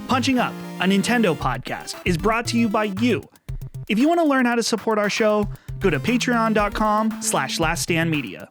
Punching Up, a Nintendo podcast, is brought to you by you. If you want to learn how to support our show, go to patreon.com/laststandmedia.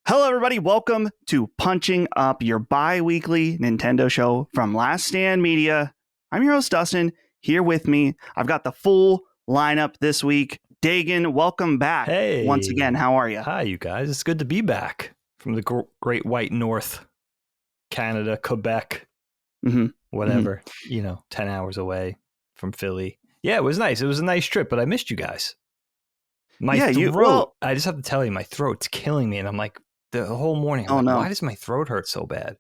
Hello, everybody. Welcome to Punching Up, your bi-weekly Nintendo show from Last Stand Media. I'm your host, Dustin. Here with me, I've got the full lineup this week. Dagan, welcome back. Hey. Once again, how are you? Hi, you guys. It's good to be back from the Great White North, Canada, Quebec, whatever, 10 hours away from Philly. Yeah, it was nice. It was a nice trip, but I missed you guys. My throat, I just have to tell you, my throat's killing me. And I'm like, the whole morning, why does my throat hurt so bad?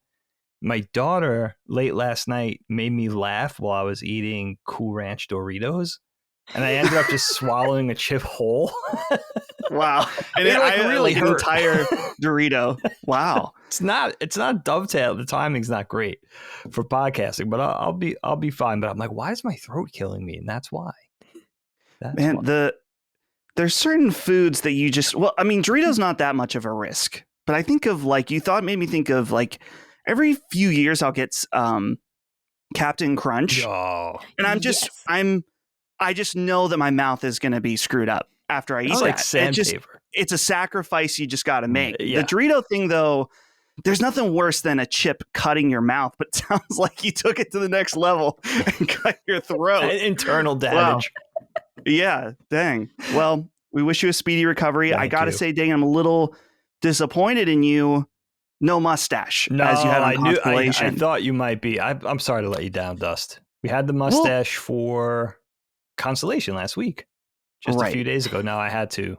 My daughter, late last night, made me laugh while I was eating Cool Ranch Doritos. And I ended up just swallowing a chip whole. Wow. And I really hurt. An entire Dorito. Wow. It's not dovetail. The timing's not great for podcasting, but I'll be fine. But I'm like, why is my throat killing me? And that's why. There's certain foods that you just, Doritos not that much of a risk. But I think of made me think of every few years I'll get Captain Crunch. Oh. And I just know that my mouth is going to be screwed up after I eat that. Like sandpaper. It's a sacrifice you just got to make. Yeah. The Dorito thing, though, there's nothing worse than a chip cutting your mouth, but it sounds like you took it to the next level and cut your throat. Internal damage. Wow. Yeah, dang. Well, we wish you a speedy recovery. I got to say, dang, I'm a little disappointed in you. No mustache, as you had on Constellation. I thought you might be. I'm sorry to let you down, Dust. We had the mustache for Constellation last week, just a few days ago. Now I had to. It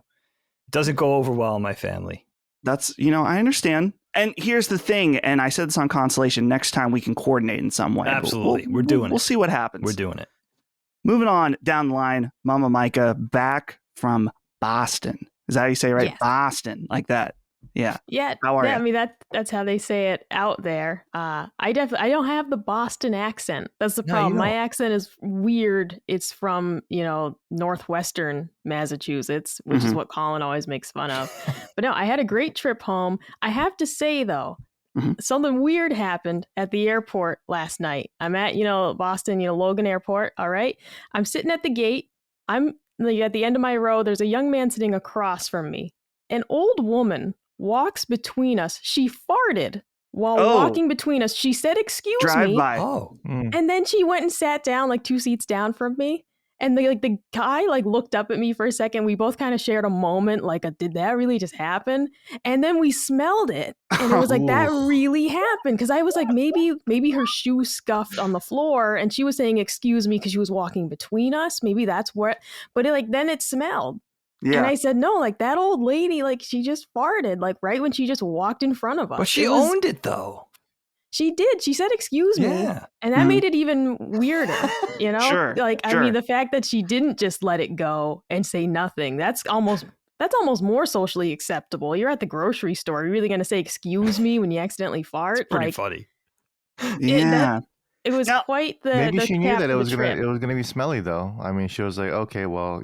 doesn't go over well in my family. That's, I understand. And here's the thing, and I said this on Constellation, next time we can coordinate in some way. Absolutely. We're doing it. We'll see what happens. We're doing it. Moving on down the line, Mama Micah back from Boston. Is that how you say it, right? Yes. Boston, like that. Yeah. Yeah. How are you? I mean, that's how they say it out there. I don't have the Boston accent. That's the problem. My accent is weird. It's from, northwestern Massachusetts, which is what Colin always makes fun of. But no, I had a great trip home. I have to say, though, something weird happened at the airport last night. I'm at, Boston, Logan Airport. All right. I'm sitting at the gate. I'm at the end of my row. There's a young man sitting across from me. An old woman walks between us. She farted while walking between us. She said, "Excuse me." By. And then she went and sat down 2 seats down from me. And the guy looked up at me for a second. We both kind of shared a moment, did that really just happen? And then we smelled it. And it was that really happened. Because I was like, maybe her shoe scuffed on the floor. And she was saying, "Excuse me," because she was walking between us. Maybe that's what. But then it smelled. Yeah. And I said, no, that old lady, she just farted, right when she just walked in front of us. But she owned it, though. She did. She said, "Excuse me." Yeah. And that made it even weirder, Sure. I mean, the fact that she didn't just let it go and say nothing, that's almost more socially acceptable. You're at the grocery store. You're really going to say, "Excuse me," when you accidentally fart? It's pretty funny. Yeah. It was quite the. Maybe she knew that it was gonna be smelly, though. I mean, she was like, "Okay, well,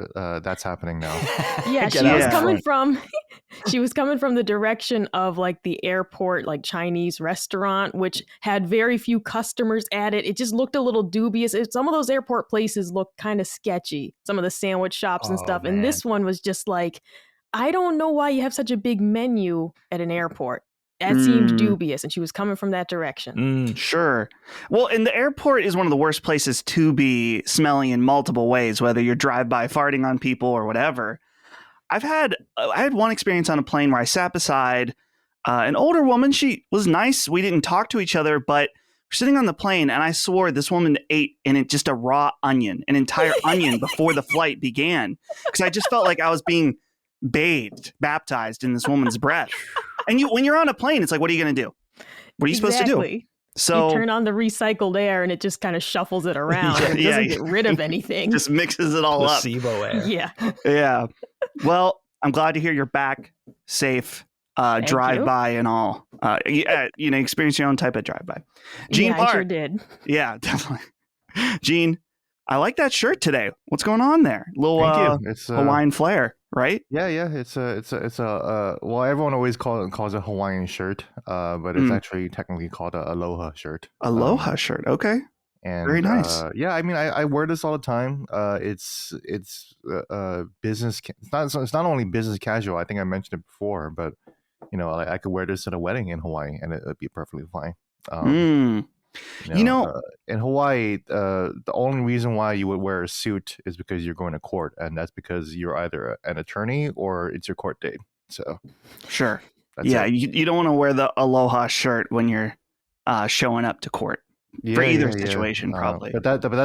that's happening now." Yeah, she was coming from. She was coming from the direction of the airport, Chinese restaurant, which had very few customers at it. It just looked a little dubious. Some of those airport places looked kind of sketchy. Some of the sandwich shops and stuff, man. And this one was just I don't know why you have such a big menu at an airport. That seemed dubious, and she was coming from that direction. Sure. Well, and the airport is one of the worst places to be smelling in multiple ways, whether you're drive-by farting on people or whatever. I had one experience on a plane where I sat beside an older woman. She was nice. We didn't talk to each other, but we're sitting on the plane, and I swore this woman ate just a raw onion, an entire onion before the flight began, because I just felt like I was being baptized in this woman's breath. And when you're on a plane, it's what are you going to do? What are you supposed to do? So you turn on the recycled air and it just kind of shuffles it around. It doesn't get rid of anything. Just mixes it all Placebo up. Air. Yeah. Yeah. Well, I'm glad to hear you're back safe. drive-by and all. Experience your own type of drive-by. Gene I sure did. Yeah, definitely. Gene, I like that shirt today. What's going on there? Thank you. It's Hawaiian flair, right? Yeah. It's a well, everyone always calls it Hawaiian shirt, but it's actually technically called a aloha shirt. Aloha shirt. Okay. And very nice. I mean, I wear this all the time. It's business. It's not only business casual. I think I mentioned it before, but I could wear this at a wedding in Hawaii and it'd be perfectly fine. In Hawaii, the only reason why you would wear a suit is because you're going to court, and that's because you're either an attorney or it's your court date. So, sure, you don't want to wear the aloha shirt when you're showing up to court for either situation, probably. But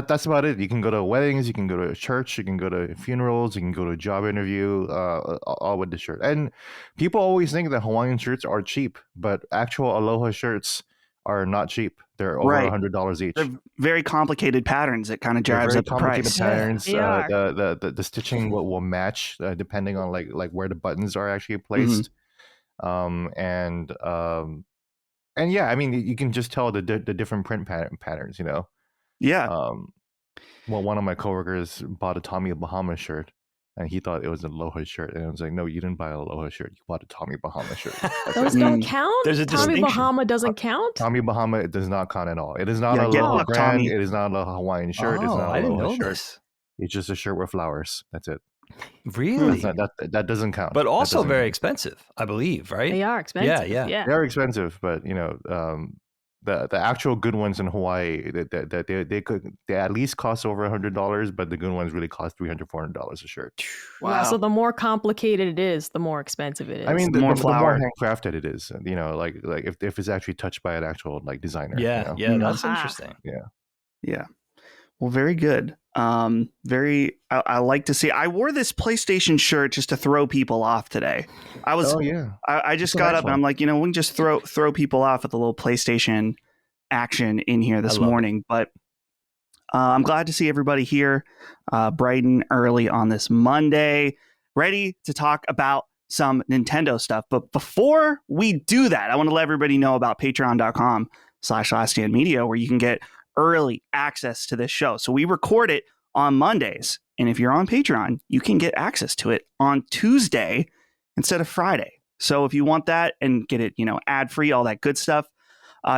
that's about it. You can go to weddings, you can go to a church, you can go to funerals, you can go to a job interview, all with the shirt. And people always think that Hawaiian shirts are cheap, but actual aloha shirts are not cheap. They're over $100 each. They're very complicated patterns. It kind of drives up the price. Patterns. The stitching will match depending on like where the buttons are actually placed. And yeah, I mean, you can just tell the different print patterns. Yeah. Well, one of my coworkers bought a Tommy Bahama shirt. And he thought it was an Aloha shirt. And I was like, no, you didn't buy an Aloha shirt. You bought a Tommy Bahama shirt. Those don't count? There's a Tommy Bahama doesn't count? Tommy Bahama does not count at all. It is not a Aloha brand. Tommy. It is not a Hawaiian shirt. It's not an Aloha shirt. This. It's just a shirt with flowers. That's it. Really? That doesn't count. But also very expensive, I believe, right? They are expensive. Yeah. They're expensive, but the actual good ones in Hawaii, they at least cost over $100, but the good ones really cost $300-400 a shirt. Wow! So the more complicated it is, the more expensive it is. I mean, the more handcrafted it is. Like if it's actually touched by an actual designer. Yeah, that's interesting. Yeah. Well, very good. I like to see. I wore this PlayStation shirt just to throw people off today. I just got up and I'm like, we can just throw people off with a little PlayStation action in here this morning. But I'm glad to see everybody here, bright and early on this Monday, ready to talk about some Nintendo stuff. But before we do that, I want to let everybody know about patreon.com/laststandmedia, where you can get early access to this show. So we record it on Mondays, and if you're on Patreon, you can get access to it on Tuesday instead of Friday. So if you want that and get it, ad free, all that good stuff,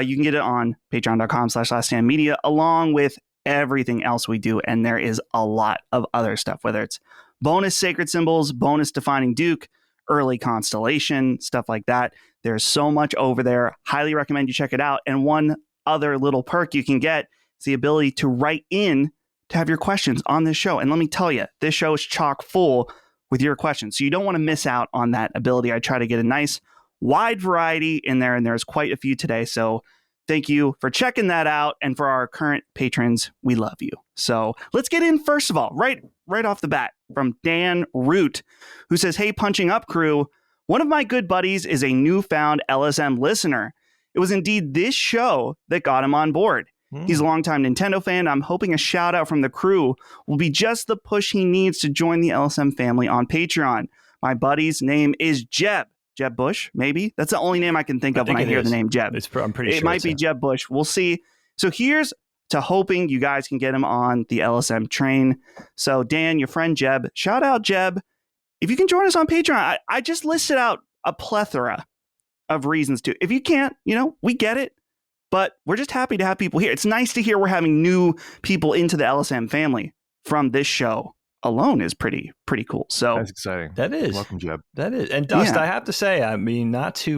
you can get it on patreon.com/laststandmedia, along with everything else we do. And there is a lot of other stuff, whether it's bonus sacred symbols, bonus defining Duke, early constellation, stuff like that. There's so much over there. Highly recommend you check it out. And one other little perk you can get is the ability to write in to have your questions on this show. And let me tell you, this show is chock full with your questions. So you don't want to miss out on that ability. I try to get a nice wide variety in there, and there's quite a few today. So thank you for checking that out. And for our current patrons, we love you. So let's get in first of all, right off the bat, from Dan Root, who says, "Hey, Punching Up crew, one of my good buddies is a newfound LSM listener. It was indeed this show that got him on board. He's a longtime Nintendo fan. I'm hoping a shout out from the crew will be just the push he needs to join the LSM family on Patreon. My buddy's name is Jeb. Jeb Bush, maybe? That's the only name I can think of when I hear the name Jeb. I'm pretty sure it might be Jeb Bush. We'll see. So here's to hoping you guys can get him on the LSM train. So Dan, your friend Jeb, shout out Jeb. If you can join us on Patreon, I just listed out a plethora of reasons to. If you can't, we get it. But we're just happy to have people here. It's nice to hear we're having new people into the LSM family from this show alone is pretty cool. So that's exciting. That is. Welcome, Jeb. That is. And Dust, I have to say, I mean, this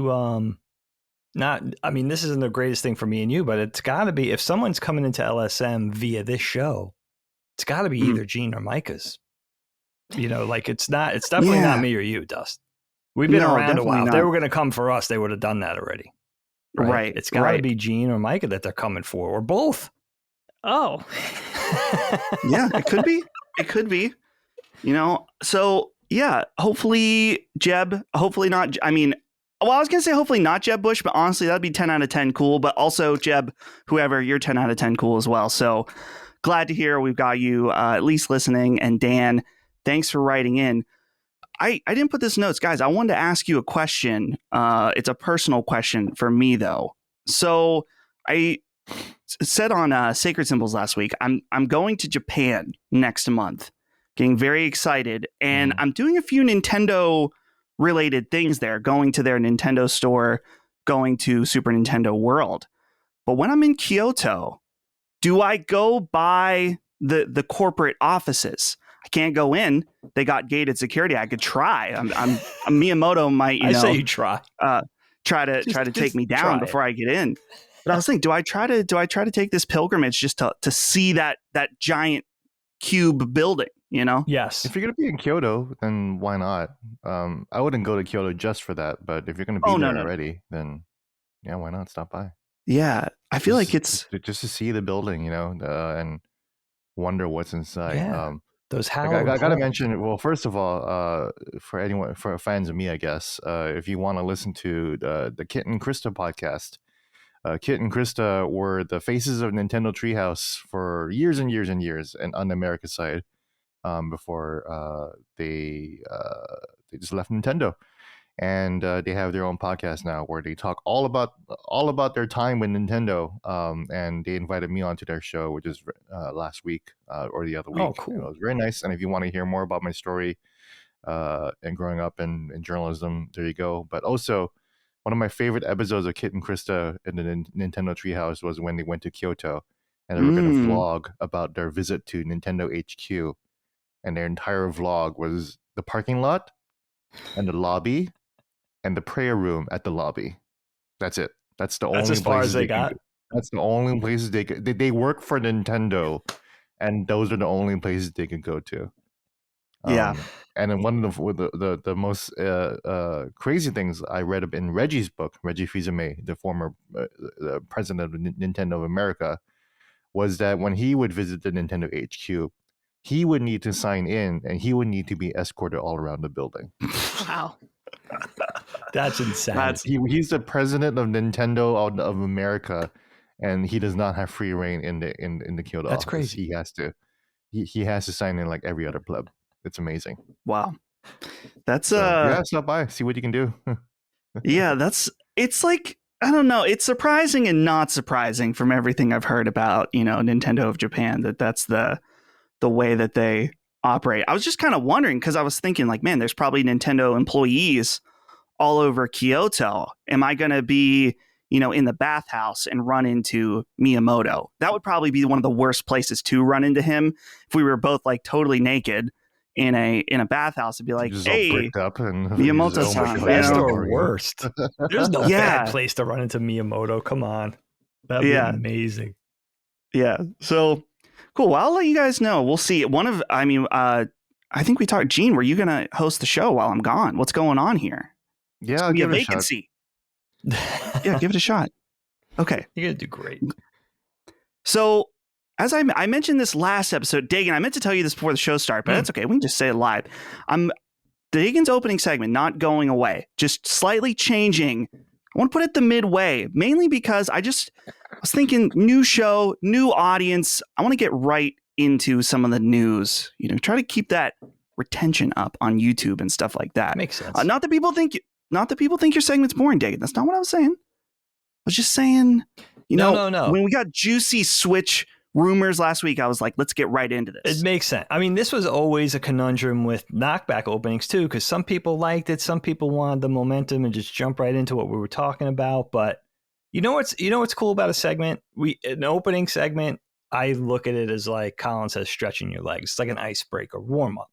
isn't the greatest thing for me and you, but it's got to be, if someone's coming into LSM via this show, it's got to be either Gene or Micah's. It's definitely not me or you, Dust. We've been around a while. If they were going to come for us, they would have done that already. Right. It's got to be Gene or Micah that they're coming for, or both. Oh. Yeah, it could be. It could be. So yeah, hopefully Jeb, hopefully not. I mean, well, I was going to say hopefully not Jeb Bush, but honestly, that'd be 10 out of 10 cool. But also Jeb, whoever, you're 10 out of 10 cool as well. So glad to hear we've got you at least listening. And Dan, thanks for writing in. I didn't put this in notes, guys. I wanted to ask you a question. It's a personal question for me, though. So I said on Sacred Symbols last week, I'm going to Japan next month, getting very excited, and I'm doing a few Nintendo related things there, going to their Nintendo store, going to Super Nintendo World. But when I'm in Kyoto, do I go by the corporate offices? I can't go in. They got gated security. I could try. I'm Miyamoto might, I say you try. Try to take me down before I get in. But I was thinking, do I try to take this pilgrimage just to see that giant cube building, you know? Yes. If you're going to be in Kyoto, then why not? I wouldn't go to Kyoto just for that, but if you're going to be there already, then yeah, why not stop by? Yeah, I feel like it's just to see the building, you know, and wonder what's inside. Yeah. Those I gotta mention. Well, first of all, for fans of me, I guess, if you want to listen to the Kit and Krista podcast, Kit and Krista were the faces of Nintendo Treehouse for years and years and years, and on the America side, before they just left Nintendo. And they have their own podcast now where they talk all about their time with Nintendo. And they invited me onto their show, which is last week or the other week. Oh, cool! It was very nice. And if you want to hear more about my story and growing up in journalism, there you go. But also, one of my favorite episodes of Kit and Krista in the Nintendo Treehouse was when they went to Kyoto and they were going to vlog about their visit to Nintendo HQ. And their entire vlog was the parking lot and the lobby and the prayer room at the lobby. That's it. That's the only as far as they got. That's the only places they work for Nintendo, and those are the only places they can go to. Yeah. And then one of the most crazy things I read up in Reggie's book, Reggie Fils-Aimé, the former the president of Nintendo of America, was that when he would visit the Nintendo HQ, he would need to sign in, and he would need to be escorted all around the building. Wow. That's insane. He's the president of Nintendo of America, and he does not have free reign in the Kyoto That's office. crazy. He has to sign in like every other pleb. It's amazing. Wow. That's yeah, stop by, see what you can do. Yeah, it's like, I don't know, it's surprising and not surprising from everything I've heard about, you know, Nintendo of Japan, that's the way that they operate. I was just kind of wondering, because I was thinking like, man, there's probably Nintendo employees all over Kyoto. Am I going to be, you know, in the bathhouse and run into Miyamoto? That would probably be one of the worst places to run into him. If we were both like totally naked in a bathhouse, it'd be like, hey, bricked up and Miyamoto-san. Best or worst? There's no bad place to run into Miyamoto. Come on. That'd be amazing. Yeah. So cool. Well, I'll let you guys know. We'll see. I think we talked, Gene, were you going to host the show while I'm gone? What's going on here? Yeah, I'll give it a vacancy. Yeah, give it a shot. Okay. You're going to do great. So, as I mentioned this last episode, Dagan, I meant to tell you this before the show started, but that's okay. We can just say it live. Dagan's opening segment not going away, just slightly changing. I want to put it the midway, mainly because I was thinking new show, new audience. I want to get right into some of the news, you know, try to keep that retention up on YouTube and stuff like that. Makes sense. Not that people think your segment's boring, Dagan. That's not what I was saying. I was just saying, no. When we got juicy Switch rumors last week, I was like, let's get right into this. It makes sense. I mean, this was always a conundrum with knockback openings too, because some people liked it, some people wanted the momentum and just jump right into what we were talking about. But you know what's cool about a segment? An opening segment, I look at it as like Colin says, stretching your legs. It's like an icebreaker, warm up,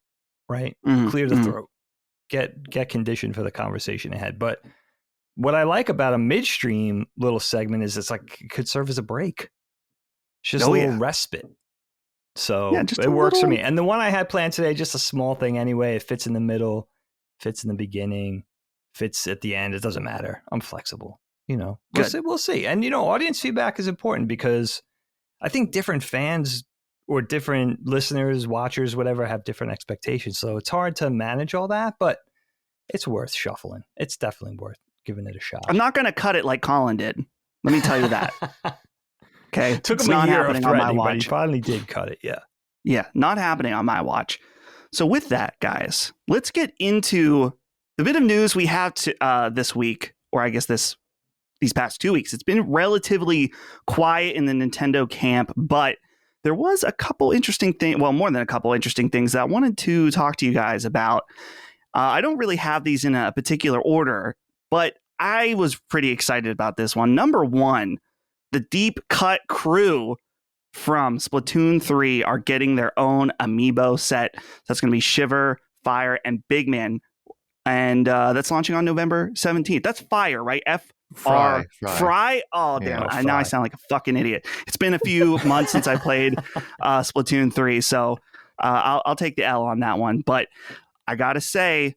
right? Mm-hmm, clear the throat, get conditioned for the conversation ahead. But what I like about a midstream little segment is it could serve as a break. It's just a little respite. So it works for me. And the one I had planned today, just a small thing anyway. It fits in the middle, fits in the beginning, fits at the end. It doesn't matter. I'm flexible. You know, we'll see. And, you know, audience feedback is important because I think different fans or different listeners, watchers, whatever, have different expectations. So it's hard to manage all that, but it's worth shuffling. It's definitely worth giving it a shot. I'm not going to cut it like Colin did. Let me tell you that. Okay. It took him a year of threatening, but he finally did cut it. Yeah. Yeah. Not happening on my watch. So with that, guys, let's get into the bit of news we have this week, or I guess these past 2 weeks. It's been relatively quiet in the Nintendo camp, but there was a couple interesting things, well, more than a couple interesting things that I wanted to talk to you guys about. I don't really have these in a particular order, but I was pretty excited about this one. Number one, the Deep Cut crew from Splatoon 3 are getting their own amiibo set. That's going to be Shiver, Fire, and Big Man. And that's launching on November 17th. That's Fire, right? Fry. Oh, damn. Yeah, Now I sound like a fucking idiot. It's been a few months since I played Splatoon 3, so I'll take the L on that one. But I got to say,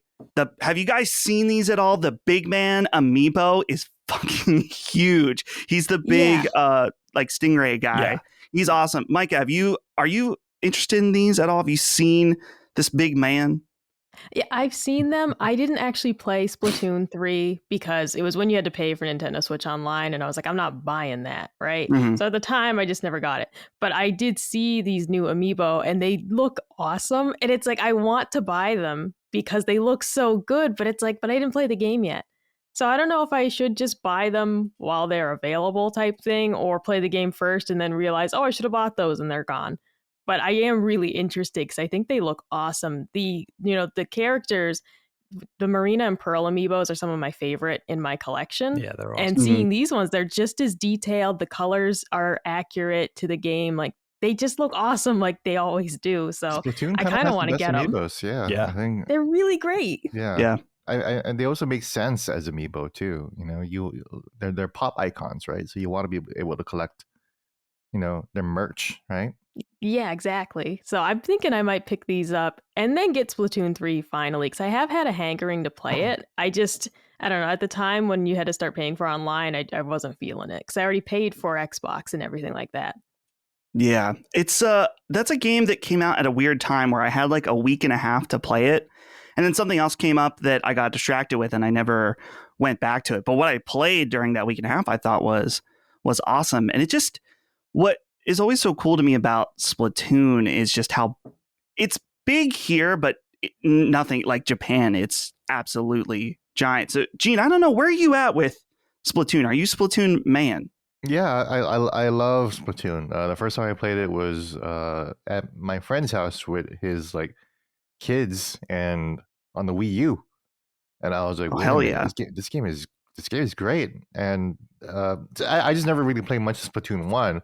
have you guys seen these at all? The Big Man amiibo is fucking huge. He's the big like Stingray guy. Yeah. He's awesome. Micah, are you interested in these at all? Have you seen this big man? Yeah, I've seen them. I didn't actually play Splatoon 3 because it was when you had to pay for Nintendo Switch Online, and I was like, I'm not buying that, right? Mm-hmm. So at the time, I just never got it. But I did see these new amiibo, and they look awesome. And it's like, I want to buy them because they look so good, but it's like, but I didn't play the game yet. So I don't know if I should just buy them while they're available type thing, or play the game first and then realize, oh, I should have bought those and they're gone. But I am really interested because I think they look awesome. The characters, the Marina and Pearl amiibos are some of my favorite in my collection. Yeah, they're awesome. And seeing these ones, they're just as detailed. The colors are accurate to the game. Like, they just look awesome like they always do. So I kind of want to get amiibos, them. Yeah, I think they're really great. Yeah. And they also make sense as amiibo too. They're pop icons, right? So you want to be able to collect, their merch, right? Yeah, exactly. So I'm thinking I might pick these up and then get Splatoon 3 finally, because I have had a hankering to play it. I don't know, at the time when you had to start paying for online, I wasn't feeling it because I already paid for Xbox and everything like that. Yeah, it's that's a game that came out at a weird time where I had like a week and a half to play it. And then something else came up that I got distracted with and I never went back to it. But what I played during that week and a half, I thought was awesome. And what is always so cool to me about Splatoon is just how it's big here, but nothing like Japan. It's absolutely giant. So, Gene, I don't know, where are you at with Splatoon? Are you Splatoon man? Yeah, I love Splatoon. The first time I played it was at my friend's house with his like kids and on the Wii U, and I was like, hell yeah, this game is great. And I just never really played much of Splatoon 1,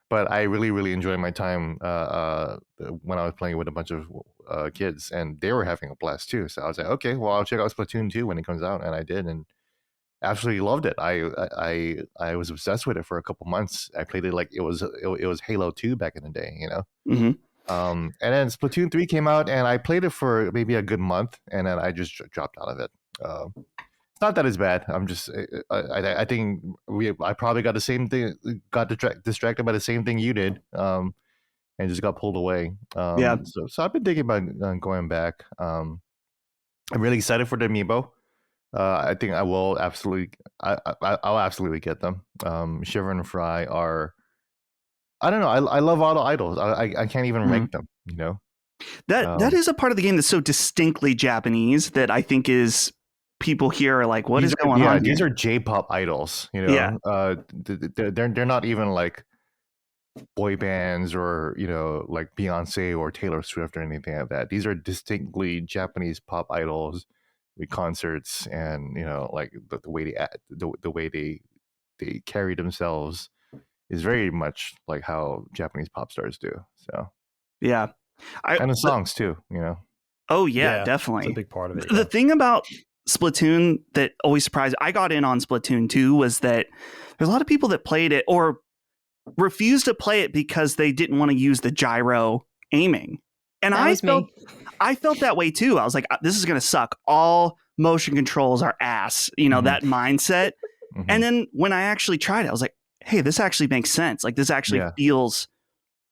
but I really, really enjoyed my time when I was playing with a bunch of kids, and they were having a blast too. So I was like, okay, well, I'll check out Splatoon 2 when it comes out, and I did, and absolutely loved it. I was obsessed with it for a couple months. I played it like it was Halo 2 back in the day, Mm-hmm. And then Splatoon 3 came out, and I played it for maybe a good month, and then I just dropped out of it. It's not that it's bad. I'm just, I think I probably got the same thing, got distracted by the same thing you did, and just got pulled away. Yeah. So I've been thinking about going back. I'm really excited for the amiibo. I think I will absolutely, I'll absolutely get them. Shiver and Fry are, I don't know. I love all the idols. I can't even rank them. That is a part of the game that's so distinctly Japanese that I think is people here are like, what is going on? These are J-pop idols. Yeah. They're not even like boy bands or like Beyonce or Taylor Swift or anything like that. These are distinctly Japanese pop idols with concerts and like the way they act, the way they carry themselves is very much like how Japanese pop stars do. So yeah, and the songs too. Oh yeah, definitely, it's a big part of it. The thing about Splatoon that always surprised I got in on Splatoon 2 was that there's a lot of people that played it or refused to play it because they didn't want to use the gyro aiming. And I felt that way too. I was like, this is going to suck. All motion controls are ass, that mindset. Mm-hmm. And then when I actually tried it, I was like, hey, this actually makes sense. Like, this actually feels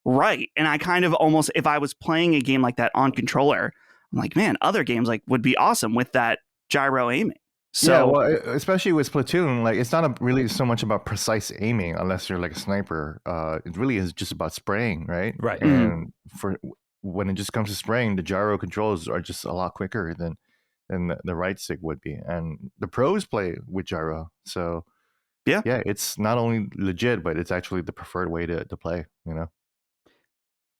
right. And I kind of almost, if I was playing a game like that on controller, I'm like, man, other games like would be awesome with that gyro aiming. So, especially with Splatoon, like it's not really so much about precise aiming unless you're like a sniper. It really is just about spraying, right? Right. And when it just comes to spraying, the gyro controls are just a lot quicker than the right stick would be, and the pros play with gyro. So yeah, it's not only legit, but it's actually the preferred way to play.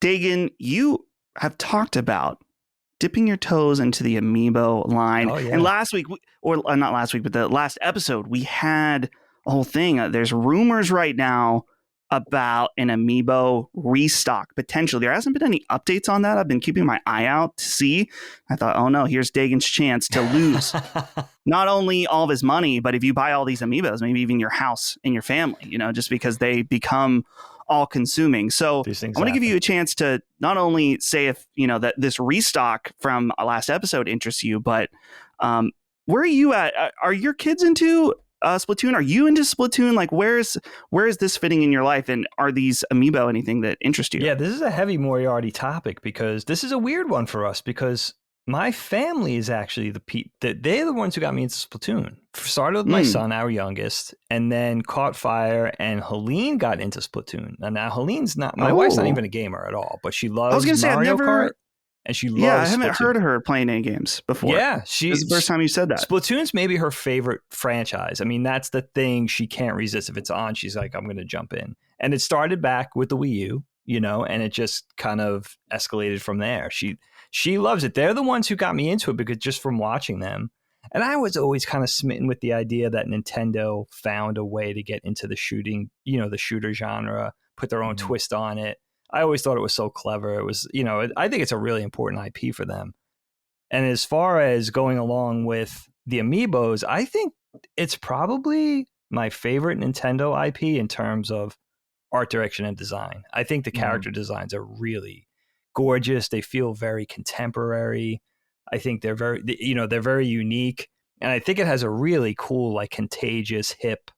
Dagan, you have talked about dipping your toes into the Amiibo line. Oh, yeah. And last week, or not last week, but the last episode, we had a whole thing. There's rumors right now about an Amiibo restock potentially. There hasn't been any updates on that. I've been keeping my eye out to see. I thought, oh no, here's Dagan's chance to lose not only all of his money, but if you buy all these Amiibos, maybe even your house and your family, just because they become all consuming. So I'm going to give you a chance to not only say if, that this restock from a last episode interests you, but where are you at? Are your kids into Splatoon? Are you into Splatoon? Like, where is this fitting in your life? And are these Amiibo anything that interest you? Yeah, this is a heavy Moriarty topic because this is a weird one for us because my family is actually they're the ones who got me into Splatoon. Started with my son, our youngest, and then caught fire, and Helene got into Splatoon. And now Helene's not, my wife's not even a gamer at all, but she loves Mario Kart. And she loves I haven't Splatoon. Heard of her playing any games before. Yeah, this is the first time you said that. Splatoon's maybe her favorite franchise. I mean, that's the thing she can't resist. If it's on, she's like, I'm going to jump in. And it started back with the Wii U, and it just kind of escalated from there. She loves it. They're the ones who got me into it because just from watching them. And I was always kind of smitten with the idea that Nintendo found a way to get into the shooting, the shooter genre, put their own twist on it. I always thought it was so clever. It was, I think it's a really important IP for them. And as far as going along with the Amiibos, I think it's probably my favorite Nintendo IP in terms of art direction and design. I think the character designs are really gorgeous. They feel very contemporary. I think they're very unique. And I think it has a really cool, like contagious, hip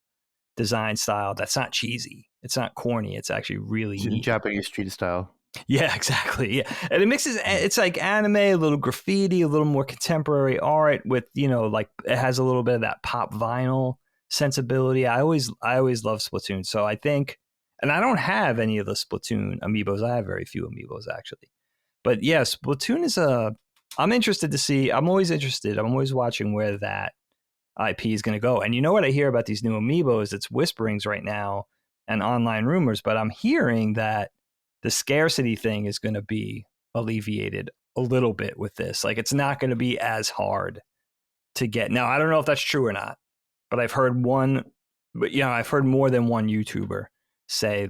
design style that's not cheesy. It's not corny. It's actually really neat. Japanese street style. Yeah, exactly. Yeah. And it mixes, it's like anime, a little graffiti, a little more contemporary art with, like it has a little bit of that pop vinyl sensibility. I always love Splatoon. So I think, and I don't have any of the Splatoon Amiibos. I have very few Amiibos actually. But yeah, Splatoon is I'm interested to see. I'm always interested. I'm always watching where that IP is going to go. And you know what I hear about these new Amiibos? It's whisperings right now and online rumors, but I'm hearing that the scarcity thing is going to be alleviated a little bit with this. Like it's not going to be as hard to get. Now, I don't know if that's true or not, but I've heard more than one YouTuber say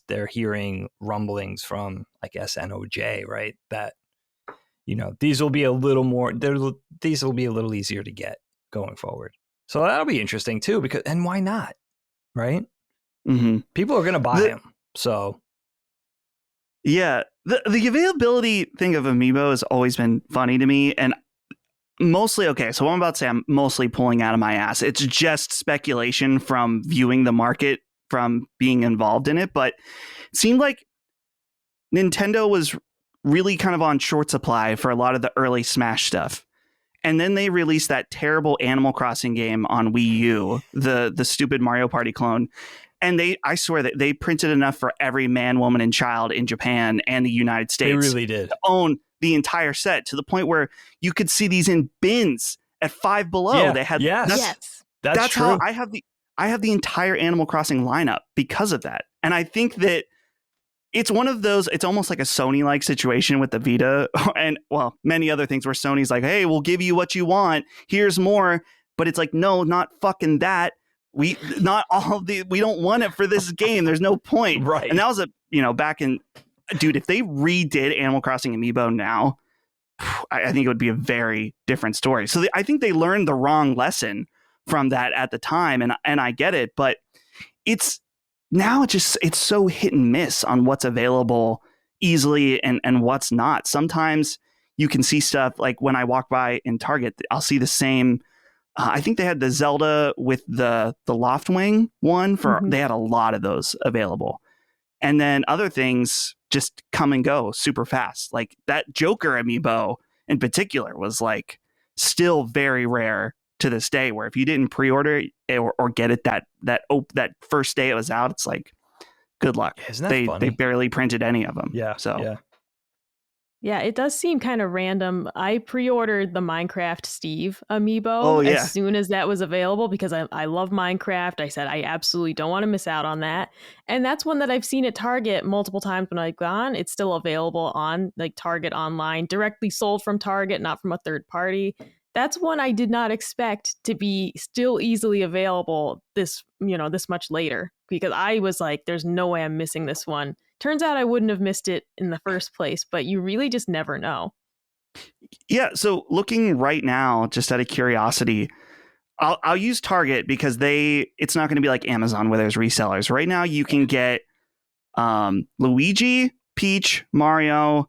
they're hearing rumblings from like SNOJ, right? That, these will be a little more, these will be a little easier to get going forward. So that'll be interesting too, and why not? Right? Mm-hmm. People are going to buy them. So yeah, the availability thing of Amiibo has always been funny to me, and mostly, okay, so what I'm about to say, I'm mostly pulling out of my ass. It's just speculation from viewing the market, from being involved in it, but it seemed like Nintendo was really kind of on short supply for a lot of the early Smash stuff. And then they released that terrible Animal Crossing game on Wii U, the stupid Mario Party clone. And I swear that they printed enough for every man, woman, and child in Japan and the United States. They really did. To own the entire set, to the point where you could see these in bins at Five Below. Yeah. They had That's true. how I have the entire Animal Crossing lineup because of that. And I think that it's one of those, it's almost like a Sony-like situation with the Vita and, well, many other things where Sony's like, hey, we'll give you what you want. Here's more. But it's like, no, not fucking that. We don't want it for this game. There's no point. Right. And that was back in, dude, if they redid Animal Crossing Amiibo now, I think it would be a very different story. So I think they learned the wrong lesson from that at the time. And I get it, but it's so hit and miss on what's available easily and what's not. Sometimes you can see stuff like when I walk by in Target, I'll see the same. I think they had the Zelda with the Loftwing one they had a lot of those available. And then other things just come and go super fast. Like that Joker Amiibo in particular was like still very rare to this day, where if you didn't pre-order it or get it that first day it was out, it's like, good luck. Isn't that funny? They barely printed any of them. Yeah. So yeah. Yeah, it does seem kind of random. I pre-ordered the Minecraft Steve Oh amiibo as yeah. soon as that was available because I love Minecraft. I said I absolutely don't want to miss out on that. And that's one that I've seen at Target multiple times when I've gone. It's still available on like Target online, directly sold from Target, not from a third party. That's one I did not expect to be still easily available this much later because I was like, there's no way I'm missing this one. Turns out I wouldn't have missed it in the first place, but you really just never know. Yeah. So looking right now, just out of curiosity, I'll use Target because it's not going to be like Amazon where there's resellers. Right now, you can get Luigi, Peach, Mario,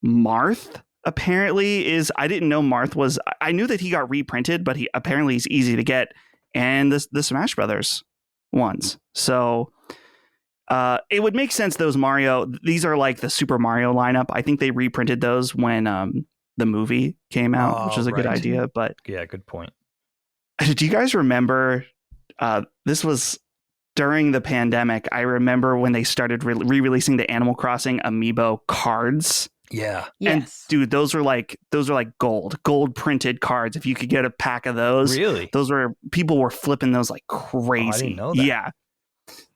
Marth. Apparently, I didn't know Marth was. I knew that he got reprinted, but he's easy to get, and the Smash Brothers ones. So. It would make sense those Mario, these are like the Super Mario lineup. I think they reprinted those when the movie came out, which was a good idea. But yeah, good point. Do you guys remember this was during the pandemic? I remember when they started re-releasing the Animal Crossing Amiibo cards. Yeah. Yes. And dude, those are like gold printed cards. If you could get a pack of those, really, people were flipping those like crazy. I didn't know that. Yeah.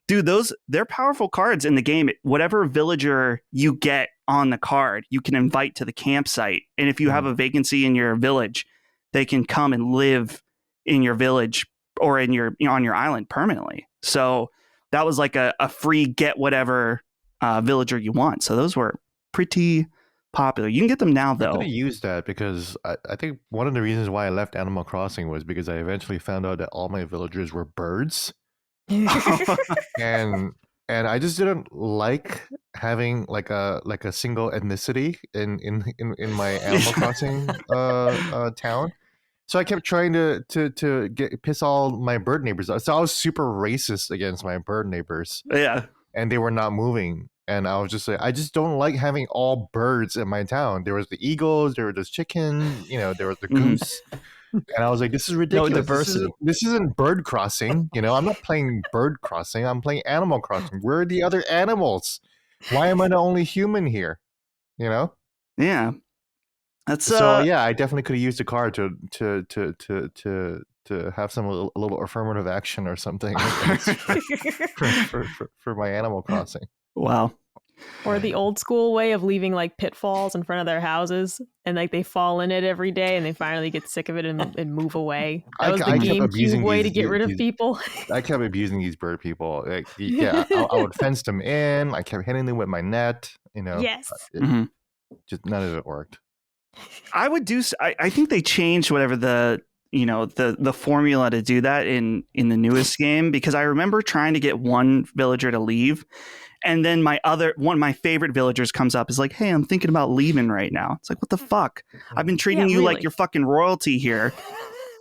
Dude, they're powerful cards in the game. Whatever villager you get on the card, you can invite to the campsite. And if you have a vacancy in your village, they can come and live in your village or in on your island permanently. So that was like a free get whatever villager you want. So those were pretty popular. You can get them now, though. I could have used that because I think one of the reasons why I left Animal Crossing was because I eventually found out that all my villagers were birds. and I just didn't like having like a single ethnicity in my Animal Crossing town. So I kept trying to piss all my bird neighbors off. So I was super racist against my bird neighbors. Yeah. And they were not moving. And I was just like, I just don't like having all birds in my town. There was the eagles, there was the chicken, there was the goose. And I was like, this is ridiculous. No diversity. This isn't bird crossing. I'm not playing bird crossing. I'm playing Animal Crossing. Where are the other animals? Why am I the only human here? Yeah. That's so yeah, I definitely could have used a card to have a little affirmative action or something for my Animal Crossing. Wow. Or the old school way of leaving like pitfalls in front of their houses and like they fall in it every day and they finally get sick of it and move away. That was the GameCube way to get rid of people. I kept abusing these bird people. Like, yeah, I would fence them in. I kept hitting them with my net. Yes. Just none of it worked. I would do. I think they changed whatever the formula to do that in the newest game, because I remember trying to get one villager to leave, and then one of my favorite villagers comes up, is like, "Hey, I'm thinking about leaving right now." It's like, what the fuck? I've been treating you like you're fucking royalty here,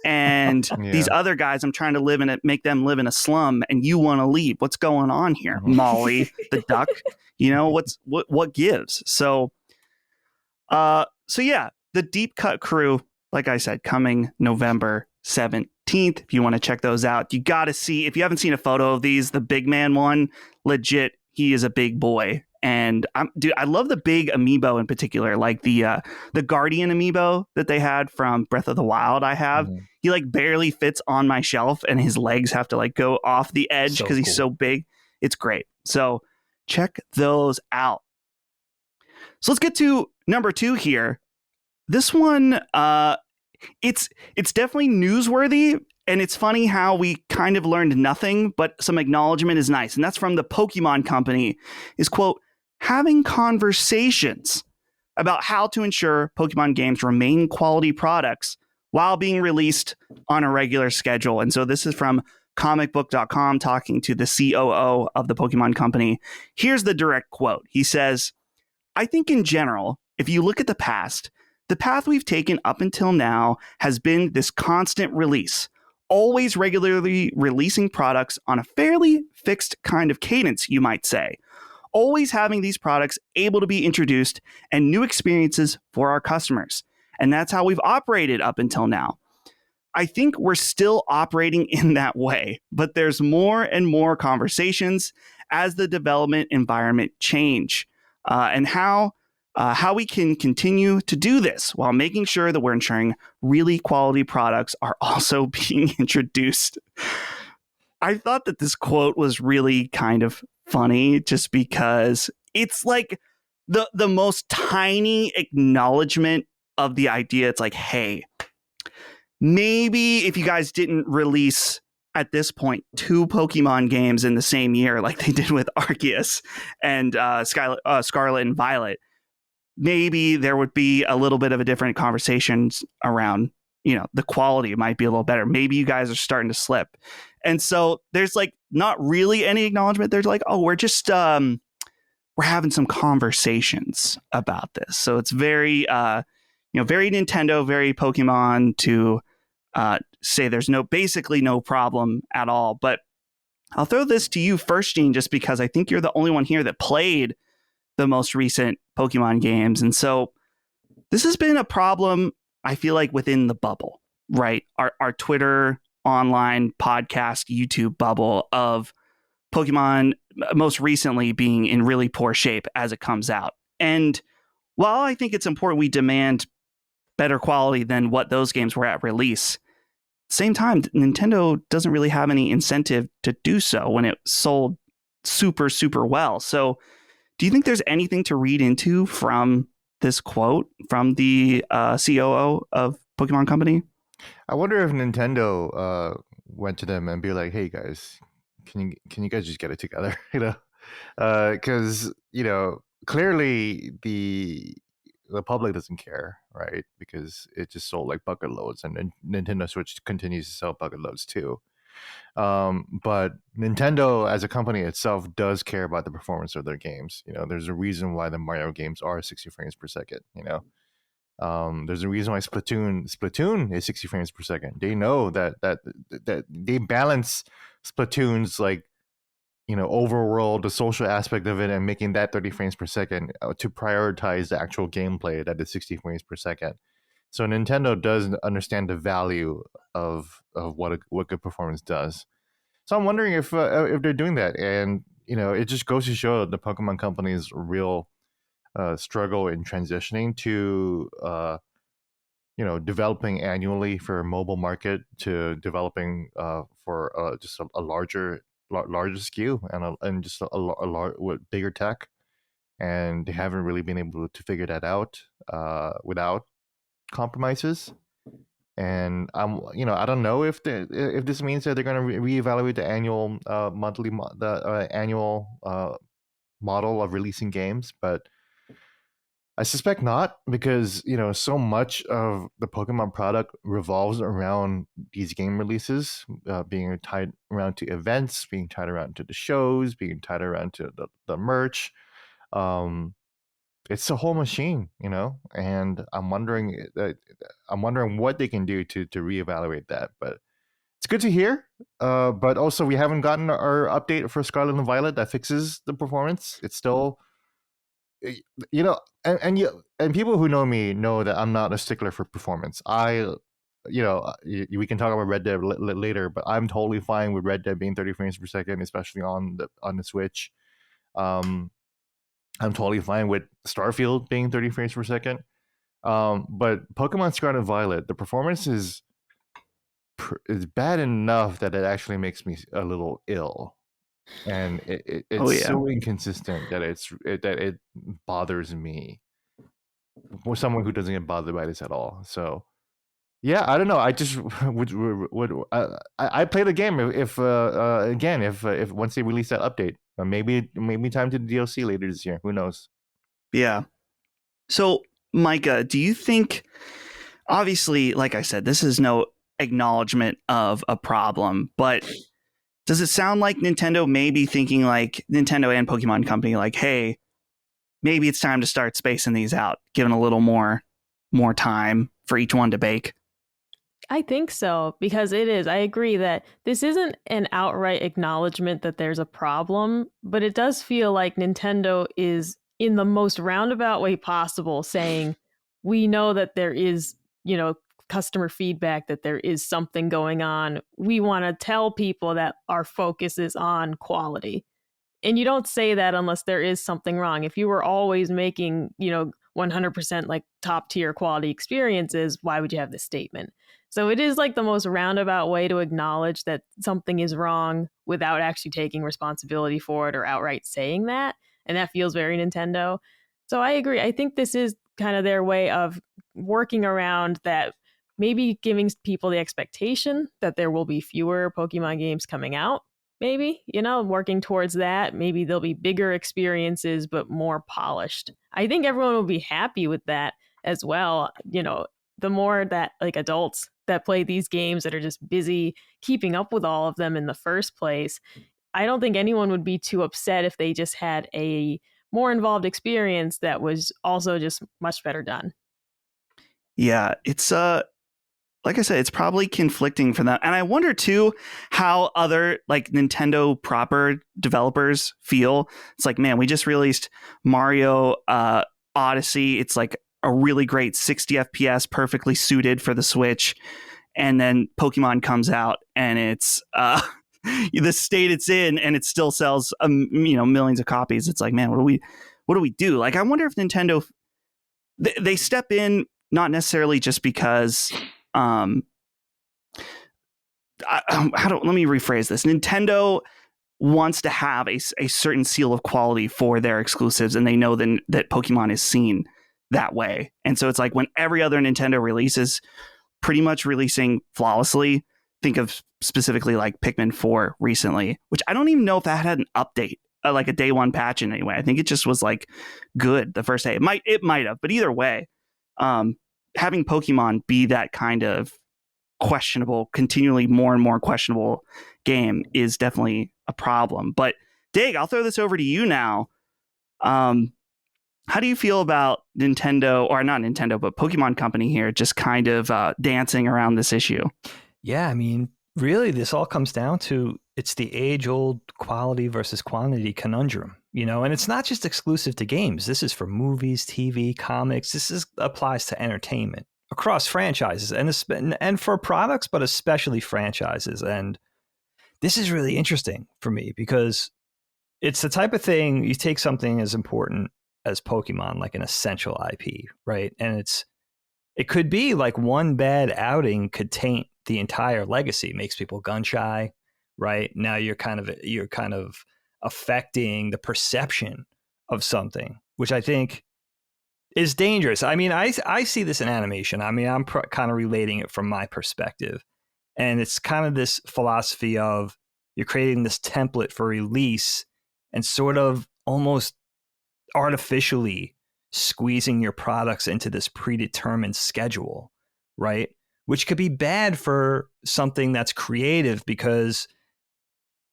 and these other guys, I'm trying to make them live in a slum, and you want to leave. What's going on here, Molly the duck? What gives? So yeah, the Deep Cut Crew, like I said, coming November 17th. If you want to check those out, you got to see. If you haven't seen a photo of these, the big man one, legit, he is a big boy. And I love the big amiibo in particular, like the Guardian amiibo that they had from Breath of the Wild. He like barely fits on my shelf, and his legs have to like go off the edge because he's so big. It's great. So check those out. So let's get to number 2 here. This one, it's definitely newsworthy, and it's funny how we kind of learned nothing, but some acknowledgement is nice. And that's from the Pokemon Company, is, quote, having conversations about how to ensure Pokemon games remain quality products while being released on a regular schedule. And so this is from comicbook.com talking to the COO of the Pokemon Company. Here's the direct quote. He says, "I think in general, if you look at the past, the path we've taken up until now has been this constant release, always regularly releasing products on a fairly fixed kind of cadence, you might say, always having these products able to be introduced and new experiences for our customers. And that's how we've operated up until now. I think we're still operating in that way, but there's more and more conversations as the development environment change and how how we can continue to do this while making sure that we're ensuring really quality products are also being introduced. I thought that this quote was really kind of funny just because it's like the most tiny acknowledgement of the idea. It's like, hey, maybe if you guys didn't release at this point 2 Pokemon games in the same year like they did with Arceus and Scarlet and Violet, maybe there would be a little bit of a different conversations around, the quality might be a little better. Maybe you guys are starting to slip. And so there's like not really any acknowledgement. There's like, oh, we're just we're having some conversations about this. So it's very very Nintendo, very Pokemon to say there's basically no problem at all. But I'll throw this to you first, Gene, just because I think you're the only one here that played the most recent Pokemon games. And so this has been a problem, I feel like, within the bubble, right? Our Twitter, online, podcast, YouTube bubble of Pokemon most recently being in really poor shape as it comes out. And while I think it's important we demand better quality than what those games were at release, same time, Nintendo doesn't really have any incentive to do so when it sold super, super well. So do you think there's anything to read into from this quote from the COO of Pokemon Company? I wonder if Nintendo went to them and be like, "Hey guys, can you guys just get it together?" Because clearly the public doesn't care, right? Because it just sold like bucket loads, and Nintendo Switch continues to sell bucket loads too. But Nintendo as a company itself does care about the performance of their games. There's a reason why the Mario games are 60 frames per second. There's a reason why Splatoon is 60 frames per second. They know that they balance Splatoon's overworld, the social aspect of it, and making that 30 frames per second to prioritize the actual gameplay that is 60 frames per second. So Nintendo does understand the value of what good performance does. So I'm wondering if they're doing that, and it just goes to show the Pokemon Company's real struggle in transitioning to developing annually for a mobile market to developing for just a larger SKU and just a bigger tech, and they haven't really been able to figure that out without compromises. And I don't know if this means that they're going to reevaluate the annual annual model of releasing games, but I suspect not, because so much of the Pokemon product revolves around these game releases, being tied around to events, being tied around to the shows, being tied around to the merch. It's a whole machine, and I'm wondering what they can do to reevaluate that. But it's good to hear. But also, we haven't gotten our update for Scarlet and Violet that fixes the performance. It's still, and people who know me know that I'm not a stickler for performance. We can talk about Red Dead later, but I'm totally fine with Red Dead being 30 frames per second, especially on the Switch. I'm totally fine with Starfield being 30 frames per second. But Pokemon Scarlet and Violet, the performance is bad enough that it actually makes me a little ill, and it's so inconsistent that it bothers me. For someone who doesn't get bothered by this at all, so yeah, I don't know. I just I play the game if once they release that update, maybe time to the DLC later this year. Who knows? Yeah. So, Micah, do you think? Obviously, like I said, this is no acknowledgement of a problem, but does it sound like Nintendo may be thinking, like Nintendo and Pokemon Company, like, hey, maybe it's time to start spacing these out, giving a little more time for each one to bake? I think so, because it is. I agree that this isn't an outright acknowledgement that there's a problem, but it does feel like Nintendo is, in the most roundabout way possible, saying, we know that there is, customer feedback, that there is something going on. We want to tell people that our focus is on quality. And you don't say that unless there is something wrong. If you were always making, 100% like top tier quality experiences, why would you have this statement? So it is like the most roundabout way to acknowledge that something is wrong without actually taking responsibility for it or outright saying that. And that feels very Nintendo. So I agree. I think this is kind of their way of working around that, maybe giving people the expectation that there will be fewer Pokemon games coming out. Maybe, working towards that. Maybe there'll be bigger experiences, but more polished. I think everyone will be happy with that as well. The more that like adults that play these games that are just busy keeping up with all of them in the first place, I don't think anyone would be too upset if they just had a more involved experience that was also just much better done. Yeah, it's like I said, it's probably conflicting for them. And I wonder too how other like Nintendo proper developers feel. It's like, man, we just released Mario Odyssey. It's like a really great 60 FPS, perfectly suited for the Switch. And then Pokemon comes out and it's the state it's in, and it still sells millions of copies. It's like, man, what do we do? Like, I wonder if Nintendo they step in, not necessarily just because let me rephrase this. Nintendo wants to have a certain seal of quality for their exclusives, and they know then that Pokemon is seen that way. And so it's like when every other Nintendo releases pretty much releasing flawlessly. Think of specifically like Pikmin 4 recently, which I don't even know if that had an update, like a day one patch in any way. I think it just was like good the first day. It might have, but either way, having Pokemon be that kind of questionable, continually more and more questionable game is definitely a problem. But Dag, I'll throw this over to you now. How do you feel about Nintendo, or not Nintendo, but Pokemon Company here, just kind of dancing around this issue? Yeah, I mean, really, this all comes down to it's the age-old quality versus quantity conundrum, and it's not just exclusive to games. This is for movies, TV, comics. This applies to entertainment across franchises and for products, but especially franchises. And this is really interesting for me because it's the type of thing, you take something as important as Pokemon, like an essential IP, right? And it could be like one bad outing could taint the entire legacy, makes people gun shy, right? Now you're kind of affecting the perception of something, which I think is dangerous. I mean, I see this in animation. I mean, I'm kind of relating it from my perspective. And it's kind of this philosophy of you're creating this template for release and sort of almost artificially squeezing your products into this predetermined schedule, right? Which could be bad for something that's creative, because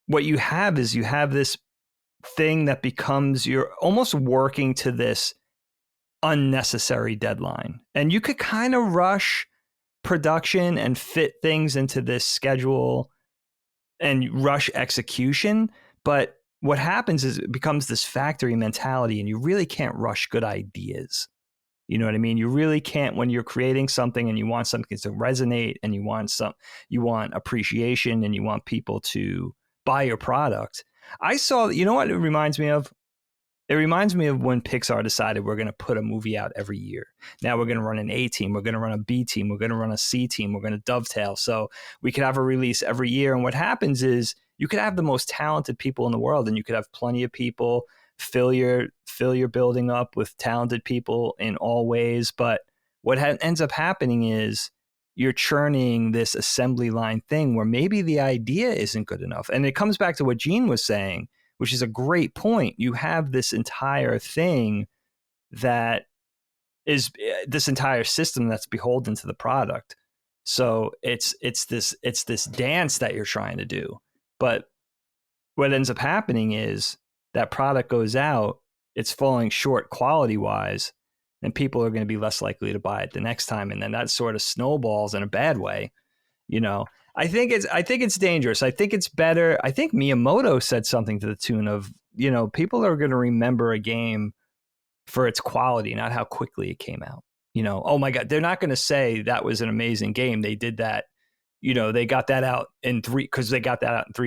what you have is you have this thing that becomes, you're almost working to this unnecessary deadline. And you could kind of rush production and fit things into this schedule and rush execution. But what happens is it becomes this factory mentality, and you really can't rush good ideas. You know what I mean? You really can't, when you're creating something and you want something to resonate and you want appreciation and you want people to buy your product. I saw, you know what it reminds me of? It reminds me of when Pixar decided we're going to put a movie out every year. Now we're going to run an A team, we're going to run a B team, we're going to run a C team, we're going to dovetail. So we could have a release every year. And what happens is you could have the most talented people in the world, and you could have plenty of people fill your building up with talented people in all ways. But what ends up happening is you're churning this assembly line thing where maybe the idea isn't good enough. And it comes back to what Gene was saying, which is a great point. You have this entire thing that is this entire system that's beholden to the product. So it's this dance that you're trying to do. But what ends up happening is that product goes out, it's falling short quality wise, and people are going to be less likely to buy it the next time. And then that sort of snowballs in a bad way. I think it's dangerous. I think it's better. I think Miyamoto said something to the tune of, people are going to remember a game for its quality, not how quickly it came out. Oh my God, they're not going to say that was an amazing game. They did that. They got that out in 3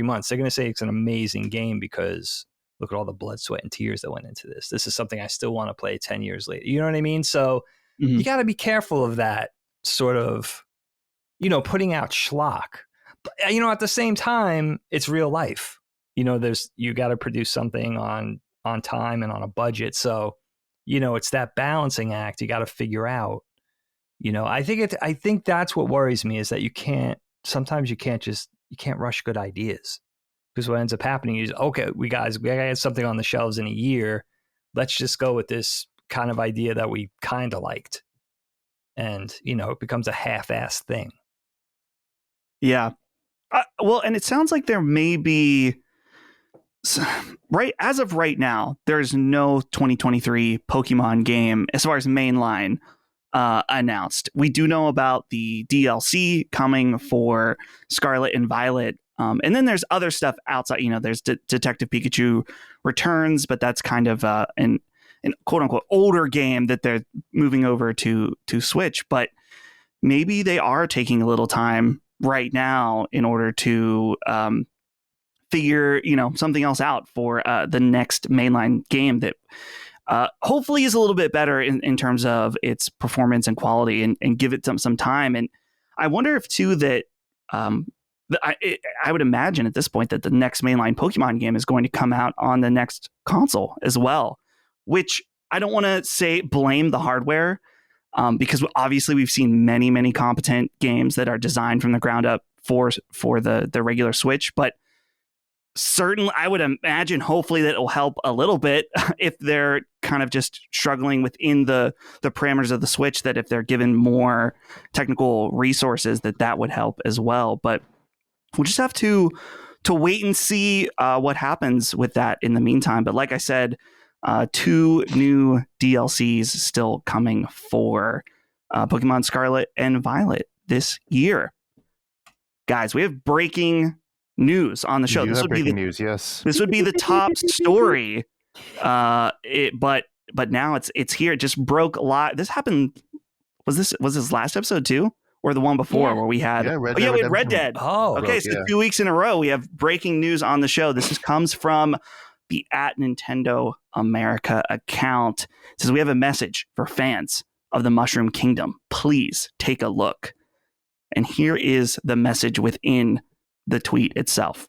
months. They're going to say it's an amazing game because look at all the blood, sweat, and tears that went into this. This is something I still want to play 10 years later. You know what I mean? So you got to be careful of that sort of, putting out schlock. But, at the same time, it's real life. You got to produce something on time and on a budget. So, it's that balancing act you got to figure out. I think that's what worries me, is that sometimes you can't rush good ideas. Because what ends up happening is, okay, we gotta get something on the shelves in a year. Let's just go with this kind of idea that we kind of liked. And, it becomes a half-assed thing. Yeah. Well, and it sounds like there may be, as of right now, there's no 2023 Pokemon game as far as mainline announced. We do know about the DLC coming for Scarlet and Violet. And then there's other stuff outside. There's Detective Pikachu Returns, but that's kind of an quote unquote older game that they're moving over to Switch. But maybe they are taking a little time right now in order to figure something else out for the next mainline game that hopefully is a little bit better in terms of its performance and quality, and give it some time. And I wonder if too that I would imagine at this point that the next mainline Pokemon game is going to come out on the next console as well, which I don't want to say blame the hardware, because obviously we've seen many, many competent games that are designed from the ground up for the regular Switch. But certainly I would imagine hopefully that it will help a little bit if they're kind of just struggling within the parameters of the Switch, that if they're given more technical resources, that would help as well. But we'll just have to wait and see what happens with that in the meantime. But like I said, 2 new DLCs still coming for Pokemon Scarlet and Violet this year. Guys, we have breaking news on the show. This would be news, yes. This would be the top story. But now it's here. It just broke live. This happened. Was this last episode too? Or the one before where we had we had Red Dead. Oh, okay. So 2 weeks in a row, we have breaking news on the show. This comes from the @Nintendo America account. It says, we have a message for fans of the Mushroom Kingdom. Please take a look. And here is the message within the tweet itself.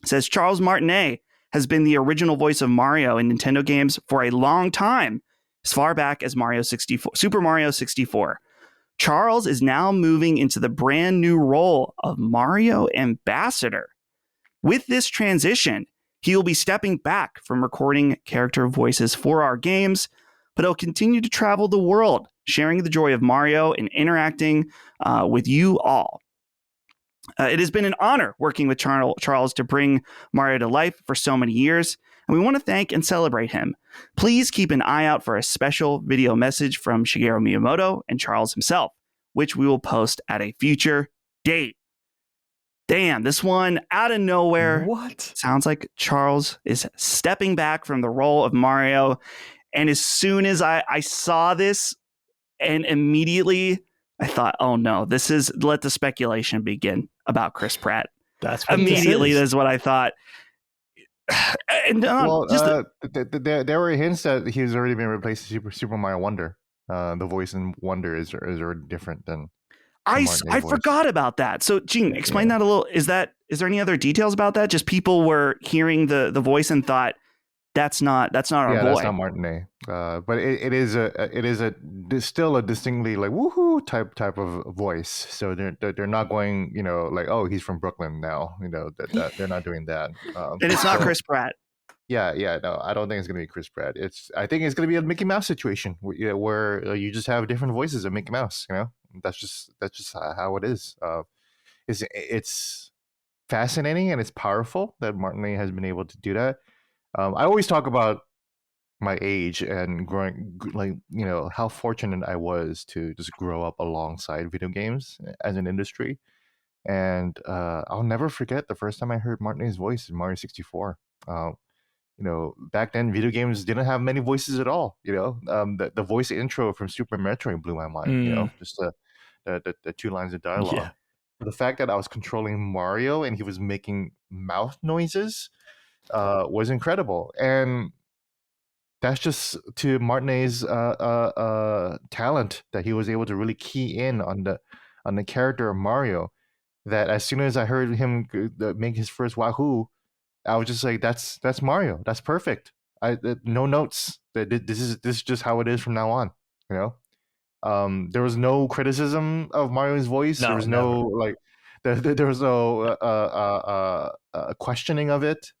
It says, Charles Martinet has been the original voice of Mario in Nintendo games for a long time, as far back as Super Mario 64. Charles is now moving into the brand new role of Mario Ambassador. With this transition, he will be stepping back from recording character voices for our games, but he'll continue to travel the world, sharing the joy of Mario and interacting with you all. It has been an honor working with Charles to bring Mario to life for so many years, and we want to thank and celebrate him. Please keep an eye out for a special video message from Shigeru Miyamoto and Charles himself, which we will post at a future date. Damn, this one out of nowhere. What? Sounds like Charles is stepping back from the role of Mario. And as soon as I saw this, and immediately I thought, oh no, this is, let the speculation begin about Chris Pratt. That's what immediately. That's what I thought. And there were hints that he's already been replaced with Super Mario Wonder. The voice in Wonder is already different than. I forgot about that. So, Gene, explain that a little. Is there any other details about that? Just people were hearing the voice and thought that's not our boy. That's not Martinet. But it is still a distinctly like woohoo type of voice. So they're not going like, oh, he's from Brooklyn now. They're not doing that. And it's not Chris Pratt. Yeah, no, I don't think it's gonna be Chris Pratt. I think it's gonna be a Mickey Mouse situation where you just have different voices of Mickey Mouse. That's just how it is. It's fascinating and it's powerful that Martinet has been able to do that. I always talk about my age and growing, like, how fortunate I was to just grow up alongside video games as an industry. And I'll never forget the first time I heard Martinet's voice in Mario 64. Back then video games didn't have many voices at all. The voice intro from Super Metroid blew my mind. Just the 2 lines of dialogue. Yeah. The fact that I was controlling Mario and he was making mouth noises was incredible. And that's just to Martinet's talent, that he was able to really key in on the character of Mario. That as soon as I heard him make his first Wahoo, I was just like, that's Mario. That's perfect. No notes. This is just how it is from now on. You know, there was no criticism of Mario's voice. No, there was never. no like, there was no questioning of it.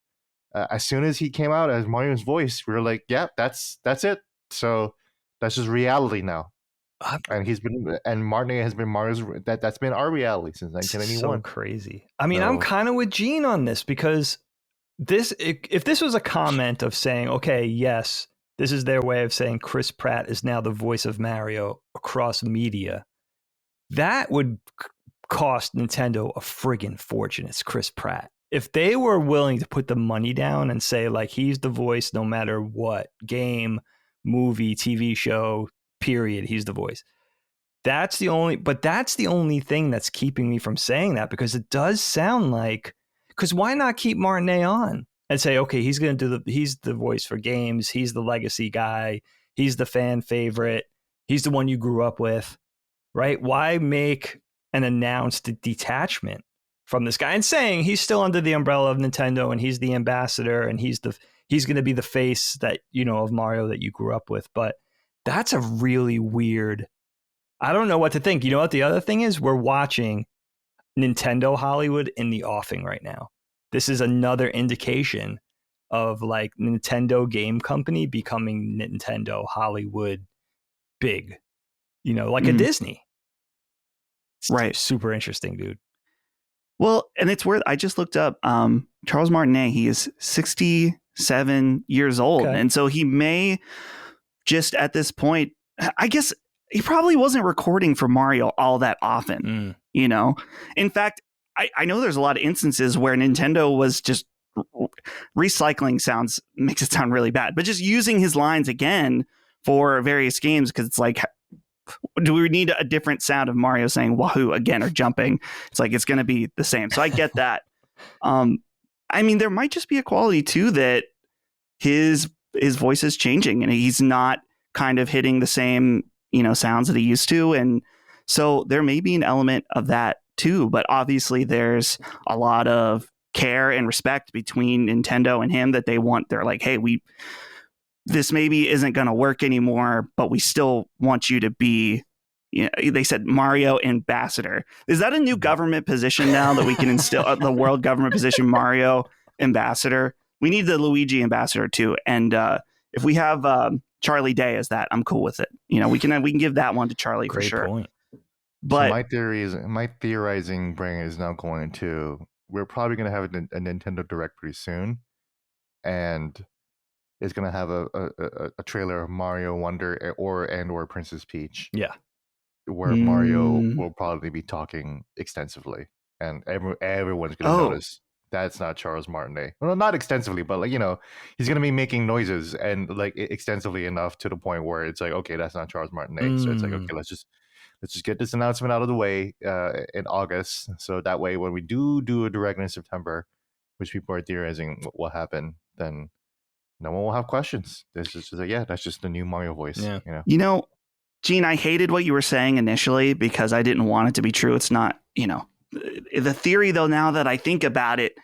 As soon as he came out as Mario's voice, we were like, yeah, that's it. So that's just reality now. And Martinet has been Mario's. That's been our reality since 1991. So crazy. I mean, I'm kind of with Gene on this, because if this was a comment of saying, okay, yes, this is their way of saying Chris Pratt is now the voice of Mario across media, that would cost Nintendo a friggin' fortune. It's Chris Pratt. If they were willing to put the money down and say, like, he's the voice no matter what, game, movie, TV show, period, he's the voice. That's the only thing that's keeping me from saying that, because it does sound like, because why not keep Martinet on and say, okay, he's the voice for games, he's the legacy guy, he's the fan favorite, he's the one you grew up with, right? Why make an announced detachment from this guy and saying he's still under the umbrella of Nintendo and he's the ambassador and he's going to be the face that, you know, of Mario that you grew up with? But that's a really weird. I don't know what to think. You know what the other thing is? We're watching Nintendo Hollywood in the offing right now. This is another indication of like Nintendo game company becoming Nintendo Hollywood big, you know, like a Disney. It's right. Super interesting, dude. Well, and it's worth, I just looked up Charles Martinet. He is 67 years old. Okay. And so he may just at this point, I guess he probably wasn't recording for Mario all that often, you know? In fact, I know there's a lot of instances where Nintendo was just recycling makes it sound really bad, but just using his lines again for various games, because it's like, do we need a different sound of Mario saying wahoo again or jumping? It's like, it's going to be the same. So I get that. I mean, there might just be a quality too that his voice is changing and he's not kind of hitting the same, you know, sounds that he used to. And so there may be an element of that too, but obviously there's a lot of care and respect between Nintendo and him that they're like, hey, this maybe isn't going to work anymore, but we still want you to be, you know, they said Mario ambassador. Is that a new government position now that we can instill the world government position, Mario ambassador? We need the Luigi ambassador too. And if we have Charlie Day as that, I'm cool with it. You know, we can give that one to Charlie. Great for sure. Point. But so my theorizing brain is now going to, we're probably going to have a Nintendo Direct pretty soon, and it's going to have a trailer of Mario Wonder or Princess Peach. Yeah. Where Mario will probably be talking extensively, and everyone's going to notice that's not Charles Martinet. Well, not extensively, but like, you know, he's going to be making noises and like extensively enough to the point where it's like, okay, that's not Charles Martinet. So it's like, okay, let's just get this announcement out of the way in August, so that way when we do a direct in September, which people are theorizing what will happen, then no one will have questions. This is just like, yeah, that's just the new Mario voice. Yeah. You know, Gene, I hated what you were saying initially because I didn't want it to be true. It's not, you know, the theory though, now that I think about it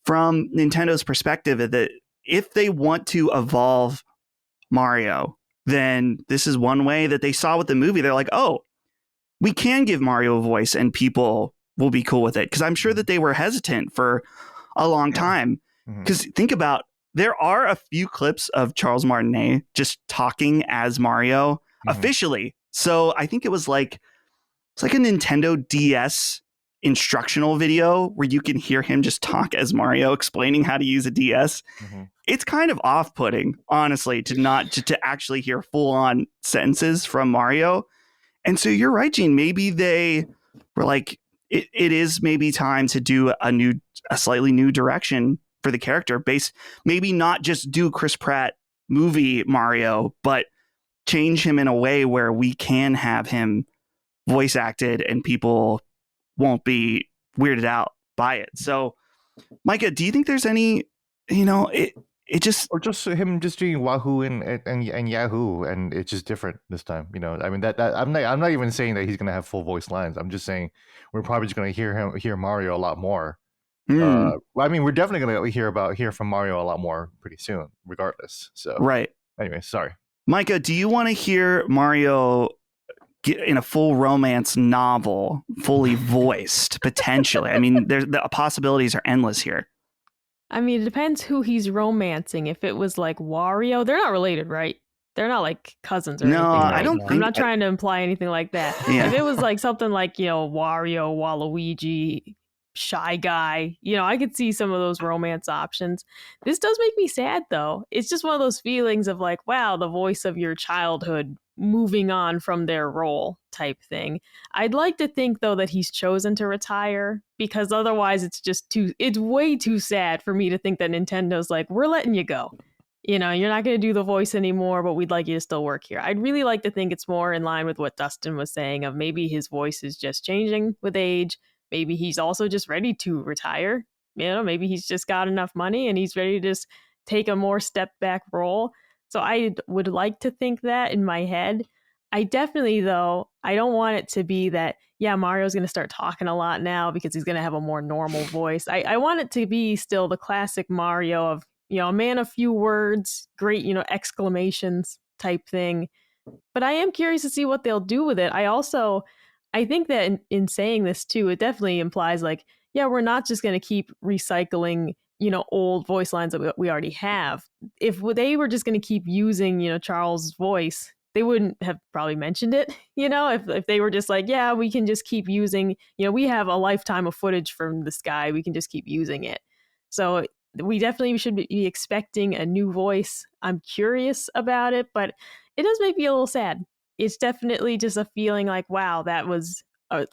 from Nintendo's perspective, is that if they want to evolve Mario, then this is one way that they saw with the movie. They're like, oh, we can give Mario a voice and people will be cool with it. Because I'm sure that they were hesitant for a long time. Because think about, there are a few clips of Charles Martinet just talking as Mario officially. So I think it's like a Nintendo DS instructional video where you can hear him just talk as Mario explaining how to use a DS. It's kind of off-putting, honestly, to actually hear full-on sentences from Mario. And so you're right, Gene. Maybe they were like, it is maybe time to do a slightly new direction for the character, maybe not just do Chris Pratt movie Mario, but change him in a way where we can have him voice acted and people won't be weirded out by it. So, Micah, do you think there's any it just, or just him just doing Wahoo and Yahoo, and it's just different this time. I mean that I'm not even saying that he's gonna have full voice lines. I'm just saying we're probably just gonna hear Mario a lot more. I mean, we're definitely gonna hear from Mario a lot more pretty soon, regardless. So right. Anyway, sorry, Micah, do you want to hear Mario in a full romance novel, fully voiced, potentially? I mean, the possibilities are endless here. I mean, it depends who he's romancing. If it was like Wario, they're not related, right? They're not like cousins or anything, right? I don't I'm think. not trying to imply anything like that. Yeah. If it was like something like, Wario, Waluigi, Shy Guy, I could see some of those romance options. This does make me sad, though. It's just one of those feelings of like, wow, the voice of your childhood moving on from their role type thing. I'd like to think, though, that he's chosen to retire, because otherwise it's way too sad for me to think that Nintendo's like, we're letting you go. You're not going to do the voice anymore, but we'd like you to still work here. I'd really like to think it's more in line with what Dustin was saying of maybe his voice is just changing with age. Maybe he's also just ready to retire. Maybe he's just got enough money and he's ready to just take a more step back role. So I would like to think that in my head. I definitely, though, I don't want it to be that, Mario's going to start talking a lot now because he's going to have a more normal voice. I want it to be still the classic Mario of, a man of few words, great, exclamations type thing. But I am curious to see what they'll do with it. I think that in saying this too, it definitely implies like, we're not just going to keep recycling, old voice lines that we already have. If they were just going to keep using, Charles' voice, they wouldn't have probably mentioned it, if they were just like, we can just keep using, we have a lifetime of footage from this guy, we can just keep using it. So we definitely should be expecting a new voice. I'm curious about it, but it does make me a little sad. It's definitely just a feeling like, wow, that was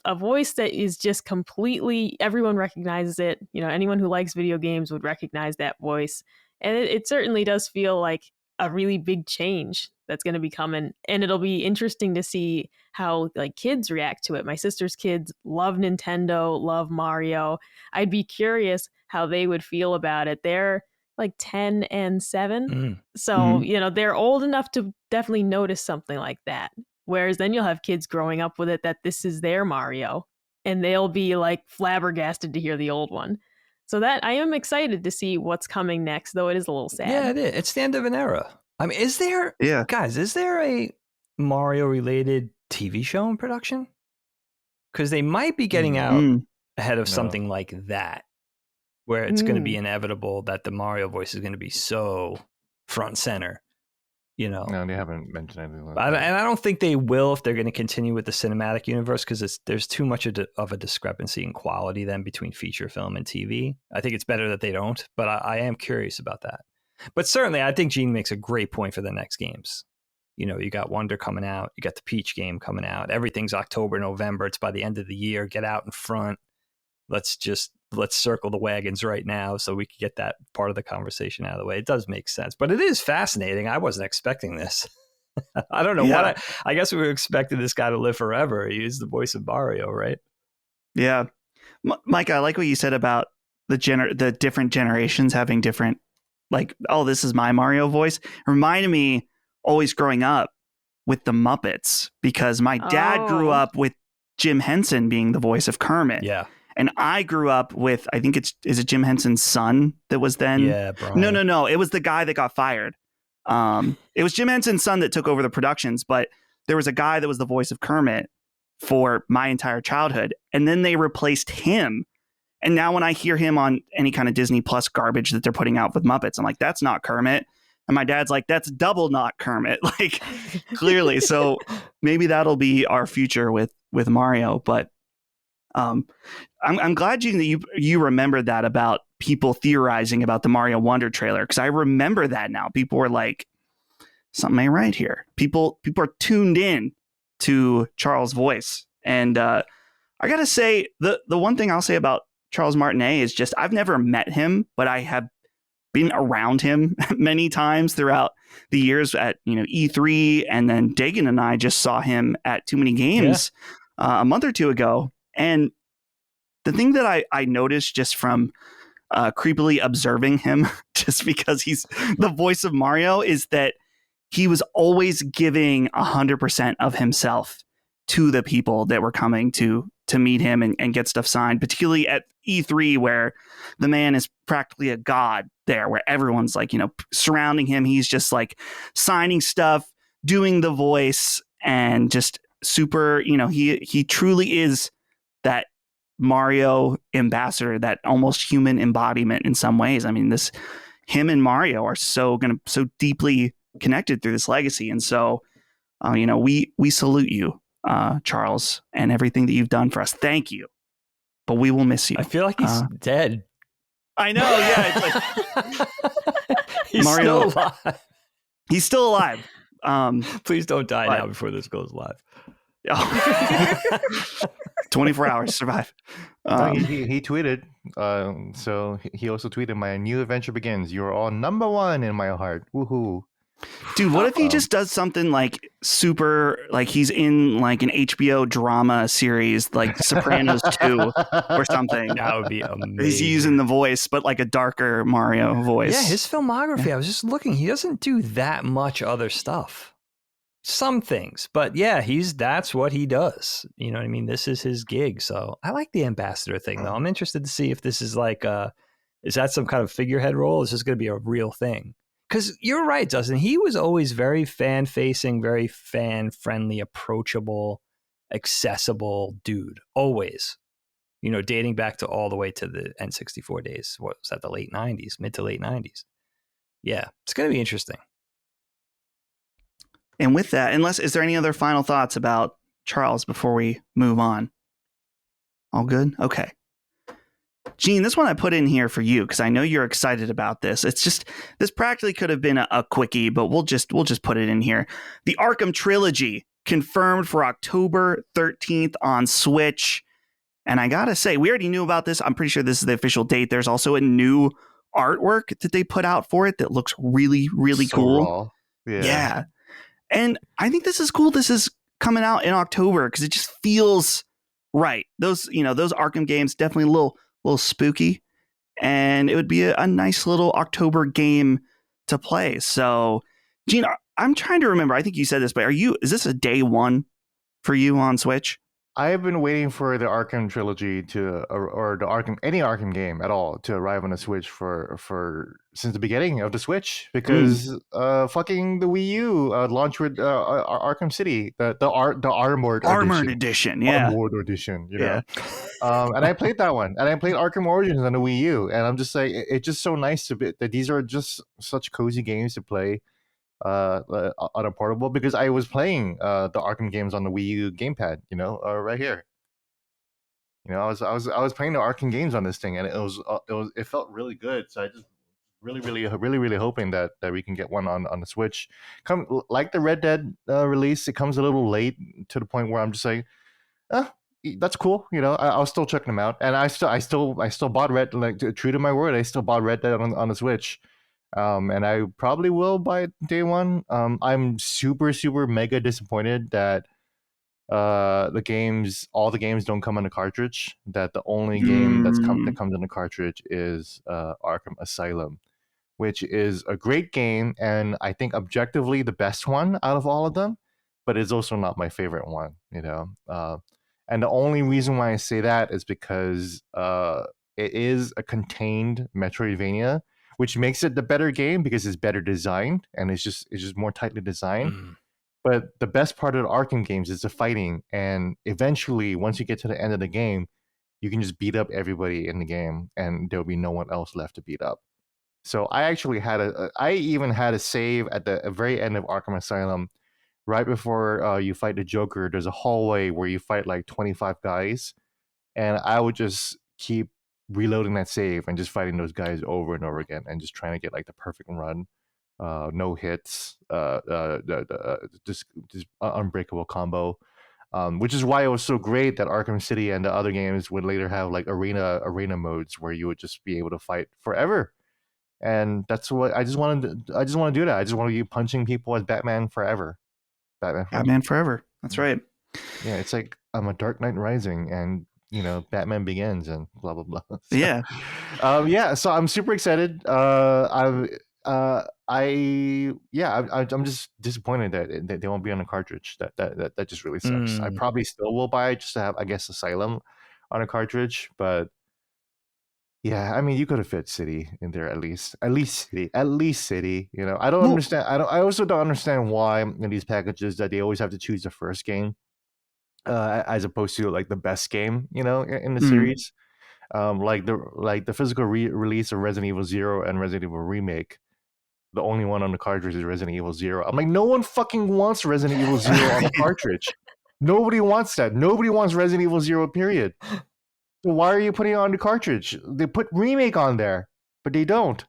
a voice that is just completely, everyone recognizes it. Anyone who likes video games would recognize that voice. And it certainly does feel like a really big change that's going to be coming. And it'll be interesting to see how like kids react to it. My sister's kids love Nintendo, love Mario. I'd be curious how they would feel about it. They're like 10 and 7. So, they're old enough to definitely notice something like that. Whereas then you'll have kids growing up with it that this is their Mario and they'll be like flabbergasted to hear the old one. So that I am excited to see what's coming next, though it is a little sad. Yeah, it is. It's the end of an era. I mean, is there a Mario related TV show in production? Because they might be getting out ahead of something like that, where it's going to be inevitable that the Mario voice is going to be so front and center. No, they haven't mentioned anything like that. And I don't think they will if they're going to continue with the cinematic universe, because there's too much of a discrepancy in quality then between feature film and TV. I think it's better that they don't, but I am curious about that. But certainly, I think Gene makes a great point for the next games. You got Wonder coming out, you got the Peach game coming out. Everything's October, November. It's by the end of the year. Get out in front. Let's circle the wagons right now so we can get that part of the conversation out of the way. It does make sense, but it is fascinating. I wasn't expecting this. I don't know what I guess we were expecting this guy to live forever. He is the voice of Mario, right? Yeah. Mike, I like what you said about the different generations having different, like, oh, this is my Mario voice. It reminded me always growing up with the Muppets, because my dad grew up with Jim Henson being the voice of Kermit. Yeah. And I grew up with, I think is it Jim Henson's son that was then? Yeah, Brian. No. It was the guy that got fired. It was Jim Henson's son that took over the productions, but there was a guy that was the voice of Kermit for my entire childhood. And then they replaced him. And now when I hear him on any kind of Disney Plus garbage that they're putting out with Muppets, I'm like, that's not Kermit. And my dad's like, that's double not Kermit. Like, clearly. So maybe that'll be our future with Mario. But I'm glad, Gene, that you remembered that about people theorizing about the Mario Wonder trailer, because I remember that now. People were like, something ain't right here. People are tuned in to Charles' voice. And I gotta say, the one thing I'll say about Charles Martinet is just, I've never met him, but I have been around him many times throughout the years at E3, and then Dagan and I just saw him at Too Many Games a month or two ago. And the thing that I noticed just from creepily observing him just because he's the voice of Mario, is that he was always giving 100% of himself to the people that were coming to meet him and get stuff signed, particularly at E3, where the man is practically a god there, where everyone's like, surrounding him. He's just like signing stuff, doing the voice, and just super, he truly is that Mario ambassador, that almost human embodiment in some ways. I mean, him and Mario are so deeply connected through this legacy. And so, we salute you, Charles, and everything that you've done for us. Thank you. But we will miss you. I feel like he's dead. I know. Yeah. It's like he's Mario, still alive. He's still alive. Please don't die now before this goes live. 24 hours, survive. He tweeted. So he also tweeted, "My new adventure begins. You're all number one in my heart. Woohoo!" Dude, what if he just does something like super, like he's in like an HBO drama series, like Sopranos 2 or something? That would be amazing. He's using the voice, but like a darker Mario voice. Yeah, his filmography, I was just looking, he doesn't do that much other stuff. Some things, but yeah, that's what he does. You know what I mean? This is his gig. So I like the ambassador thing, though. I'm interested to see if this is like, is that some kind of figurehead role? Is this going to be a real thing? Because you're right, Dustin. He was always very fan-facing, very fan-friendly, approachable, accessible dude. Always. Dating back to all the way to the N64 days. What was that, the late 90s, mid to late 90s? Yeah, it's going to be interesting. And with that, is there any other final thoughts about Charles before we move on? All good? Okay. Gene, this one I put in here for you because I know you're excited about this. It's just, this practically could have been a quickie, but we'll just put it in here. The Arkham Trilogy confirmed for October 13th on Switch. And I gotta say, we already knew about this. I'm pretty sure this is the official date. There's also a new artwork that they put out for it that looks really, really cool. Raw. Yeah. And I think this is cool. This is coming out in October because it just feels right. Those Arkham games, definitely a little spooky, and it would be a nice little October game to play. So, Gene, I'm trying to remember. I think you said this, but is this a day one for you on Switch? I have been waiting for the Arkham trilogy or the any Arkham game at all to arrive on the Switch for since the beginning of the Switch, because fucking the Wii U launched with Arkham City, the armored edition, yeah, armored edition, know. And I played that one, and I played Arkham Origins on the Wii U, and I'm just like, it's just so nice that these are just such cozy games to play on a portable, because I was playing the Arkham games on the Wii U gamepad, right here. I was playing the Arkham games on this thing, and it felt really good. So I just really hoping that we can get one on the Switch. Like the Red Dead release, it comes a little late to the point where I'm just like, that's cool. I'll still check them out, and I still bought true to my word, I still bought Red Dead on the Switch. And I probably will by day one. I'm super mega disappointed that all the games don't come on the cartridge. That the only game that comes on the cartridge is Arkham Asylum, which is a great game, and I think objectively the best one out of all of them, but it's also not my favorite one. And the only reason why I say that is because it is a contained Metroidvania, which makes it the better game because it's better designed and it's just more tightly designed. But the best part of the Arkham games is the fighting, and eventually, once you get to the end of the game, you can just beat up everybody in the game, and there'll be no one else left to beat up. So I even had a save at the very end of Arkham Asylum, right before you fight the Joker. There's a hallway where you fight like 25 guys, and I would just keep reloading that save and just fighting those guys over and over again, and just trying to get like the perfect run, no hits, just unbreakable combo, which is why it was so great that Arkham City and the other games would later have like arena modes where you would just be able to fight forever. And that's what I just want to do. That I just want to be punching people as Batman forever. Batman forever. That's right. Yeah, it's like I'm a Dark Knight Rising, and Batman Begins and blah blah blah. So, Yeah. So I'm super excited. I'm just disappointed that they won't be on the cartridge. That just really sucks. I probably still will buy it just to have, I guess, Asylum on a cartridge, but yeah, I mean, you could have fit City in there at least City. I don't understand. I also don't understand why in these packages that they always have to choose the first game, as opposed to like the best game, in the series. Like the physical release of Resident Evil 0 and Resident Evil Remake. The only one on the cartridge is Resident Evil 0. I'm like, no one fucking wants Resident Evil 0 on the cartridge. Nobody wants that. Nobody wants Resident Evil 0, period. So why are you putting it on the cartridge? They put Remake on there, but they don't.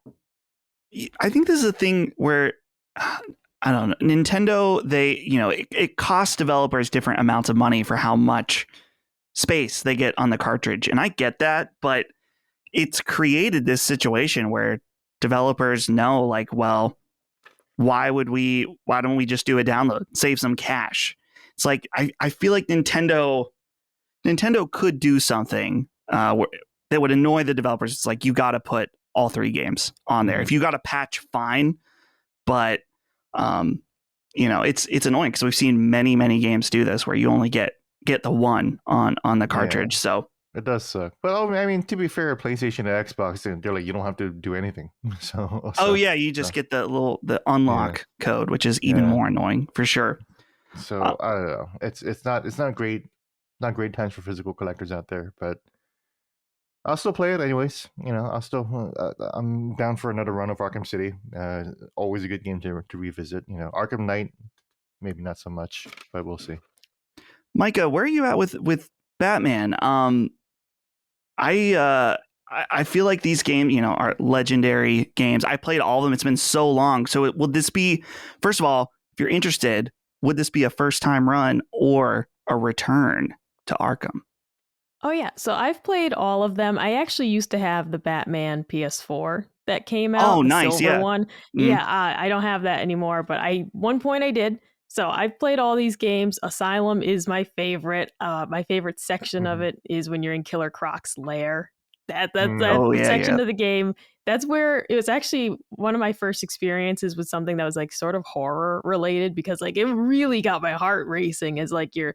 I think this is a thing where, I don't know, Nintendo, it costs developers different amounts of money for how much space they get on the cartridge. And I get that, but it's created this situation where developers know, like, well, why don't we just do a download, save some cash? It's like, I feel like Nintendo could do something that would annoy the developers. It's like, you got to put all 3 games on there. If you got a patch, fine. But, it's annoying because we've seen many, many games do this where you only get the one on the cartridge. Yeah. So it does suck. But I mean, to be fair, PlayStation and Xbox, they're like, you don't have to do anything. You just get the unlock code, which is even more annoying for sure. So I don't know. It's not great. Not great times for physical collectors out there, but I'll still play it anyways. I'm down for another run of Arkham City. Always a good game to revisit. Arkham Knight, maybe not so much, but we'll see. Micah, where are you at with Batman? I feel like these games, are legendary games. I played all of them. It's been so long. So would this be, first of all, if you're interested, would this be a first time run or a return to Arkham? Oh yeah, so I've played all of them. I actually used to have the Batman PS4 that came out. Oh, nice, silver one. Yeah, I don't have that anymore, but one point I did. So I've played all these games. Asylum is my favorite. My favorite section of it is when you're in Killer Croc's lair. That section of the game. That's where it was actually one of my first experiences with something that was like sort of horror related, because like it really got my heart racing as like you're,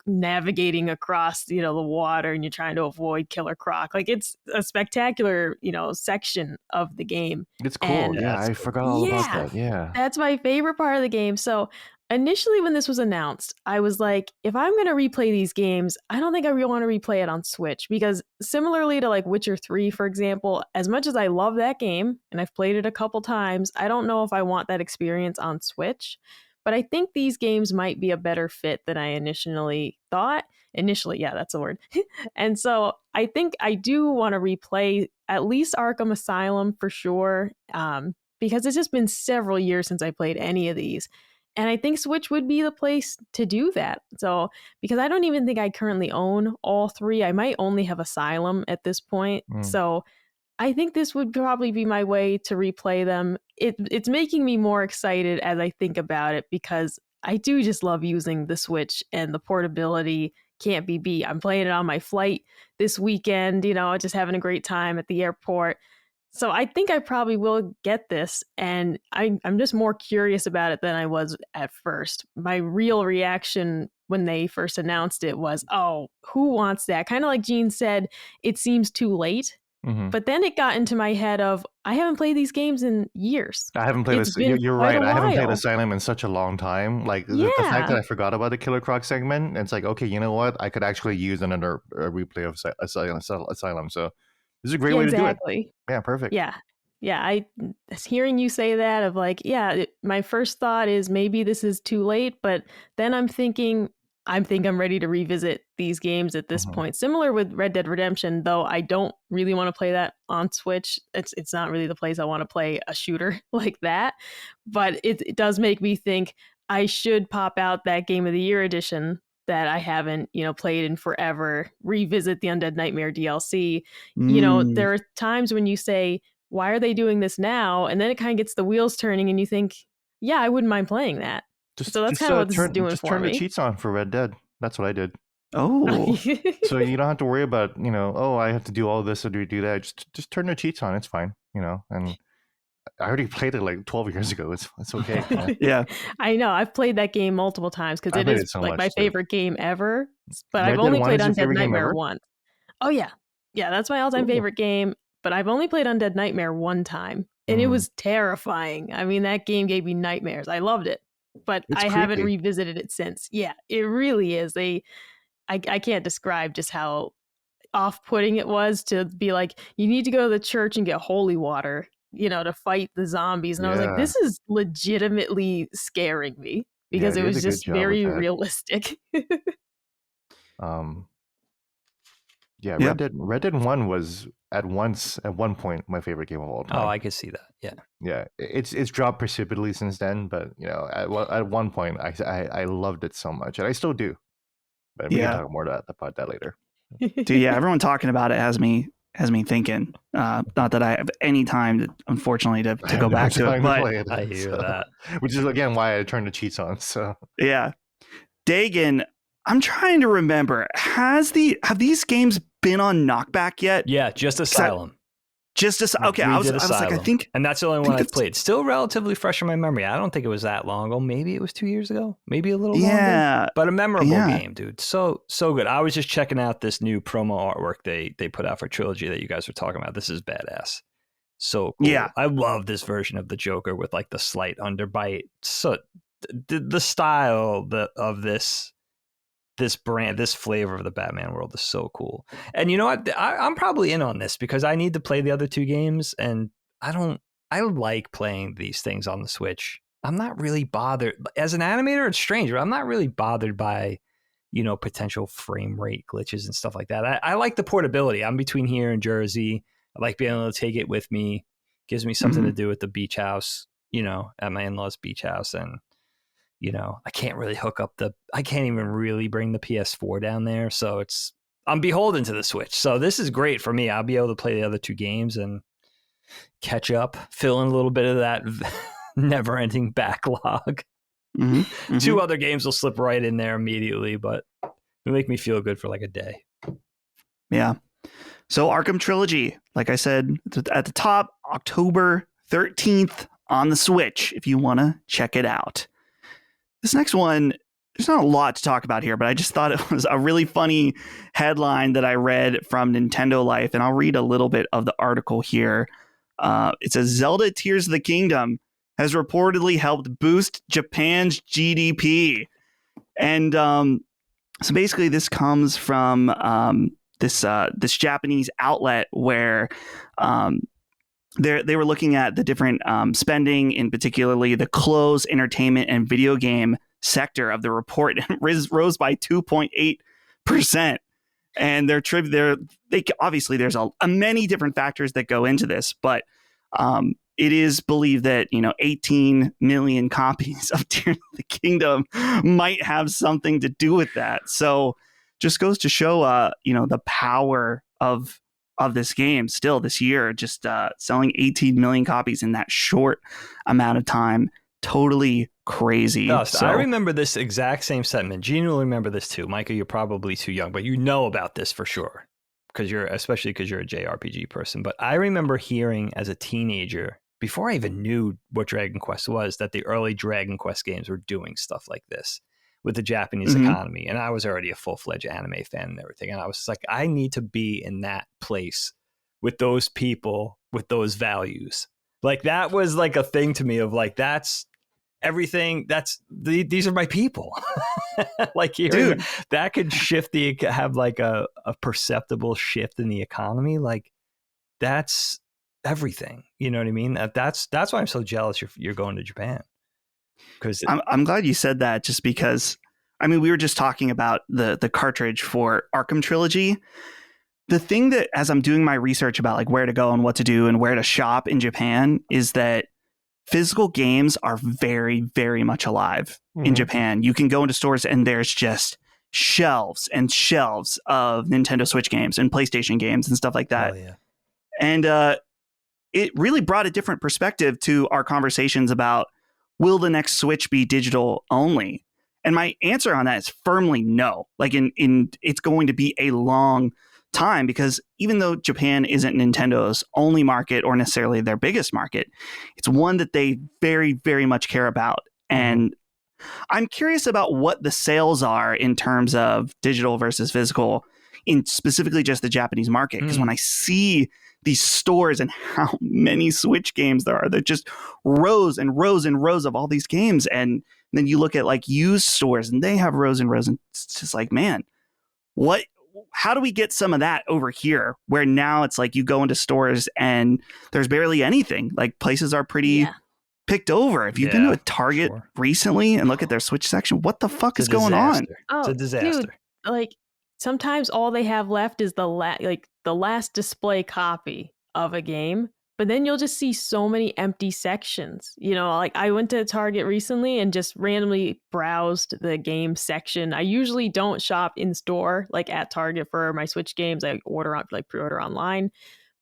navigating across, the water and you're trying to avoid Killer Croc. Like it's a spectacular, section of the game. It's cool. And, I forgot all about that. Yeah. That's my favorite part of the game. So initially when this was announced, I was like, if I'm going to replay these games, I don't think I really want to replay it on Switch, because similarly to like Witcher 3, for example, as much as I love that game and I've played it a couple times, I don't know if I want that experience on Switch. But I think these games might be a better fit than I initially thought. Yeah, that's the word. And so I think I do want to replay at least Arkham Asylum for sure, because it's just been several years since I played any of these. And I think Switch would be the place to do that. So, because I don't even think I currently own all 3. I might only have Asylum at this point. So I think this would probably be my way to replay them. It's making me more excited as I think about it, because I do just love using the Switch, and the portability can't be beat. I'm playing it on my flight this weekend, just having a great time at the airport. So I think I probably will get this, and I'm just more curious about it than I was at first. My real reaction when they first announced it was, oh, who wants that? Kind of like Gene said, it seems too late. But then it got into my head of, I haven't played these games in years. I haven't played this. You're right. I haven't played Asylum in such a long time. Like the fact that I forgot about the Killer Croc segment, it's like, okay, you know what? I could actually use another replay of Asylum. So this is a great way to do it. Yeah, perfect. Yeah. I hearing you say that of like, my first thought is maybe this is too late, but then I'm thinking I'm ready to revisit these games at this point. Similar with Red Dead Redemption, though I don't really want to play that on Switch. It's not really the place I want to play a shooter like that. But it does make me think I should pop out that Game of the Year edition that I haven't, played in forever, revisit the Undead Nightmare DLC. There are times when you say, why are they doing this now? And then it kind of gets the wheels turning and you think, I wouldn't mind playing that. So that's kind of what this is doing for me. Just turn the cheats on for Red Dead. That's what I did. Oh, So you don't have to worry about, oh, I have to do all this or do that. Just turn the cheats on. It's fine, and I already played it like 12 years ago. It's okay. yeah. I know. I've played that game multiple times because I it played is it so like much my too. favorite game ever. But Red I've Dead only 1 played is your Undead favorite game Nightmare ever? once. Oh yeah, yeah. That's my all-time Cool. favorite game. But I've only played Undead Nightmare one time, and it was terrifying. I mean, that game gave me nightmares. I loved it, but It's I creepy. haven't revisited it since. Yeah, it really is. I can't describe just how off-putting it was to be like, you need to go to the church and get holy water, to fight the zombies. And I was like, Yeah. this is legitimately scaring me because Yeah, it they did was a good just job with very that. realistic. Yeah, Yeah. Red Dead 1 was at one point my favorite game of all time. Oh, I could see that. Yeah. Yeah, it's dropped precipitously since then, but at one point I loved it so much, and I still do. But we can talk more about that later. Dude, yeah, everyone talking about it has me thinking. Not that I have any time, unfortunately, to go back to it, but I hear that. Which is again why I turned the cheats on. So yeah, Dagan, I'm trying to remember. Have these games been on knockback yet? Yeah, just Asylum. Okay. I was like, I think, and that's the only one I've played. Still relatively fresh in my memory. I don't think it was that long ago. Maybe it was 2 years ago. Maybe a little longer. But a memorable game, dude. So good. I was just checking out this new promo artwork they put out for Trilogy that you guys were talking about. This is badass. So cool. Yeah. I love this version of the Joker with like the slight underbite. So the style of this brand, this flavor of the Batman world is so cool. And you know what? I'm probably in on this because I need to play the other two games, and I like playing these things on the Switch. I'm not really bothered. As an animator, it's strange, but I'm not really bothered by, potential frame rate glitches and stuff like that. I like the portability. I'm between here and Jersey. I like being able to take it with me. Gives me something to do at the beach house, at my in-laws' beach house. And I can't really I can't even really bring the PS4 down there. So I'm beholden to the Switch. So this is great for me. I'll be able to play the other two games and catch up, fill in a little bit of that never ending backlog. Two other games will slip right in there immediately, but it'll make me feel good for like a day. Yeah. So Arkham Trilogy, like I said at the top, October 13th on the Switch, if you want to check it out. This next one, there's not a lot to talk about here, but I just thought it was a really funny headline that I read from Nintendo Life, and I'll read a little bit of the article here. It says, Zelda Tears of the Kingdom has reportedly helped boost Japan's GDP. And so basically this comes from this Japanese outlet where they were looking at the different spending, in particularly the clothes, entertainment, and video game sector of the report, and rose by 2.8%. And obviously there's many different factors that go into this, but it is believed that 18 million copies of Tears of the Kingdom might have something to do with that. So just goes to show the power of this game still this year, just selling 18 million copies in that short amount of time. Totally crazy. No, so I remember this exact same sentiment. Gene will remember this too. Micah, you're probably too young, but you know about this for sure especially because you're a JRPG person. But I remember hearing as a teenager, before I even knew what Dragon Quest was, that the early Dragon Quest games were doing stuff like this with the Japanese economy. And I was already a full-fledged anime fan and everything. And I was just like, I need to be in that place with those people, with those values. Like that was like a thing to me of like, that's everything. These are my people. Like hearing that could have like a perceptible shift in the economy. Like that's everything. You know what I mean? That's why I'm so jealous you're going to Japan. Because I'm glad you said that, just because, I mean, we were just talking about the cartridge for Arkham Trilogy. The thing that, as I'm doing my research about like where to go and what to do and where to shop in Japan, is that physical games are very, very much alive in Japan. You can go into stores and there's just shelves and shelves of Nintendo Switch games and PlayStation games and stuff like that. yeah. And it really brought a different perspective to our conversations about, will the next Switch be digital only? And my answer on that is firmly no. Like in it's going to be a long time, because even though Japan isn't Nintendo's only market or necessarily their biggest market, it's one that they very, very much care about. And I'm curious about what the sales are in terms of digital versus physical in specifically just the Japanese market. Because when I see these stores and how many Switch games there are, they're just rows and rows and rows of all these games. And then you look at like used stores and they have rows and rows, and it's just like, man, how do we get some of that over here, where now it's like you go into stores and there's barely anything? Like places are pretty picked over. If you've been to a Target recently and look at their Switch section, what the fuck is going on? It's a disaster. Dude, like sometimes all they have left is the last display copy of a game. But then you'll just see so many empty sections. You know, like I went to Target recently and just randomly browsed the game section. I usually don't shop in store, like at Target for my Switch games. I pre-order online.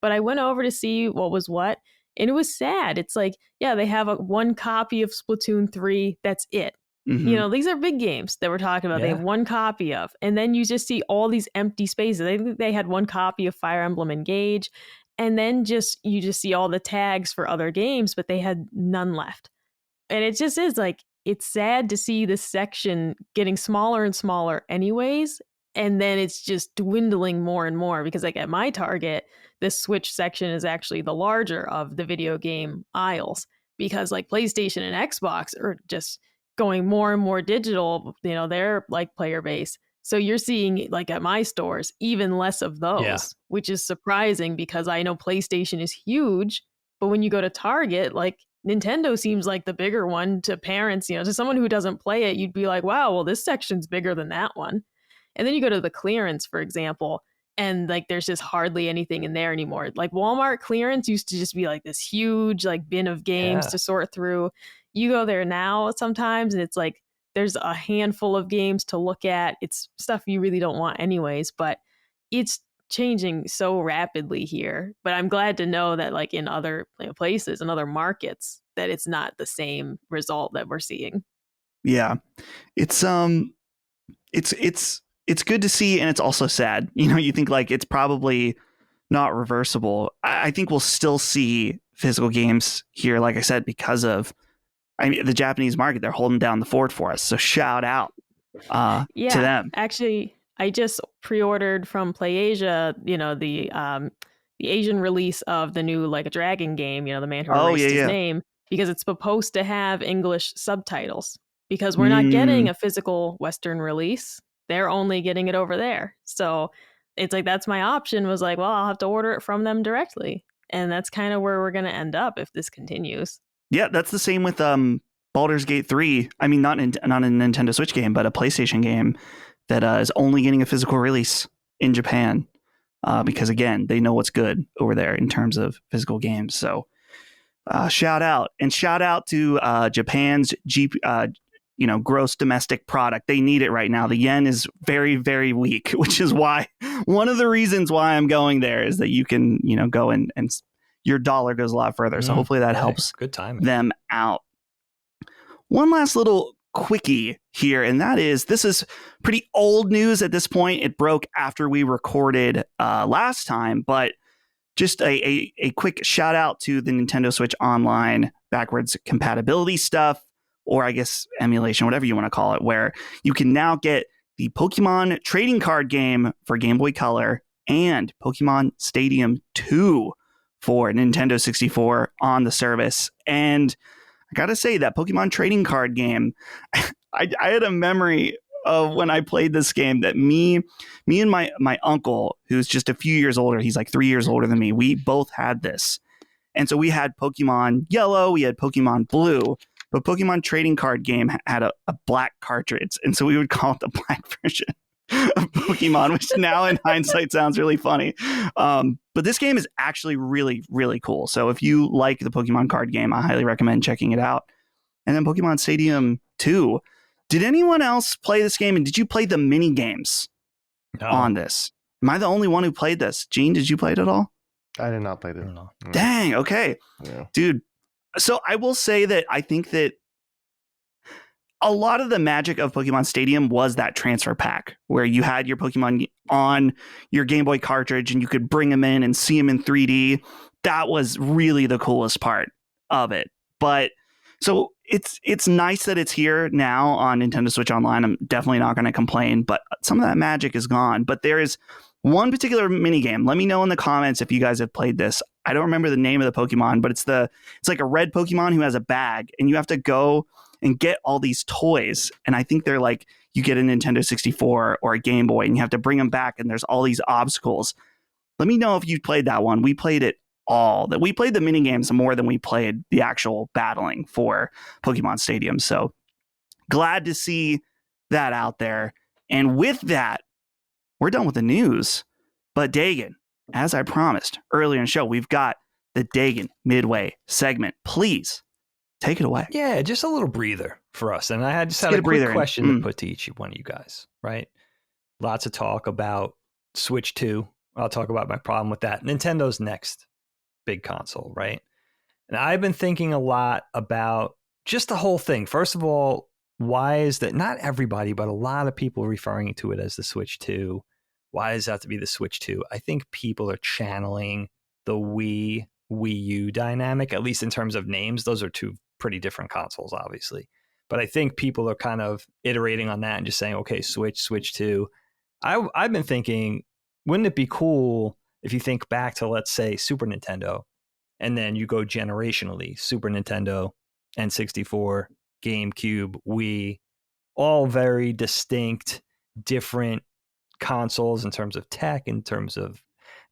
But I went over to see what was what, and it was sad. It's like, yeah, they have one copy of Splatoon 3. That's it. You know, these are big games that we're talking about. They have one copy of, and then you just see all these empty spaces. I think they had one copy of Fire Emblem Engage. And then you just see all the tags for other games, but they had none left. And it just is like, it's sad to see this section getting smaller and smaller anyways. And then it's just dwindling more and more, because like at my Target, this Switch section is actually the larger of the video game aisles, because like PlayStation and Xbox are just going more and more digital, you know, their like player base. So you're seeing, like at my stores, even less of those, which is surprising, because I know PlayStation is huge. But when you go to Target, like Nintendo seems like the bigger one to parents, you know, to someone who doesn't play it, you'd be like, wow, well, this section's bigger than that one. And then you go to the clearance, for example, and like there's just hardly anything in there anymore. Like Walmart clearance used to just be like this huge like bin of games to sort through. You go there now sometimes and it's like, there's a handful of games to look at. It's stuff you really don't want anyways, but it's changing so rapidly here. But I'm glad to know that like in other places and other markets that it's not the same result that we're seeing. Yeah. It's good to see, and it's also sad. You know, you think like it's probably not reversible. I think we'll still see physical games here, like I said, because of the Japanese market. They're holding down the fort for us. So shout out to them. Actually, I just pre-ordered from PlayAsia, you know, the Asian release of the new like a dragon game, you know, the man who erased his name, because it's supposed to have English subtitles, because we're not getting a physical Western release. They're only getting it over there. So it's like, that's my option, was like, well, I'll have to order it from them directly. And that's kind of where we're going to end up if this continues. Yeah, that's the same with Baldur's Gate 3. I mean, not a Nintendo Switch game, but a PlayStation game that is only getting a physical release in Japan, because, again, they know what's good over there in terms of physical games. So shout out to Japan's gross domestic product. They need it right now. The yen is very, very weak, which is why one of the reasons why I'm going there is that you can, you know, go and your dollar goes a lot further. So hopefully that helps them out. One last little quickie here, and that is, this is pretty old news at this point. It broke after we recorded last time, but just a quick shout out to the Nintendo Switch Online backwards compatibility stuff, or I guess emulation, whatever you want to call it, where you can now get the Pokemon trading card game for Game Boy Color and Pokemon Stadium 2 for Nintendo 64 on the service. And I gotta say, that Pokemon trading card game, I had a memory of when I played this game that me and my uncle, who's just a few years older, he's like 3 years older than me, we both had this. And so we had Pokemon Yellow, we had Pokemon Blue, but Pokemon trading card game had a black cartridge. And so we would call it the black version of Pokemon, which now in hindsight sounds really funny. But this game is actually really, really cool. So if you like the Pokemon card game, I highly recommend checking it out. And then Pokemon Stadium 2. Did anyone else play this game? And did you play the mini games on this? Am I the only one who played this? Gene, did you play it at all? I did not play it. Dang. Okay. Yeah. Dude. So I will say that I think that a lot of the magic of Pokemon Stadium was that transfer pack where you had your Pokemon on your Game Boy cartridge and you could bring them in and see them in 3D. That was really the coolest part of it. But so it's nice that it's here now on Nintendo Switch Online. I'm definitely not going to complain, but some of that magic is gone. But there is one particular minigame. Let me know in the comments if you guys have played this. I don't remember the name of the Pokemon, but it's like a red Pokemon who has a bag, and you have to go and get all these toys. And I think they're like, you get a Nintendo 64 or a Game Boy and you have to bring them back. And there's all these obstacles. Let me know if you played that one. We played it all. That we played the mini games more than we played the actual battling for Pokemon Stadium. So glad to see that out there. And with that, we're done with the news. But Dagan, as I promised earlier in the show, we've got the Dagan Midway segment. Please take it away. Yeah, just a little breather for us. And I had a quick question to put to each one of you guys, right? Lots of talk about Switch 2. I'll talk about my problem with that. Nintendo's next big console, right? And I've been thinking a lot about just the whole thing. First of all, why is that not everybody, but a lot of people referring to it as the Switch 2? Why does that have to be the Switch 2? I think people are channeling the Wii U dynamic, at least in terms of names. Those are two pretty different consoles, obviously. But I think people are kind of iterating on that and just saying, okay, Switch 2. I've been thinking, wouldn't it be cool if you think back to, let's say, Super Nintendo, and then you go generationally, Super Nintendo, N64, GameCube, Wii, all very distinct, different consoles in terms of tech, in terms of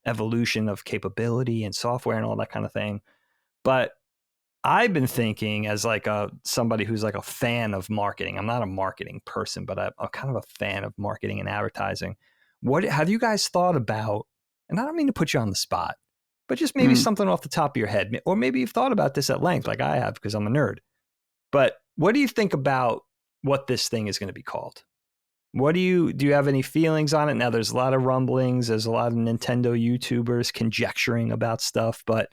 evolution of capability and software and all that kind of thing. But I've been thinking as like somebody who's like a fan of marketing. I'm not a marketing person, but I'm kind of a fan of marketing and advertising. What have you guys thought about? And I don't mean to put you on the spot, but just maybe something off the top of your head, or maybe you've thought about this at length, like I have, because I'm a nerd. But what do you think about what this thing is going to be called? What do you have any feelings on it? Now, there's a lot of rumblings. There's a lot of Nintendo YouTubers conjecturing about stuff, but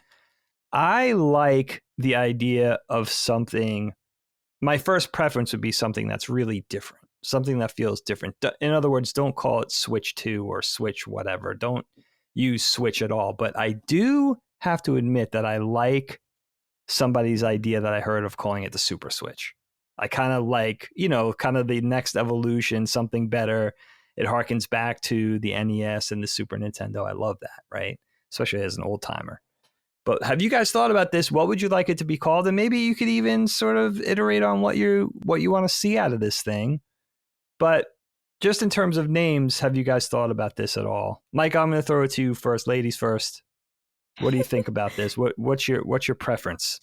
I like the idea of something. My first preference would be something that's really different, something that feels different. In other words, don't call it Switch 2 or Switch whatever. Don't use Switch at all. But I do have to admit that I like somebody's idea that I heard of calling it the Super Switch. I kind of like, kind of the next evolution, something better. It harkens back to the NES and the Super Nintendo. I love that, right? Especially as an old timer. But have you guys thought about this? What would you like it to be called? And maybe you could even sort of iterate on what you want to see out of this thing. But just in terms of names, have you guys thought about this at all? Mike, I'm going to throw it to you first. Ladies first. What do you think about this? What's your preference?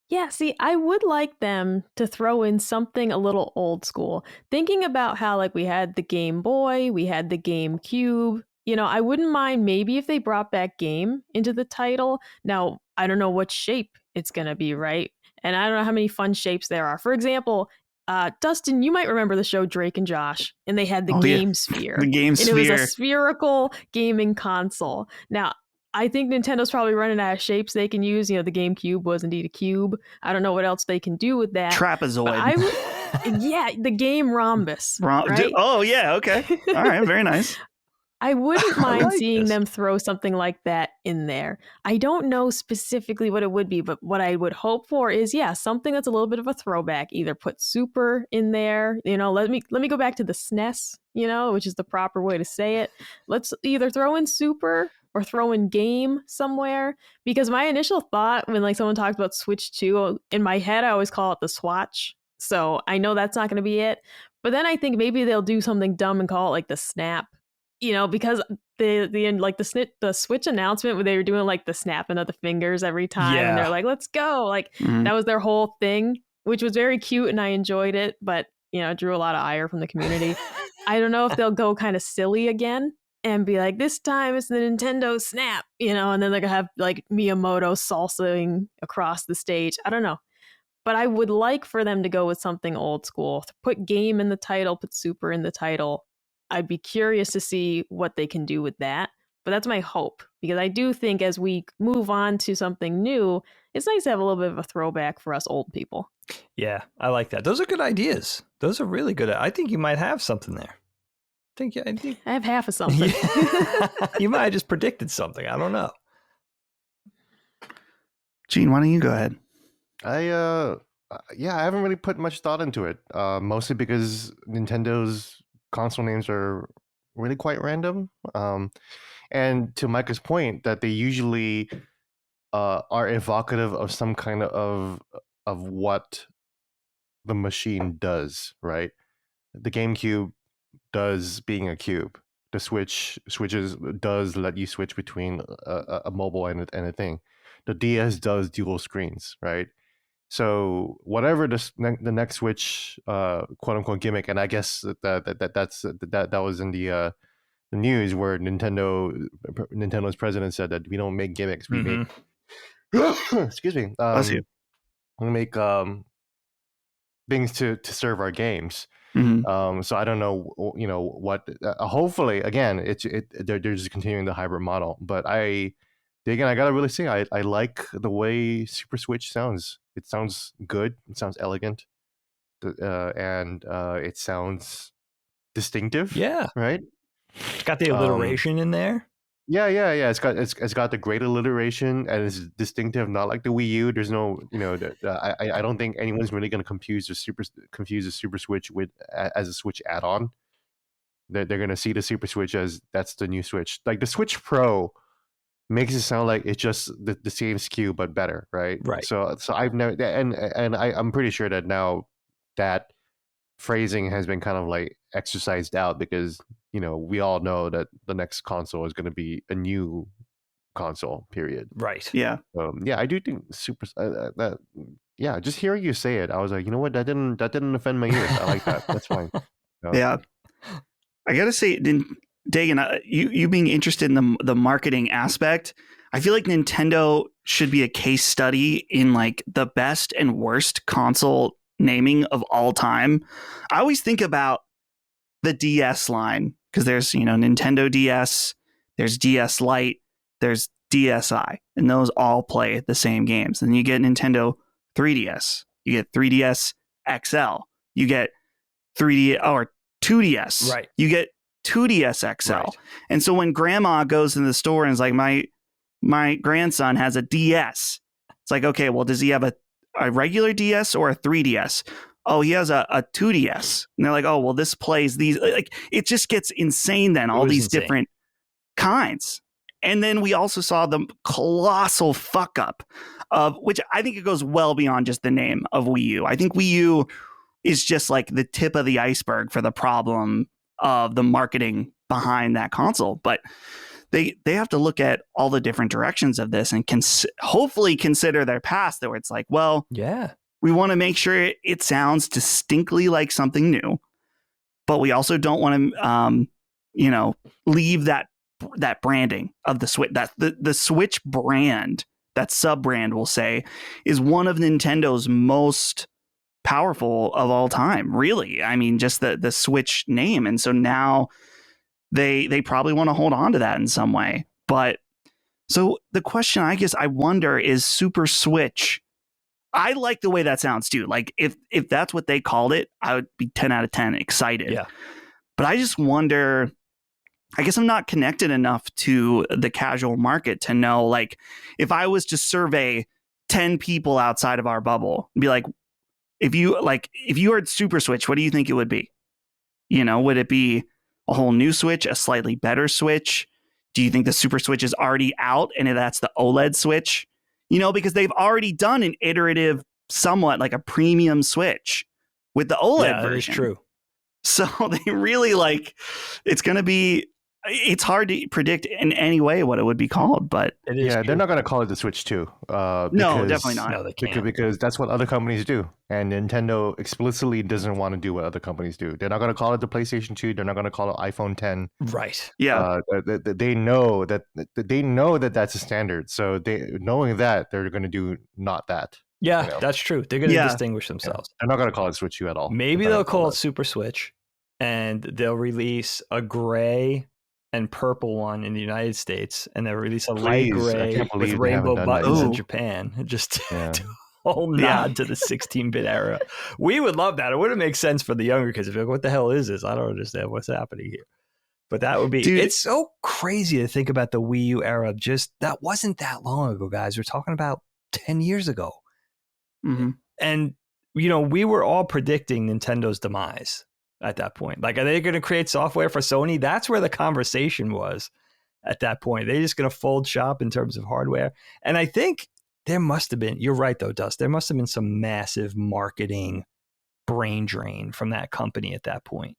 Yeah, see, I would like them to throw in something a little old school. Thinking about how like we had the Game Boy, we had the GameCube. I wouldn't mind maybe if they brought back game into the title. Now, I don't know what shape it's going to be, right? And I don't know how many fun shapes there are. For example, Dustin, you might remember the show Drake and Josh, and they had the Game Sphere. The Game Sphere. And it was a spherical gaming console. Now, I think Nintendo's probably running out of shapes they can use. The GameCube was indeed a cube. I don't know what else they can do with that. Trapezoid. Yeah, the game rhombus. Right? Oh, yeah. Okay. All right. Very nice. I wouldn't mind seeing them throw something like that in there. I don't know specifically what it would be, but what I would hope for is, something that's a little bit of a throwback. Either put Super in there, let me go back to the SNES, which is the proper way to say it. Let's either throw in Super or throw in game somewhere, because my initial thought when someone talks about Switch 2, in my head I always call it the Swatch. So I know that's not going to be it. But then I think maybe they'll do something dumb and call it like the Snap. Because the Switch announcement where they were doing like the snapping of the fingers every time, and they're like, "Let's go!" That was their whole thing, which was very cute, and I enjoyed it. But it drew a lot of ire from the community. I don't know if they'll go kind of silly again and be like, "This time it's the Nintendo Snap," and then they're gonna have like Miyamoto salsaing across the stage. I don't know, but I would like for them to go with something old school. Put game in the title, put Super in the title. I'd be curious to see what they can do with that. but that's my hope, because I do think as we move on to something new, it's nice to have a little bit of a throwback for us old people. Yeah, I like that. Those are good ideas. Those are really good. I think you might have something there. I have half of something. You might have just predicted something. I don't know. Gene, why don't you go ahead? I haven't really put much thought into it. Mostly because Nintendo's console names are really quite random. And to Micah's point, that they usually are evocative of some kind of what the machine does, right? The GameCube does being a cube. The switches does let you switch between a mobile and a thing. The DS does dual screens, right? So whatever the next Switch quote unquote gimmick, and I guess that was in the news where Nintendo's president said that we don't make gimmicks, we make excuse me, we make things to serve our games. So I don't know, what. Hopefully, again, they're just continuing the hybrid model. But I gotta really say, I like the way Super Switch sounds. It sounds good. It sounds elegant, and it sounds distinctive. Yeah, right. It's got the alliteration in there. Yeah. It's got the great alliteration, and it's distinctive. Not like the Wii U. There's no, I don't think anyone's really going to confuse the Super Switch as a Switch add-on. They're going to see the Super Switch as that's the new Switch. Like the Switch Pro makes it sound like it's just the same SKU but better, right? Right. So I've never, and I'm pretty sure that now that phrasing has been kind of like exercised out, because we all know that the next console is going to be a new console, period. Right. Yeah. I do think just hearing you say it, I was like, you know what, that didn't offend my ears. I like that. That's fine. Yeah, I gotta say, Dagan, you being interested in the marketing aspect, I feel like Nintendo should be a case study in like the best and worst console naming of all time. I always think about the DS line, because there's Nintendo DS, there's DS Lite, there's DSi, and those all play the same games. And you get Nintendo 3DS, you get 3DS XL, you get 3D or 2DS, right? You get 2DS XL, right. And so when grandma goes in the store and is like, my grandson has a DS, it's like, okay, well, does he have a regular DS or a 3DS? Oh, he has a 2DS. And they're like, oh, well, this plays these. Like, it just gets insane then, all these different kinds. And then we also saw the colossal fuck up of, which I think it goes well beyond just the name of Wii U. I think Wii U is just like the tip of the iceberg for the problem of the marketing behind that console. But they have to look at all the different directions of this and hopefully consider their past, where it's like, well, yeah, we want to make sure it sounds distinctly like something new, but we also don't want to, leave that branding of the Switch. That the Switch brand, that sub brand, we'll say, is one of Nintendo's most powerful of all time. Really, I mean, just the Switch name, and so now they probably want to hold on to that in some way. But so the question, I guess, I wonder is Super Switch. I like the way that sounds too. Like if that's what they called it, I would be 10 out of 10 excited. Yeah. But I just wonder, I guess I'm not connected enough to the casual market to know, like, if I was to survey 10 people outside of our bubble and be like, if you heard Super Switch, what do you think it would be? Would it be a whole new Switch, a slightly better Switch? Do you think the Super Switch is already out and that's the OLED Switch? Because they've already done an iterative, somewhat like a premium Switch with the OLED version. That is true. So they really it's hard to predict in any way what it would be called, but it is. Yeah, they're not going to call it the Switch 2. No, definitely not. No, they can't. Because that's what other companies do. And Nintendo explicitly doesn't want to do what other companies do. They're not going to call it the PlayStation 2. They're not going to call it iPhone 10. Right. Yeah. They know that that's a standard. So knowing that, they're going to do not that. Yeah, that's true. They're going to distinguish themselves. Yeah. They're not going to call it Switch 2 at all. Maybe they'll call it Super Switch, and they'll release a gray and purple one in the United States, and they release a light Please, I gray can't with believe they haven't rainbow done that buttons yet. in Ooh. Japan. Just Yeah. whole Yeah. nod to the 16-bit era. We would love that. It wouldn't make sense for the younger kids. If you're like, what the hell is this? I don't understand what's happening here. But that would be, Dude. it's so crazy to think about the Wii U era. Just that wasn't that long ago, guys. We're talking about 10 years ago. Mm-hmm. And, you know, we were all predicting Nintendo's demise at that point. Like, are they going to create software for Sony? That's where the conversation was at that point. They're just going to fold shop in terms of hardware. And I think there must have been, you're right though, Dust, there must have been some massive marketing brain drain from that company at that point.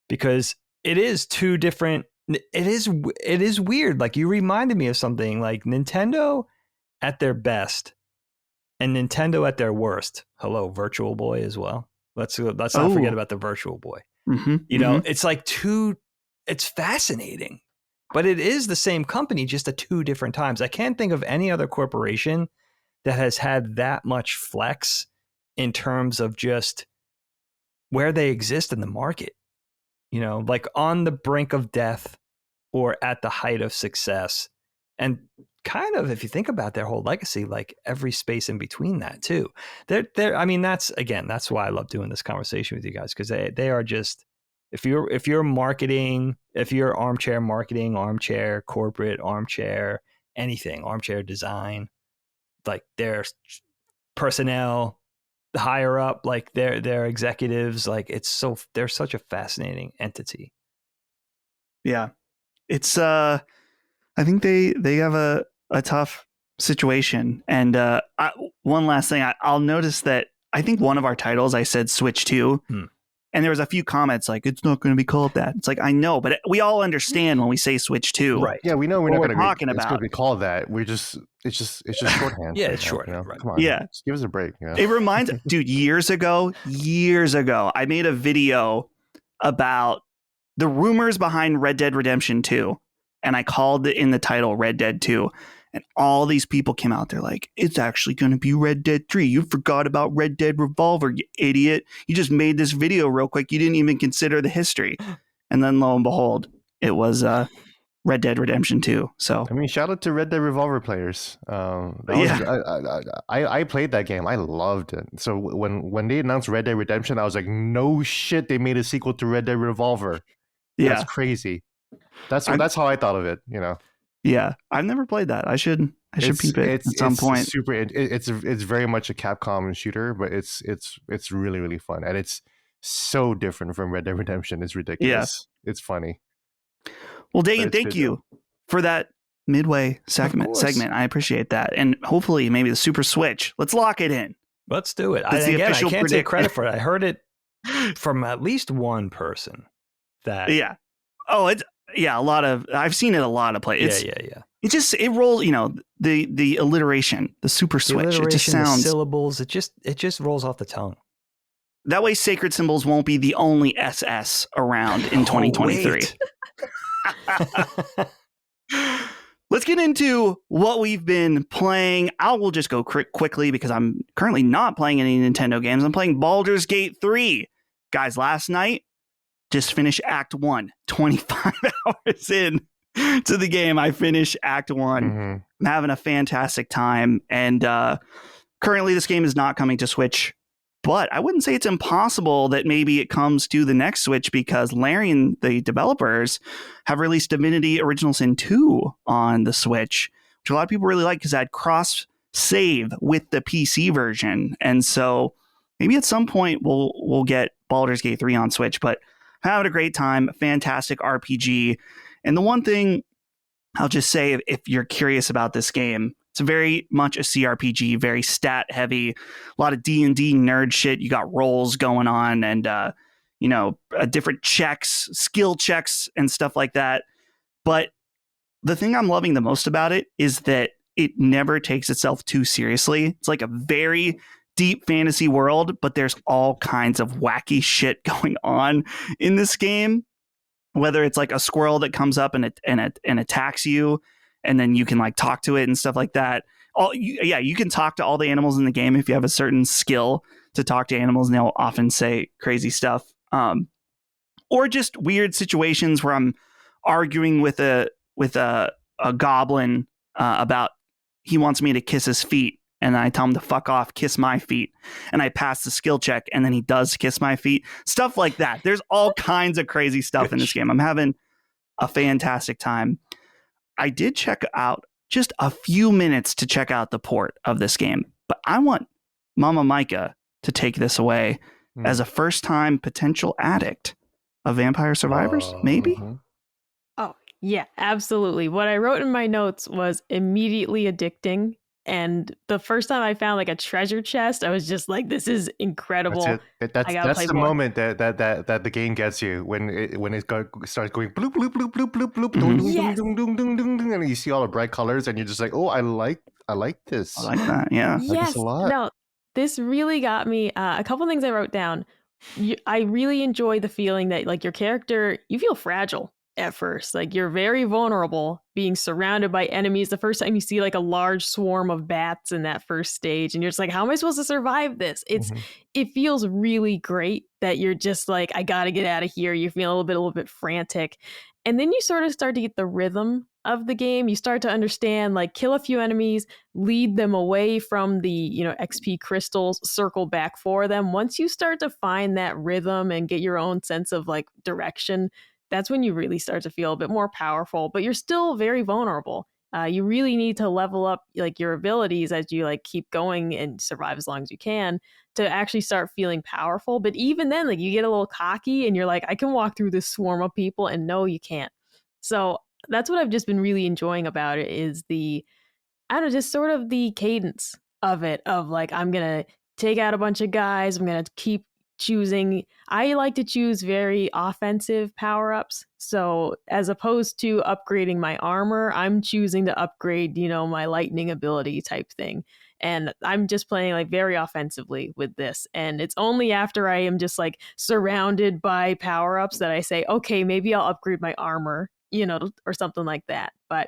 Because it is two different, it is weird. Like, you reminded me of something like Nintendo at their best and Nintendo at their worst. Hello, Virtual Boy as well. Let's not forget about the Virtual Boy. Mm-hmm. You know, it's like it's fascinating, but it is the same company, just at two different times. I can't think of any other corporation that has had that much flex in terms of just where they exist in the market. You know, like on the brink of death or at the height of success. And kind of, if you think about their whole legacy, like every space in between that too. I mean, that's why I love doing this conversation with you guys, because they are just, if you're marketing, if you're armchair marketing, armchair corporate, armchair anything, armchair design, like their personnel, higher up, like their executives, like they're such a fascinating entity. Yeah. It's I think they have a tough situation. And one last thing, I'll notice that I think one of our titles I said Switch 2. And there was a few comments like, it's not going to be called that. It's like, I know, but we all understand when we say Switch 2. Right. Yeah, we know we're not going to be called that. It's just shorthand. Yeah, it's shorthand. You know? Right. Come on. Yeah. Just give us a break. You know? It reminds, dude, years ago, I made a video about the rumors behind Red Dead Redemption 2. And I called it in the title Red Dead 2. And all these people came out there like, it's actually going to be Red Dead 3. You forgot about Red Dead Revolver, you idiot. You just made this video real quick. You didn't even consider the history. And then lo and behold, it was Red Dead Redemption 2. So I mean, shout out to Red Dead Revolver players. I played that game. I loved it. So when they announced Red Dead Redemption, I was like, no shit, they made a sequel to Red Dead Revolver. Yeah. That's crazy. That's how I thought of it, you know. Yeah, I've never played that. I should peep it at some point. It's very much a Capcom shooter, but it's really, really fun, and it's so different from Red Dead Redemption. It's ridiculous. Yeah. It's funny. Well, Dagan, thank you for that midway segment. I appreciate that, and hopefully maybe the Super Switch. Let's lock it in. Let's do it. I can't take credit for it. I heard it from at least one person. Yeah. Oh, it's. Yeah, I've seen it a lot of places. Yeah. It rolls, you know, the alliteration, the Super Switch. It just sounds the syllables. It just rolls off the tongue. That way, Sacred Symbols won't be the only SS around in 2023. Let's get into what we've been playing. I will just go quickly because I'm currently not playing any Nintendo games. I'm playing Baldur's Gate 3. Guys, last night, just finished Act 1, 25 hours in to the game. I finished Act 1. Mm-hmm. I'm having a fantastic time. And currently this game is not coming to Switch, but I wouldn't say it's impossible that maybe it comes to the next Switch, because Larian, the developers, have released Divinity Original Sin 2 on the Switch, which a lot of people really like because it had cross save with the PC version. And so maybe at some point we'll get Baldur's Gate 3 on Switch, but having a great time, fantastic RPG. And the one thing I'll just say, if you're curious about this game, it's very much a CRPG, very stat heavy, a lot of D&D nerd shit. You got rolls going on and, different checks, skill checks and stuff like that. But the thing I'm loving the most about it is that it never takes itself too seriously. It's like a very deep fantasy world, but there's all kinds of wacky shit going on in this game. Whether it's like a squirrel that comes up and attacks you, and then you can like talk to it and stuff like that. You can talk to all the animals in the game if you have a certain skill to talk to animals, and they'll often say crazy stuff. Or just weird situations where I'm arguing with a goblin about he wants me to kiss his feet, and I tell him to fuck off, kiss my feet, and I pass the skill check, and then he does kiss my feet. Stuff like that. There's all kinds of crazy stuff in this game. I'm having a fantastic time. I did check out just a few minutes to check out the port of this game, but I want Mama Micah to take this away as a first-time potential addict of Vampire Survivors, maybe? Oh, yeah, absolutely. What I wrote in my notes was immediately addicting. And the first time I found like a treasure chest, I was just like, "This is incredible." That's the moment that the game gets you when it starts going bloop bloop bloop bloop bloop bloop, Yes. and you see all the bright colors, and you're just like, "Oh, I like this. I like that." Yeah. Yes. I like this a lot. No, this really got me. A couple things I wrote down. I really enjoy the feeling that like your character, you feel fragile at first. Like you're very vulnerable being surrounded by enemies. The first time you see like a large swarm of bats in that first stage, and you're just like, how am I supposed to survive this? It feels really great that you're just like, I gotta get out of here. You feel a little bit frantic. And then you sort of start to get the rhythm of the game. You start to understand, like, kill a few enemies, lead them away from the, XP crystals, circle back for them. Once you start to find that rhythm and get your own sense of like direction, that's when you really start to feel a bit more powerful, but you're still very vulnerable. You really need to level up like your abilities as you like keep going and survive as long as you can to actually start feeling powerful. But even then, like you get a little cocky and you're like, I can walk through this swarm of people, and no, you can't. So that's what I've just been really enjoying about it is just sort of the cadence of it, of like, I'm going to take out a bunch of guys. I'm going to keep choosing. I like to choose very offensive power-ups. So as opposed to upgrading my armor, I'm choosing to upgrade, my lightning ability type thing. And I'm just playing like very offensively with this. And it's only after I am just like surrounded by power-ups that I say, okay, maybe I'll upgrade my armor, or something like that. But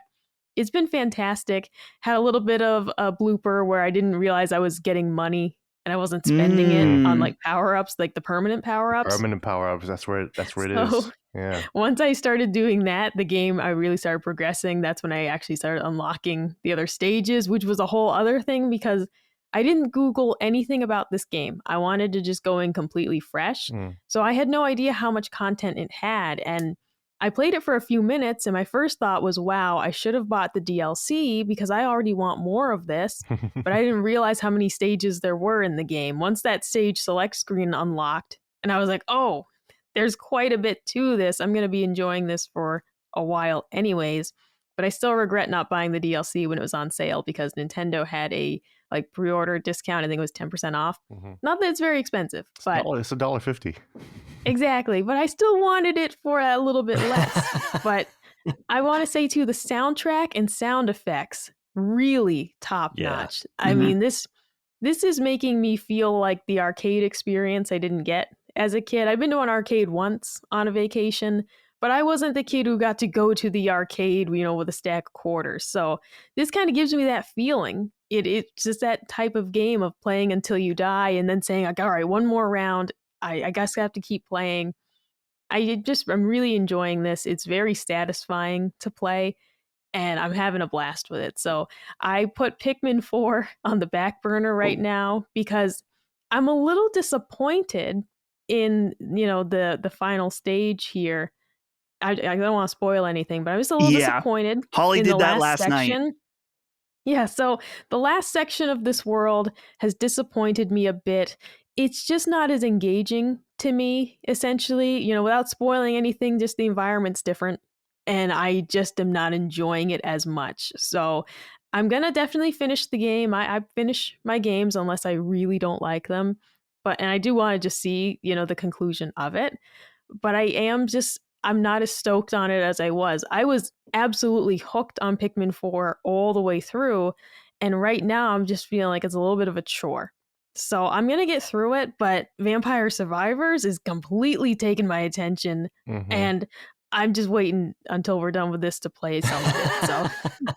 it's been fantastic. Had a little bit of a blooper where I didn't realize I was getting money and I wasn't spending it on like power-ups, like the permanent power-ups. Permanent power-ups, that's where it is. Yeah. Once I started doing that, the game, I really started progressing. That's when I actually started unlocking the other stages, which was a whole other thing because I didn't Google anything about this game. I wanted to just go in completely fresh. So I had no idea how much content it had. And I played it for a few minutes, and my first thought was, wow, I should have bought the DLC because I already want more of this, but I didn't realize how many stages there were in the game. Once that stage select screen unlocked, and I was like, oh, there's quite a bit to this. I'm going to be enjoying this for a while anyways, but I still regret not buying the DLC when it was on sale because Nintendo had a like pre-order discount. I think it was 10% off. Not that it's very expensive, but it's $1.50. Exactly, but I still wanted it for a little bit less. But I want to say too, the soundtrack and sound effects really top notch. I mean, this is making me feel like the arcade experience I didn't get as a kid. I've been to an arcade once on a vacation, but I wasn't the kid who got to go to the arcade, with a stack of quarters. So this kind of gives me that feeling. It's just that type of game of playing until you die and then saying, like, all right, one more round. I guess I have to keep playing. I'm really enjoying this. It's very satisfying to play, and I'm having a blast with it. So I put Pikmin 4 on the back burner right now because I'm a little disappointed in, the final stage here. I don't want to spoil anything, but I'm just a little disappointed. Holly in did the that last last section. night. Yeah, so the last section of this world has disappointed me a bit. It's just not as engaging to me, essentially, without spoiling anything, just the environment's different. And I just am not enjoying it as much. So I'm going to definitely finish the game. I finish my games unless I really don't like them. And I do want to just see, the conclusion of it. But I'm not as stoked on it as I was. I was absolutely hooked on Pikmin 4 all the way through. And right now I'm just feeling like it's a little bit of a chore. So I'm going to get through it, but Vampire Survivors is completely taking my attention. And I'm just waiting until we're done with this to play some of it. So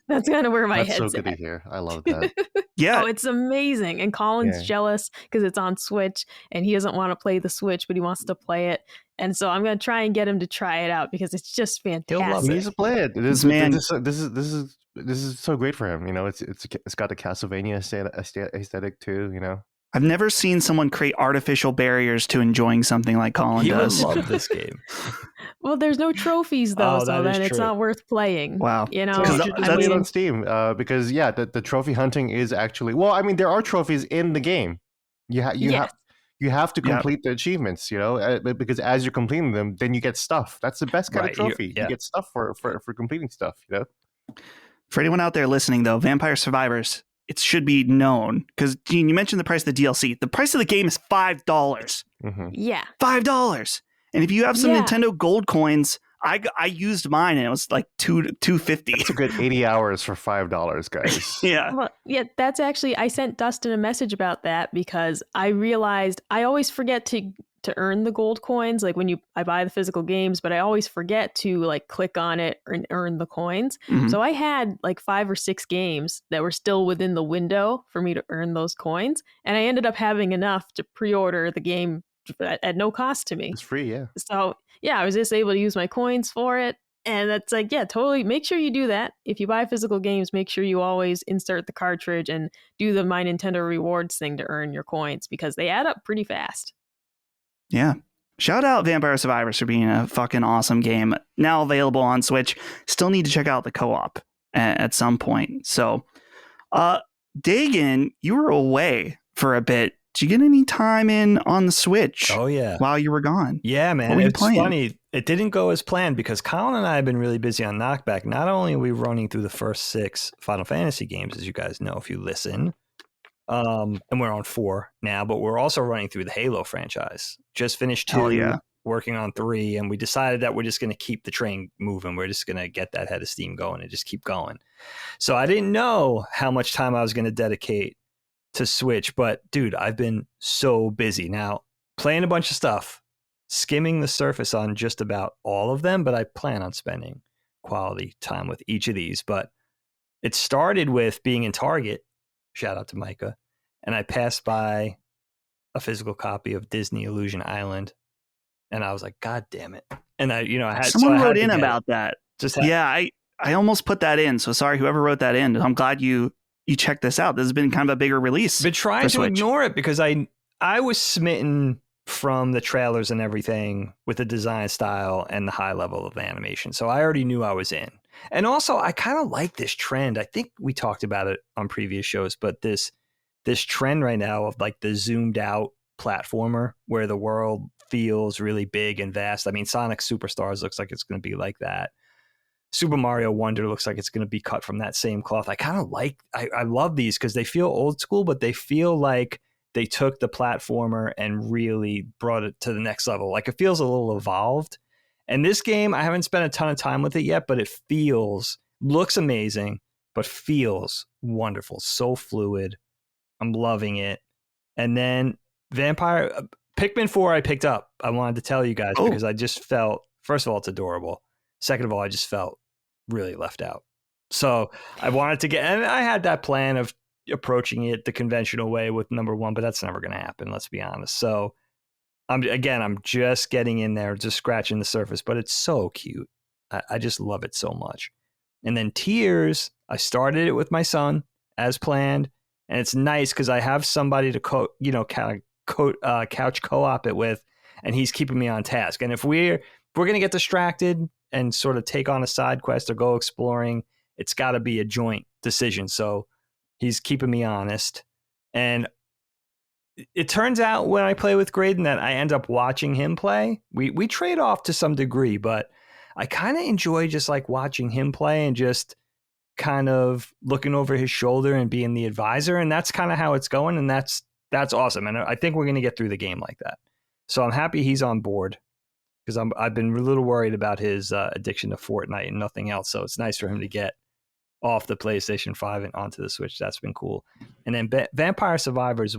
that's kind of where my That's head's so good at. to hear. I love that. Yeah. Oh, it's amazing. And Colin's jealous because it's on Switch and he doesn't want to play the Switch, but he wants to play it. And so I'm going to try and get him to try it out because it's just fantastic. He'll love He needs to play it. This is so great for him. You know, it's got the Castlevania aesthetic too. You know, I've never seen someone create artificial barriers to enjoying something like Colin does. He would love this game. Well, there's no trophies though, so then it's not worth playing. Wow. You know, so you should just play it on Steam because the trophy hunting is actually, well, I mean, there are trophies in the game. You have to complete the achievements, you know, because as you're completing them, then you get stuff. That's the best kind of trophy. You get stuff for completing stuff, you know. For anyone out there listening, though, Vampire Survivors, it should be known because Gene, you mentioned the price of the DLC. The price of the game is $5. Mm-hmm. Yeah, $5. And if you have some Nintendo Gold coins, I used mine and it was like $2.50. It's a good 80 hours for $5, guys. Yeah. Well, yeah, that's actually, I sent Dustin a message about that because I realized I always forget to earn the gold coins, like when I buy the physical games, but I always forget to like click on it and earn the coins. Mm-hmm. So I had like 5 or 6 games that were still within the window for me to earn those coins. And I ended up having enough to pre-order the game at no cost to me. It's free, yeah. So yeah, I was just able to use my coins for it. And that's like, yeah, totally. Make sure you do that. If you buy physical games, make sure you always insert the cartridge and do the My Nintendo Rewards thing to earn your coins because they add up pretty fast. Yeah. Shout out Vampire Survivors for being a fucking awesome game. Now available on Switch. Still need to check out the co-op at some point. So, Dagan, you were away for a bit. Did you get any time in on the Switch? Oh, yeah. While you were gone? Yeah, man. It's funny. It didn't go as planned because Colin and I have been really busy on Knockback. Not only are we running through the first 6 Final Fantasy games, as you guys know if you listen, and we're on 4 now, but we're also running through the Halo franchise. Just finished 2, working on 3, and we decided that we're just going to keep the train moving. We're just going to get that head of steam going and just keep going. So I didn't know how much time I was going to dedicate to Switch, but dude, I've been so busy now playing a bunch of stuff, skimming the surface on just about all of them, but I plan on spending quality time with each of these. But it started with being in Target, shout out to Micah, and I passed by a physical copy of Disney Illusion Island, and I was like, God damn it. And I had someone wrote in about that. I almost put that in, so sorry whoever wrote that in. I'm glad you check this out. This has been kind of a bigger release. But trying to ignore it because I was smitten from the trailers and everything with the design style and the high level of animation. So I already knew I was in. And also I kind of like this trend. I think we talked about it on previous shows, but this trend right now of like the zoomed out platformer where the world feels really big and vast. I mean, Sonic Superstars looks like it's going to be like that. Super Mario Wonder looks like it's going to be cut from that same cloth. I love these because they feel old school, but they feel like they took the platformer and really brought it to the next level. Like it feels a little evolved. And this game, I haven't spent a ton of time with it yet, but it looks amazing, but feels wonderful. So fluid. I'm loving it. And then Pikmin 4 I picked up. I wanted to tell you guys because I just felt, first of all, it's adorable. Second of all, I just felt really left out. So I wanted to and I had that plan of approaching it the conventional way with number 1, but that's never going to happen. Let's be honest. So I'm just getting in there, just scratching the surface, but it's so cute. I just love it so much. And then Tears, I started it with my son as planned. And it's nice because I have somebody to couch co-op it with, and he's keeping me on task. And if we're going to get distracted and sort of take on a side quest or go exploring, it's got to be a joint decision. So he's keeping me honest. And it turns out when I play with Graydon that I end up watching him play. We trade off to some degree, but I kind of enjoy just like watching him play and just kind of looking over his shoulder and being the advisor. And that's kind of how it's going. And that's awesome. And I think we're going to get through the game like that. So I'm happy he's on board because I've been a little worried about his addiction to Fortnite and nothing else. So it's nice for him to get off the PlayStation 5 and onto the Switch. That's been cool. And then Vampire Survivors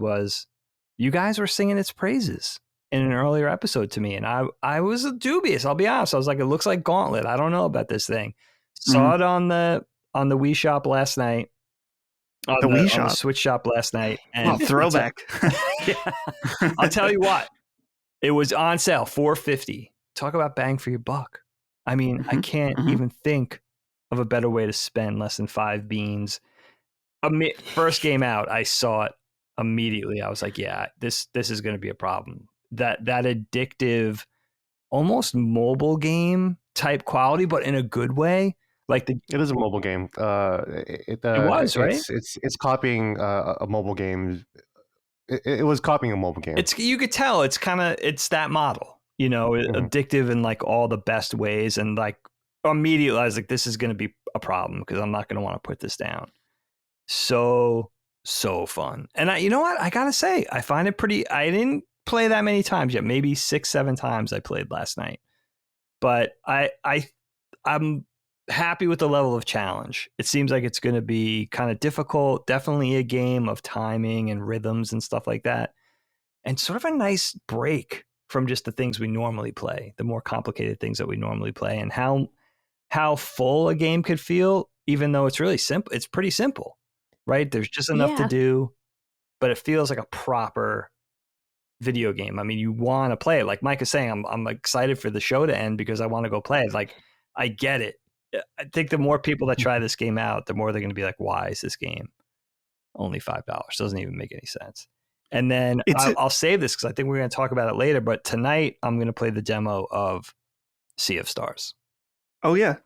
you guys were singing its praises. in an earlier episode to me, and I was dubious. I'll be honest. I was like, it looks like Gauntlet. I don't know about this thing. Saw it on the Wii Shop last night. On the Switch Shop last night. And throwback. I'll tell you what, it was on sale, $4.50. Talk about bang for your buck. I mean, I can't even think of a better way to spend less than 5 beans. First game out, I saw it immediately. I was like, yeah, this is going to be a problem. That addictive, almost mobile game type quality, but in a good way. Like it is a mobile game. It was right. It's copying a mobile game. It was copying a mobile game. You could tell it's that model. Addictive in like all the best ways, and like immediately I was like, this is going to be a problem because I'm not going to want to put this down. So fun. And you know what? I gotta say, I find it pretty. I didn't play that many times yet. Maybe 6-7 times I played last night. But I'm happy with the level of challenge. It seems like it's going to be kind of difficult. Definitely a game of timing and rhythms and stuff like that. And sort of a nice break from just the things we normally play, the more complicated things that we normally play, and how full a game could feel, even though it's really simple. It's pretty simple. Right? There's just enough to do, but it feels like a proper video game. I mean, you want to play it. Like Mike is saying, I'm excited for the show to end because I want to go play it. Like, I get it. I think the more people that try this game out, the more they're going to be like, why is this game only $5? Doesn't even make any sense. And then I'll save this because I think we're going to talk about it later. But tonight, I'm going to play the demo of Sea of Stars. Oh, yeah.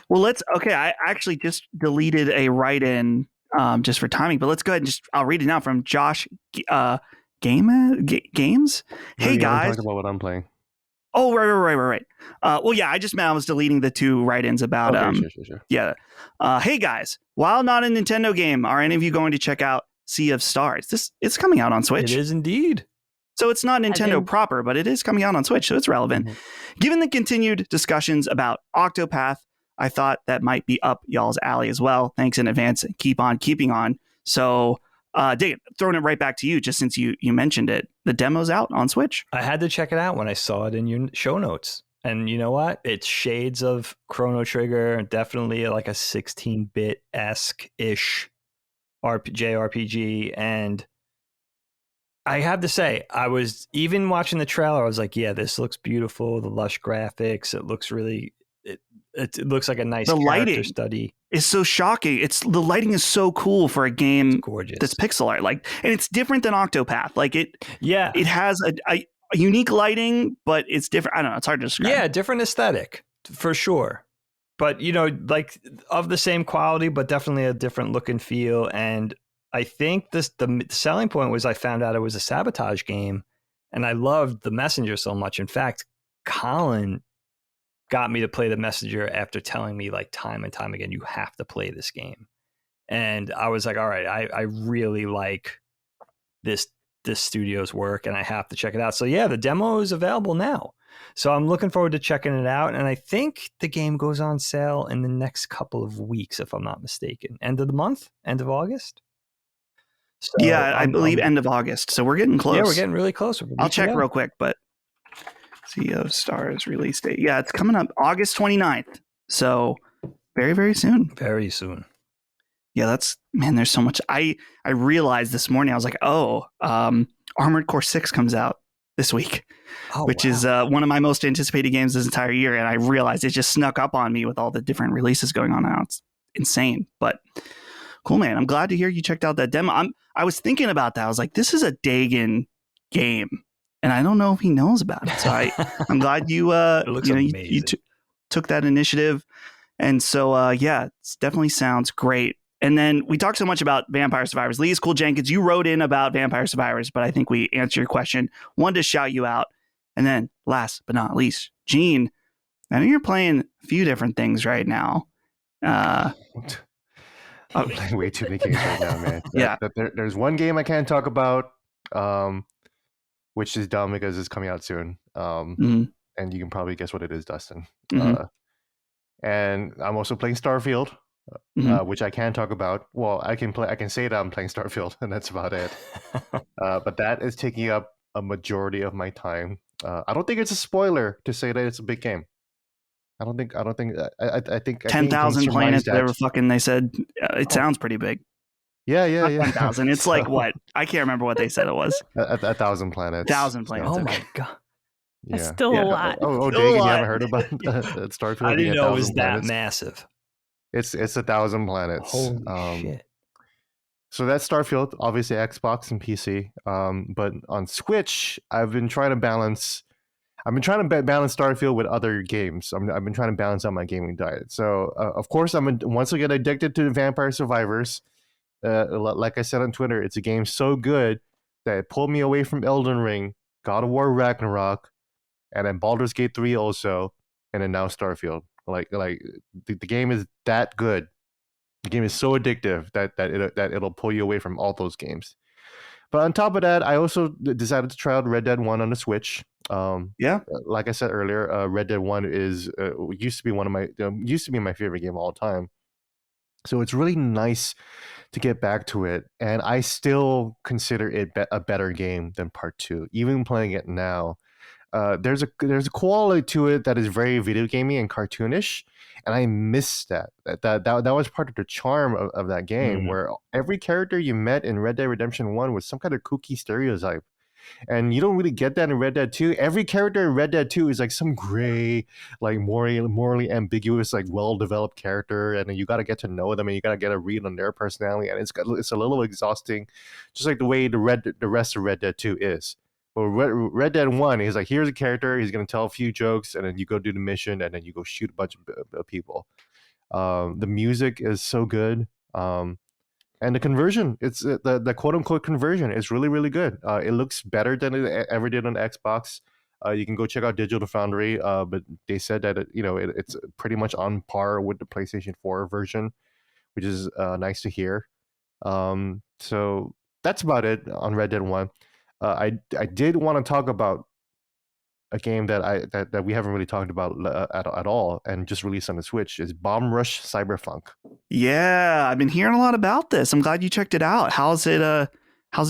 Well, I actually just deleted a write-in just for timing, but let's go ahead and I'll read it now from Josh Games. Hey guys, talk about what I'm playing. Oh, right. Well, yeah, I was deleting the 2 write-ins about sure. Yeah. Hey guys, while not a Nintendo game, are any of you going to check out Sea of Stars? It's coming out on Switch. It is indeed. So it's not Nintendo proper, but it is coming out on Switch, so it's relevant. Given the continued discussions about Octopath, I thought that might be up y'all's alley as well. Thanks in advance. Keep on keeping on. So, Dagan, throwing it right back to you, just since you mentioned it. The demo's out on Switch. I had to check it out when I saw it in your show notes. And you know what? It's shades of Chrono Trigger, definitely like a 16-bit-esque-ish JRPG. And I have to say, I was even watching the trailer, I was like, yeah, this looks beautiful. The lush graphics. It looks really... It looks like a nice character study. It's so shocking. The lighting is so cool for a game gorgeous. That's pixel art. And it's different than Octopath. It has a unique lighting, but it's different. I don't know. It's hard to describe. Yeah, different aesthetic for sure. But of the same quality, but definitely a different look and feel. And I think the selling point was I found out it was a Sabotage game, and I loved The Messenger so much. In fact, Colin got me to play The Messenger after telling me time and time again, you have to play this game. And I was like, all right, I really like this studio's work and I have to check it out. So yeah, the demo is available now. So I'm looking forward to checking it out. And I think the game goes on sale in the next couple of weeks, if I'm not mistaken. End of the month, end of August. So yeah, I believe end of August. So we're getting close. Yeah, we're getting really close. I'll check real quick, but Sea of Stars release date. Yeah, it's coming up August 29th. So very, very soon. Very soon. Yeah, there's so much. I realized this morning, I was like, Armored Core 6 comes out this week, which is one of my most anticipated games this entire year. And I realized it just snuck up on me with all the different releases going on now. It's insane, but cool, man. I'm glad to hear you checked out that demo. I was thinking about that. I was like, this is a Dagan game. And I don't know if he knows about it. So I'm glad you took that initiative. And so, it definitely sounds great. And then we talked so much about Vampire Survivors. Lee Cool Jenkins, you wrote in about Vampire Survivors, but I think we answered your question. Wanted to shout you out. And then last but not least, Gene, I know you're playing a few different things right now. I'm playing way too many games right now, man. Yeah. There's one game I can't talk about. Which is dumb because it's coming out soon. And you can probably guess what it is, Dustin. And I'm also playing Starfield, which I can talk about. Well, I can say that I'm playing Starfield, and that's about it. But that is taking up a majority of my time. I don't think it's a spoiler to say that it's a big game. I don't think. I think 10,000 planets. Whatever fucking they said. It sounds pretty big. Yeah. 10,000. It's so, like what? I can't remember what they said it was. 1,000 planets. 1,000 planets. Oh okay. my god. Yeah. That's still a lot. Oh, Dagan, you haven't heard about Starfield? I didn't know it was that massive. It's 1,000 planets. Holy shit. So that's Starfield, obviously Xbox and PC. But on Switch, I've been trying to balance Starfield with other games. I've been trying to balance out my gaming diet. So of course, once I get addicted to Vampire Survivors. Like I said on Twitter, it's a game so good that it pulled me away from Elden Ring, God of War Ragnarok, and then Baldur's Gate 3 also, and then now Starfield. Like the game is that good. The game is so addictive that it'll pull you away from all those games. But on top of that, I also decided to try out Red Dead 1 on the Switch. Like I said earlier, Red Dead 1 used to be my favorite game of all time. So it's really nice to get back to it, and I still consider it a better game than Part 2, even playing it now. There's a quality to it that is very video gamey and cartoonish, and I miss that. That was part of the charm of that game, where every character you met in Red Dead Redemption 1 was some kind of kooky stereotype. And you don't really get that in Red Dead 2. Every character in Red Dead 2 is like some gray, like morally ambiguous, like well-developed character, and then you got to get to know them, and you got to get a read on their personality, and it's a little exhausting, just like the way the rest of Red Dead 2 is. But Red Dead 1 is like, here's a character, he's going to tell a few jokes, and then you go do the mission, and then you go shoot a bunch of people. The music is so good. And the conversion, it's the quote unquote conversion is really, really good. It looks better than it ever did on Xbox. You can go check out Digital Foundry, but they said that it's pretty much on par with the PlayStation 4 version, which is nice to hear. So that's about it on Red Dead 1. I did want to talk about a game that we haven't really talked about at all, and just released on the Switch, is Bomb Rush Cyberpunk. Yeah, I've been hearing a lot about this. I'm glad you checked it out. How's it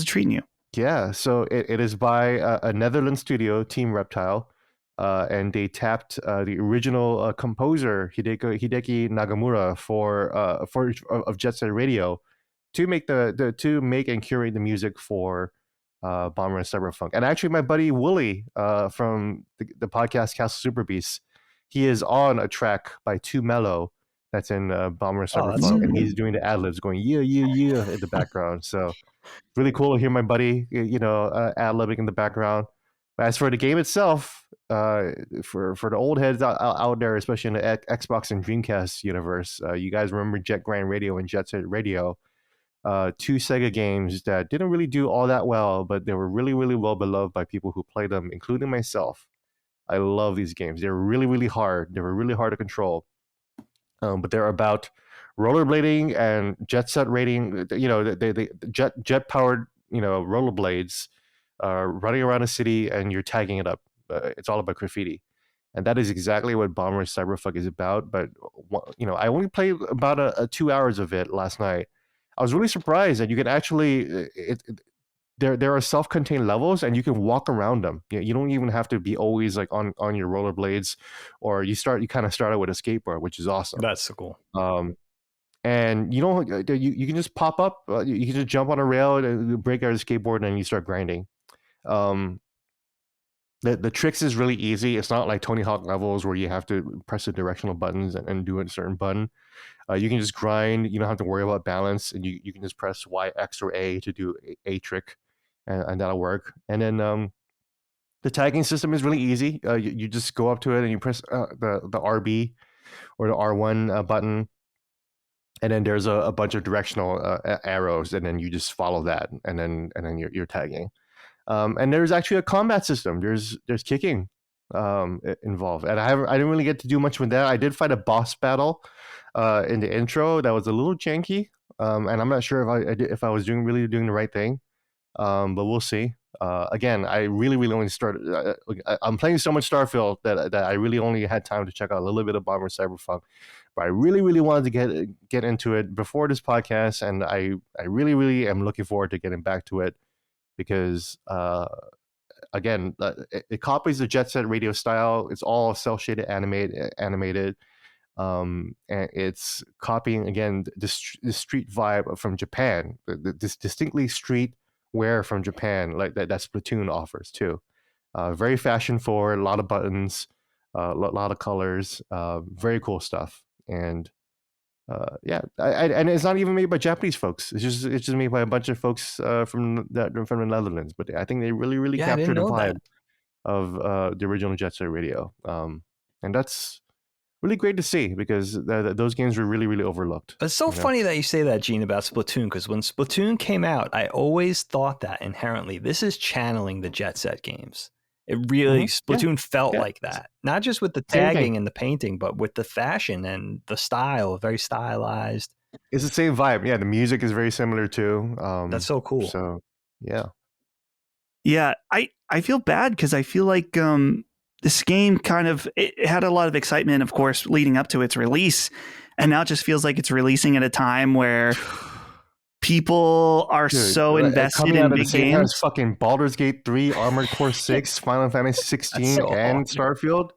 treating you? Yeah, so it is by a Netherlands studio, Team Reptile, and they tapped the original composer Hideki Nagamura of Jet Set Radio to make and curate the music for Bomber and Cyberpunk. And actually, my buddy Wooly from the podcast Castle Super Beasts, he is on a track by Too Mellow that's in Bomber and Cyberpunk, and he's doing the ad-libs going yeah in the background. So really cool to hear my buddy ad-libbing in the background. But as for the game itself, for the old heads out there, especially in the Xbox and Dreamcast universe, you guys remember Jet Grand Radio and Jet Set Radio, two Sega games that didn't really do all that well, but they were really, really well beloved by people who played them, including myself. I love these games. They were really, really hard. They were really hard to control. But they're about rollerblading and jet set rating. They jet powered rollerblades, running around a city, and you're tagging it up. It's all about graffiti, and that is exactly what Bomber Cyberpunk is about. But I only played about 2 hours of it last night. I was really surprised that you can actually there are self-contained levels, and you can walk around them. You don't even have to be always like on your rollerblades, or you kind of start out with a skateboard, which is awesome. That's so cool. And you can just pop up. You can just jump on a rail and break out a skateboard, and you start grinding. The tricks is really easy. It's not like Tony Hawk levels where you have to press the directional buttons and do a certain button. You can just grind. You don't have to worry about balance, and you can just press Y, X, or A to do a trick, and that'll work. And then the tagging system is really easy. You just go up to it and you press the RB or the R1 button, and then there's a bunch of directional arrows, and then you just follow that, and then you're tagging. And there's actually a combat system. There's kicking involved, and I didn't really get to do much with that. I did fight a boss battle in the intro that was a little janky, and I'm not sure if I was really doing the right thing, but we'll see. Again, I really only started. I'm playing so much Starfield that I really only had time to check out a little bit of Bomber Cyberpunk, but I really wanted to get into it before this podcast, and I really am looking forward to getting back to it, because again, it copies the Jet Set Radio style. It's all cell shaded animated. And it's copying again the street vibe from Japan, this distinctly street wear from Japan, like that Splatoon offers too. Very fashion forward, a lot of buttons, a lot of colors, very cool stuff. And and it's not even made by Japanese folks. It's just made by a bunch of folks from the Netherlands. But I think they really captured the vibe of the original Jet Set Radio. And that's really great to see, because those games were really overlooked. It's so funny that you say that, Gene, about Splatoon, because when Splatoon came out, I always thought that inherently this is channeling the Jet Set games. It really, Splatoon felt like that. Not just with the tagging and the painting, but with the fashion and the style, very stylized. It's the same vibe. Yeah, the music is very similar too. That's so cool. So, yeah. Yeah, I feel bad because I feel like this game it had a lot of excitement, of course, leading up to its release. And now it just feels like it's releasing at a time where people are so invested in big games. Fucking Baldur's Gate 3, Armored Core 6, Final Fantasy 16, and Starfield.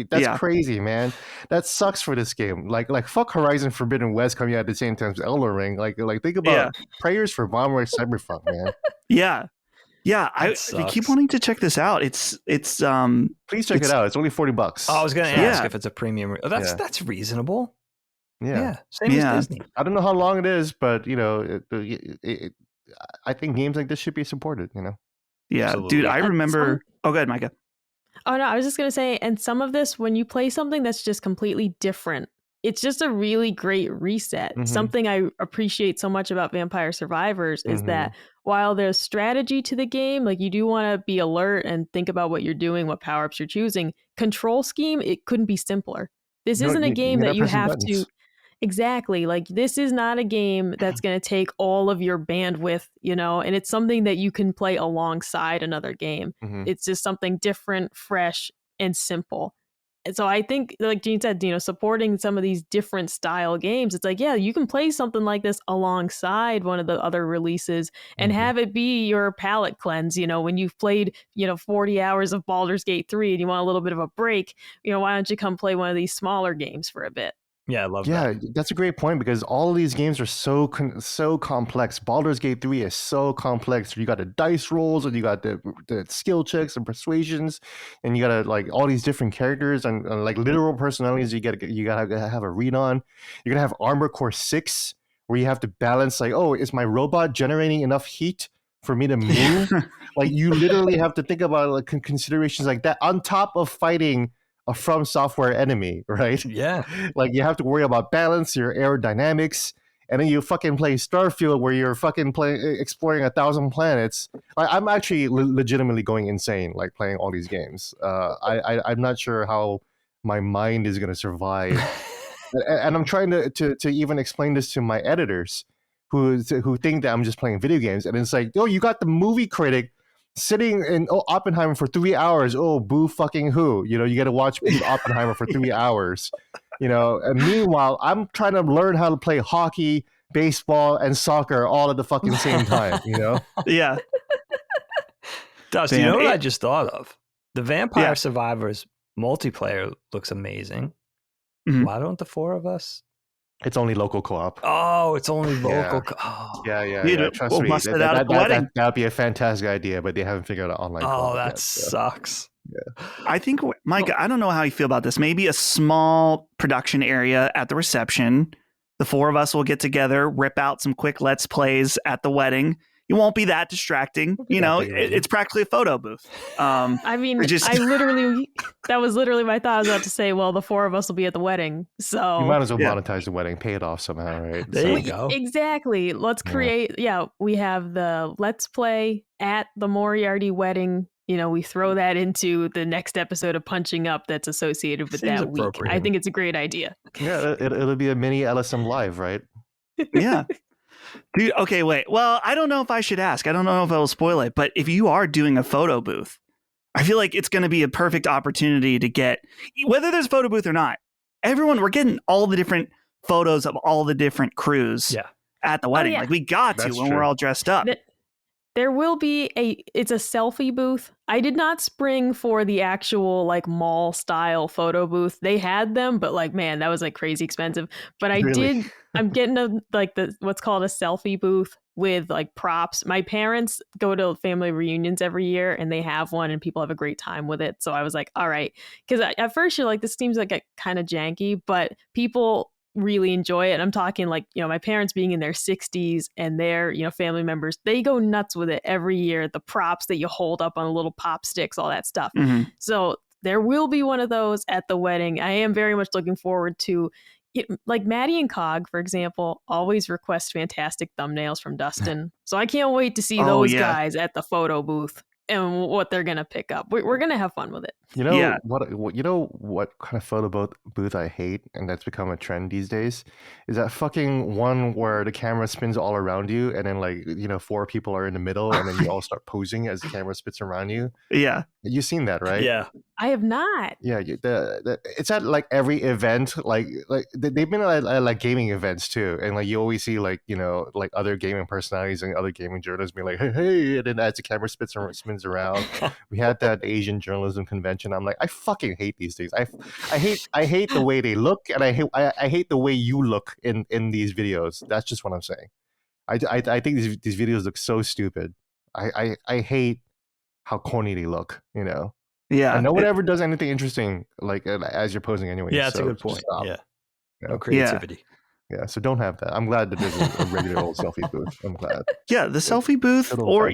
That's crazy, man. That sucks for this game. Like fuck Horizon Forbidden West coming out at the same time as Elden Ring. Like think about prayers for Bomber Cyberpunk, man. Yeah, I keep wanting to check this out. It's please check it out. It's only $40. Oh, I was going to ask if it's a premium. That's reasonable. Yeah. Same as Disney. I don't know how long it is, but I think games like this should be supported. Yeah, absolutely. Dude, I remember. Oh, go ahead, Micah. Oh no, I was just gonna say, and some of this, when you play something that's just completely different, it's just a really great reset. Mm-hmm. Something I appreciate so much about Vampire Survivors is that while there's strategy to the game, like you do want to be alert and think about what you're doing, what power-ups you're choosing, control scheme, it couldn't be simpler. This isn't a game that you have to... Exactly. Like, this is not a game that's going to take all of your bandwidth, and it's something that you can play alongside another game. Mm-hmm. It's just something different, fresh, and simple. And so I think, like Gene said, supporting some of these different style games, it's like, yeah, you can play something like this alongside one of the other releases and have it be your palate cleanse. When you've played, 40 hours of Baldur's Gate 3 and you want a little bit of a break, why don't you come play one of these smaller games for a bit? Yeah, I love that. Yeah, that's a great point, because all of these games are so complex. Baldur's Gate 3 is so complex. You got the dice rolls, and you got the skill checks and persuasions, and you got like all these different characters and like literal personalities you gotta have a read on. You're gonna have Armored Core 6, where you have to balance like, oh, is my robot generating enough heat for me to move? Like, you literally have to think about like considerations like that on top of fighting a From Software enemy, right? Yeah. Like, you have to worry about balance, your aerodynamics, and then you fucking play Starfield, where you're fucking exploring 1,000 planets. I'm actually legitimately going insane, like playing all these games. I'm not sure how my mind is going to survive. And I'm trying to even explain this to my editors who think that I'm just playing video games. And it's like, oh, you got the movie critic sitting in Oppenheimer for 3 hours. Oh, boo fucking who? You got to watch Oppenheimer for 3 hours. And meanwhile, I'm trying to learn how to play hockey, baseball, and soccer all at the fucking same time. Yeah. Dusty, what I just thought of? The Vampire Survivors multiplayer looks amazing. Mm-hmm. Why don't the four of us? It's only local co-op. Oh, it's only local. Oh. Yeah. Trust me, that'd be a fantastic idea, but they haven't figured out online. Oh, that sucks. Yeah. I think, Mike, I don't know how you feel about this. Maybe a small production area at the reception. The four of us will get together, rip out some quick Let's Plays at the wedding. It won't be that distracting. It's practically a photo booth. I mean, that was literally my thought. I was about to say, well, the four of us will be at the wedding. So you might as well monetize the wedding, pay it off somehow, right? There you go. Exactly. Let's create, we have the Let's Play at the Moriarty wedding. We throw that into the next episode of Punching Up that's associated with that week. I think it's a great idea. Yeah, it'll be a mini LSM Live, right? Yeah. Dude, okay, wait. Well, I don't know if I should ask. I don't know if I will spoil it, but if you are doing a photo booth, I feel like it's going to be a perfect opportunity to get, whether there's a photo booth or not, we're getting all the different photos of all the different crews at the wedding. Like, we got to when we're all dressed up. There will be it's a selfie booth. I did not spring for the actual like mall style photo booth. They had them, but like, man, that was like crazy expensive. But I'm getting what's called a selfie booth with like props. My parents go to family reunions every year and they have one and people have a great time with it. So I was like, all right. Because at first you're like, this seems like kind of janky, but people really enjoy it. And I'm talking like, my parents being in their 60s and their, family members, they go nuts with it every year. The props that you hold up on little pop sticks, all that stuff. Mm-hmm. So there will be one of those at the wedding. I am very much looking forward to it. Like Maddie and Cog, for example, always request fantastic thumbnails from Dustin. So I can't wait to see those guys at the photo booth and what they're gonna pick up. We're gonna have fun with it. What kind of photo booth I hate, and that's become a trend these days, is that fucking one where the camera spins all around you, and then 4 people are in the middle, and then you all start posing as the camera spins around you. Yeah, you've seen that, right? Yeah, I have not. Yeah, it's at like every event. Like they've been at like gaming events too, and like you always see like other gaming personalities and other gaming journalists being like, hey, and then as the camera spins around. We had that Asian journalism convention. I'm like, I fucking hate these things. I hate the way they look, and I hate the way you look in these videos. That's just what I'm saying. I think these videos look so stupid. I hate how corny they look. Yeah, and no one ever does anything interesting like as you're posing anyway. Yeah, that's a good point. Stop. Yeah, no creativity. Yeah, so don't have that. I'm glad that there's a regular old selfie booth. I'm glad. Yeah, the selfie booth, or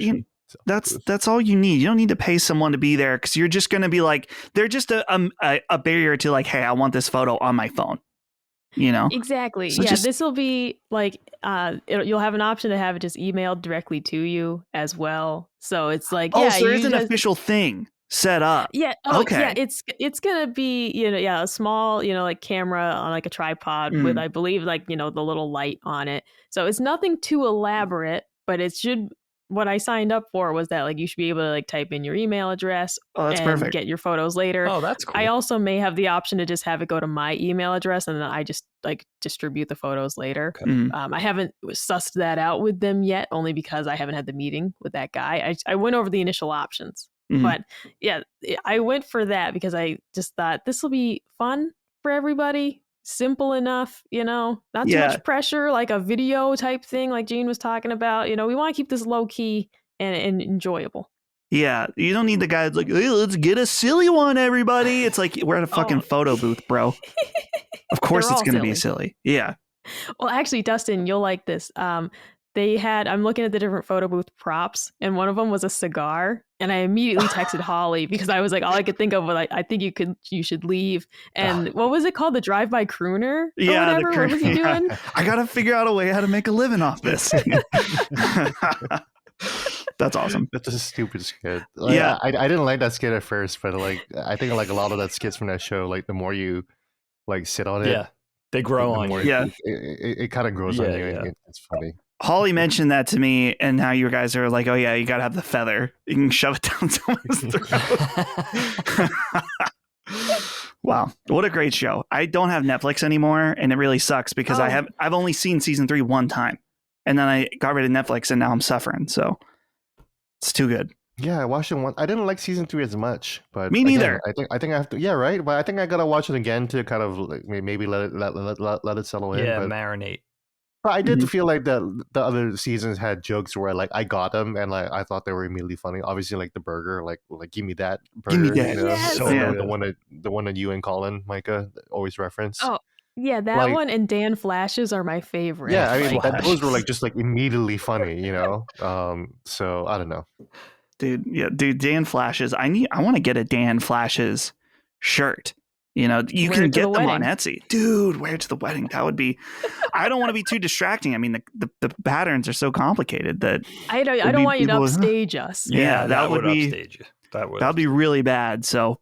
that's all you need. You don't need to pay someone to be there, because you're just going to be like, they're just a barrier to like, hey, I want this photo on my phone. Exactly. So this will be like you'll have an option to have it just emailed directly to you as well. So it's like, so there is an official thing set up. Yeah. Oh, okay. Yeah, it's gonna be a small like camera on like a tripod with, I believe, like the little light on it. So it's nothing too elaborate, but it should. What I signed up for was that like you should be able to like type in your email address and perfect. Get your photos later. Oh, that's cool. I also may have the option to just have it go to my email address and then I just like distribute the photos later. Okay. I haven't sussed that out with them yet, only because I haven't had the meeting with that guy. I went over the initial options, but yeah, I went for that because I just thought this will be fun for everybody. Simple enough, not too much pressure, like a video type thing like Gene was talking about. We want to keep this low key and enjoyable. Yeah, you don't need the guy that's like, hey, let's get a silly one, everybody. It's like, we're at a fucking photo booth, bro. Of course it's going to be silly. Yeah. Well, actually, Dustin, you'll like this. I'm looking at the different photo booth props, and one of them was a cigar. And I immediately texted Holly because I was like, all I could think of was like, I think you should leave. And what was it called? The drive-by crooner? Yeah, whatever? What was he doing? I got to figure out a way how to make a living off this. That's awesome. That's a stupid skit. Like, yeah, I didn't like that skit at first, but like I think like a lot of that skits from that show, like the more you like sit on it, they grow on you. Yeah, it kind of grows on you. Yeah. It's funny. Holly mentioned that to me, and now you guys are like, oh yeah, you gotta have the feather. You can shove it down someone's throat. Wow, what a great show. I don't have Netflix anymore, and it really sucks because I've only seen season 3 one time, and then I got rid of Netflix, and now I'm suffering. So it's too good. Yeah, I watched it once. I didn't like season 3 as much, but me neither. Again, I think I have to. Yeah, right. But I think I gotta watch it again to kind of like maybe let it settle in. Yeah, but marinate. But I did feel like the other seasons had jokes where like I got them and like I thought they were immediately funny. Obviously, like the burger, like give me that burger. Give me that. Yes. So the one that you and Colin, Micah, always reference. Oh yeah, that one and Dan Flashes are my favorite. Yeah, I mean those were like just like immediately funny, So I don't know, dude. Dan Flashes. I want to get a Dan Flashes shirt. You can get them on Etsy. Dude, wear it to the wedding. That would be... I don't want to be too distracting. I mean, the patterns are so complicated that... I don't want you to upstage us. Yeah, that would be... upstage you. That would be really bad. So,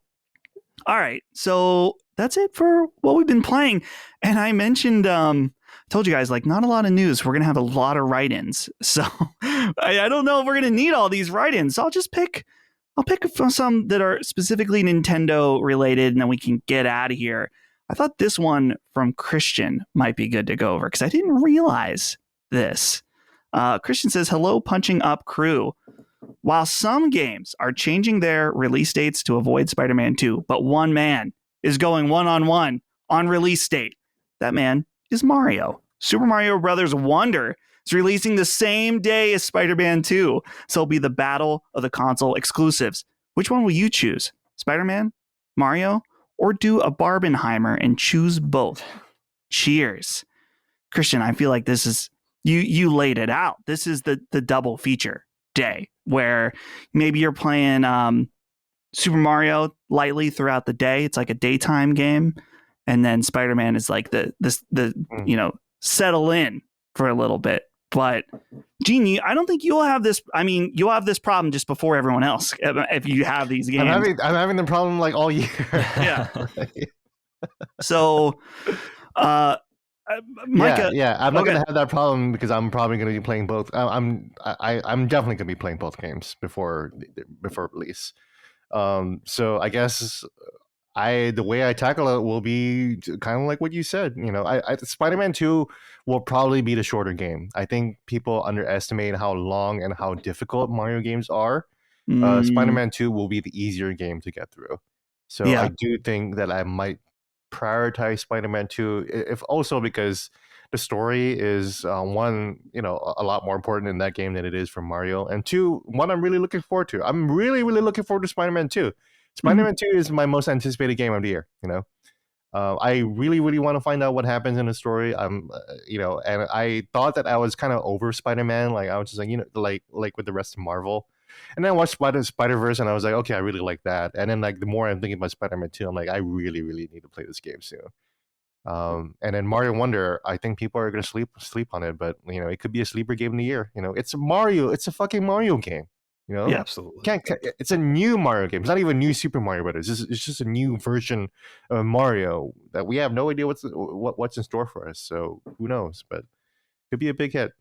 all right. So, that's it for what we've been playing. And I mentioned... told you guys, like, not a lot of news. We're going to have a lot of write-ins. So, I don't know if we're going to need all these write-ins. I'll pick from some that are specifically Nintendo related, and then we can get out of here. I thought this one from Christian might be good to go over because I didn't realize this. Christian says, hello, punching up crew. While some games are changing their release dates to avoid Spider-Man 2, but one man is going one-on-one on release date. That man is Mario. Super Mario Bros. Wonder is releasing the same day as Spider-Man 2, so it'll be the battle of the console exclusives. Which one will you choose? Spider-Man? Mario? Or do a Barbenheimer and choose both? Cheers. Christian, I feel like this is, you laid it out. This is the double feature day where maybe you're playing Super Mario lightly throughout the day. It's like a daytime game. And then Spider-Man is like the settle in for a little bit. But Gene, I don't think you'll have this. I mean, you'll have this problem just before everyone else if you have these games. I'm having the problem like all year. Yeah. So, Micah, I'm not gonna have that problem because I'm probably gonna be playing both. I'm definitely gonna be playing both games before release. So I guess the way I tackle it will be kind of like what you said. Spider-Man 2 will probably be the shorter game. I think people underestimate how long and how difficult Mario games are. Spider-Man 2 will be the easier game to get through. So I do think that I might prioritize Spider-Man 2, if also because the story is one, a lot more important in that game than it is for Mario, and two, one I'm really looking forward to. I'm really, really looking forward to Spider-Man 2. Spider-Man 2 is my most anticipated game of the year. I really, really want to find out what happens in the story. And I thought that I was kind of over Spider-Man. Like I was just like, like with the rest of Marvel. And then I watched Spider-Verse and I was like, okay, I really like that. And then like the more I'm thinking about Spider-Man 2, I'm like, I really, really need to play this game soon. And then Mario Wonder, I think people are going to sleep on it, but it could be a sleeper game of the year. It's Mario. It's a fucking Mario game. Yeah, absolutely. It's a new Mario game. It's not even new Super Mario Brothers. It's just a new version of Mario that we have no idea what's in store for us. So who knows? But it could be a big hit.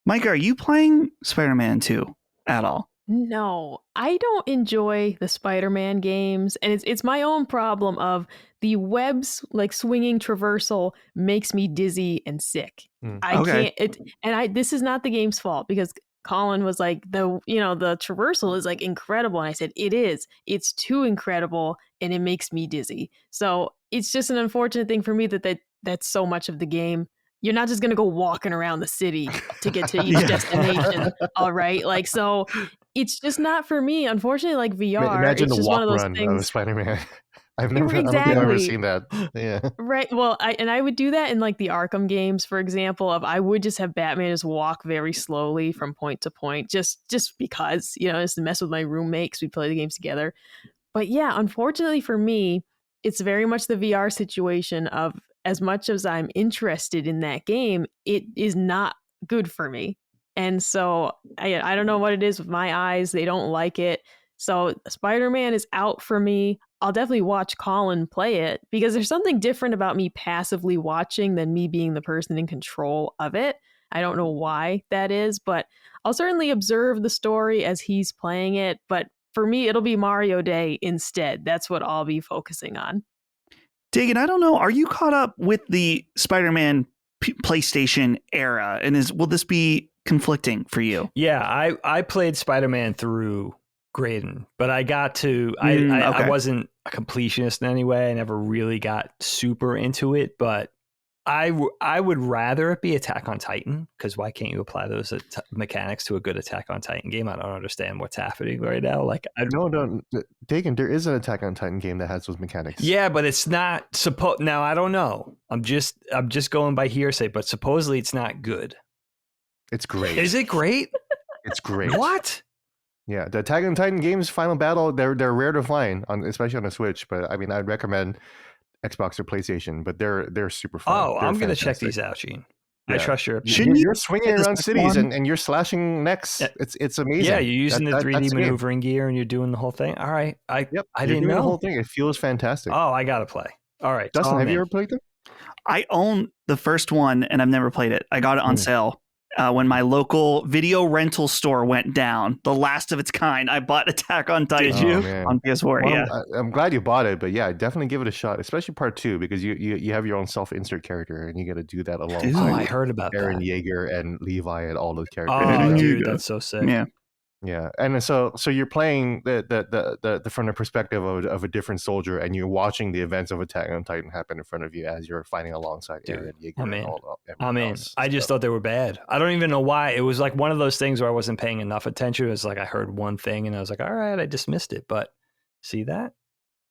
Mike, are you playing Spider-Man 2 at all? No, I don't enjoy the Spider-Man games, and it's my own problem of the webs like swinging traversal makes me dizzy and sick. I can't. This is not the game's fault because Colin was like, the traversal is like incredible. And I said, it is. It's too incredible and it makes me dizzy. So it's just an unfortunate thing for me that's so much of the game. You're not just going to go walking around the city to get to each destination. All right. Like, so it's just not for me. Unfortunately, like VR, imagine it's the just walk one of those run things. of Spider-Man. I don't think I've ever seen that. Yeah. Right. Well, I would do that in like the Arkham games, for example, I would just have Batman just walk very slowly from point to point, just because, just to mess with my roommate because we play the games together. But yeah, unfortunately for me, it's very much the VR situation of as much as I'm interested in that game, it is not good for me. And so I don't know what it is with my eyes. They don't like it. So Spider-Man is out for me. I'll definitely watch Colin play it because there's something different about me passively watching than me being the person in control of it. I don't know why that is, but I'll certainly observe the story as he's playing it. But for me, it'll be Mario Day instead. That's what I'll be focusing on. Dagan, I don't know. Are you caught up with the Spider-Man PlayStation era? And will this be conflicting for you? Yeah, I played Spider-Man through Graydon, but I got to I wasn't a completionist in any way. I never really got super into it, but I would rather it be Attack on Titan, because why can't you apply those mechanics to a good Attack on Titan game? I don't understand what's happening right now. Like, No, Dagan, there is an Attack on Titan game that has those mechanics. Yeah, but it's not supposed. Now I don't know. I'm just going by hearsay, but supposedly it's not good. It's great. Is it great? It's great. What? Yeah, the Attack on Titan games, Final Battle, they're rare to find, especially on the Switch. But I mean, I'd recommend Xbox or PlayStation, but they're super fun. Oh, I'm going to check these out, Gene. Yeah. I trust your opinion. You're swinging around cities and you're slashing necks. Yeah. It's amazing. Yeah, you're using the 3D maneuvering gear and you're doing the whole thing. All right. I didn't know the whole thing. It feels fantastic. Oh, I got to play. All right. Dustin, have you ever played them? I own the first one and I've never played it. I got it on sale. When my local video rental store went down, the last of its kind, I bought Attack on Titan on PS4. Well, yeah, I'm glad you bought it, but yeah, definitely give it a shot, especially part 2, because you have your own self-insert character and you got to do that alongside. I heard about Eren that. Yeager and Levi and all those characters. Oh, dude, that's so sick. Yeah. Yeah, and so you're playing the from the perspective of a different soldier, and you're watching the events of Attack on Titan happen in front of you as you're fighting alongside Eren, Yeager, and everyone else. I just thought they were bad. I don't even know why. It was like one of those things where I wasn't paying enough attention. It was like I heard one thing and I was like, all right, I dismissed it. But see that?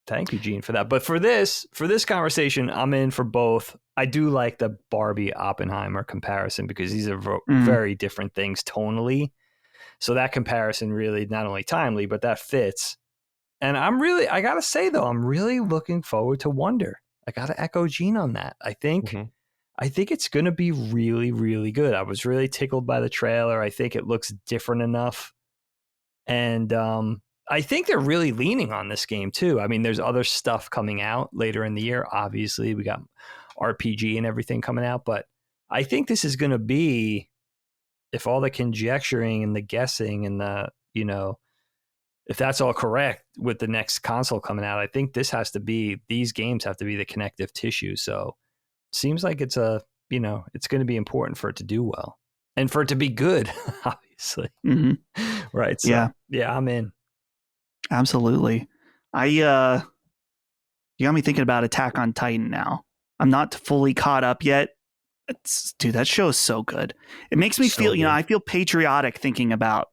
Thank you, Gene, for that. But for this conversation, I'm in for both. I do like the Barbie Oppenheimer comparison because these are very different things tonally. So that comparison really not only timely, but that fits. And I got to say, though, I'm really looking forward to Wonder. I got to echo Gene on that. I think it's going to be really, really good. I was really tickled by the trailer. I think it looks different enough. And I think they're really leaning on this game, too. I mean, there's other stuff coming out later in the year. Obviously, we got RPG and everything coming out. But I think this is going to be, if all the conjecturing and the guessing and the, if that's all correct with the next console coming out, I think these games have to be the connective tissue. So it seems like it's it's going to be important for it to do well and for it to be good, obviously. Right. So, yeah, I'm in. Absolutely. You got me thinking about Attack on Titan now. I'm not fully caught up yet. Dude, that show is so good. It makes me feel, I feel patriotic thinking about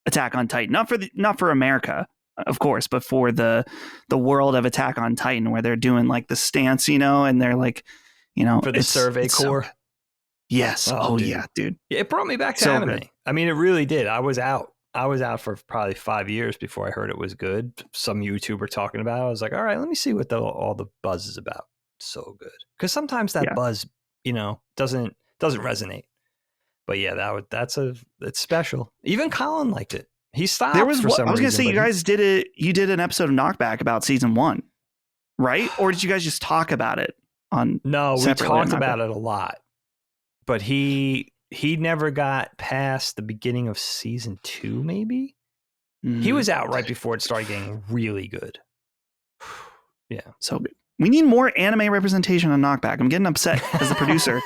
Attack on Titan. Not for America, of course, but for the world of Attack on Titan, where they're doing like the stance, and they're like, for the Survey Corps. Yes. Oh yeah, dude. It brought me back to anime. Good. I mean, it really did. I was out for probably 5 years before I heard it was good. Some YouTuber talking about it. I was like, all right, let me see what all the buzz is about. So good. Because sometimes that buzz, doesn't resonate. But yeah, it's special. Even Colin liked it. He stopped. I was gonna say, you guys did it. You did an episode of Knockback about season 1, right? Or did you guys just talk about it on? No, we talked about it a lot. But he never got past the beginning of season 2. Maybe he was out right before it started getting really good. Yeah, so good. We need more anime representation on Knockback. I'm getting upset as the producer.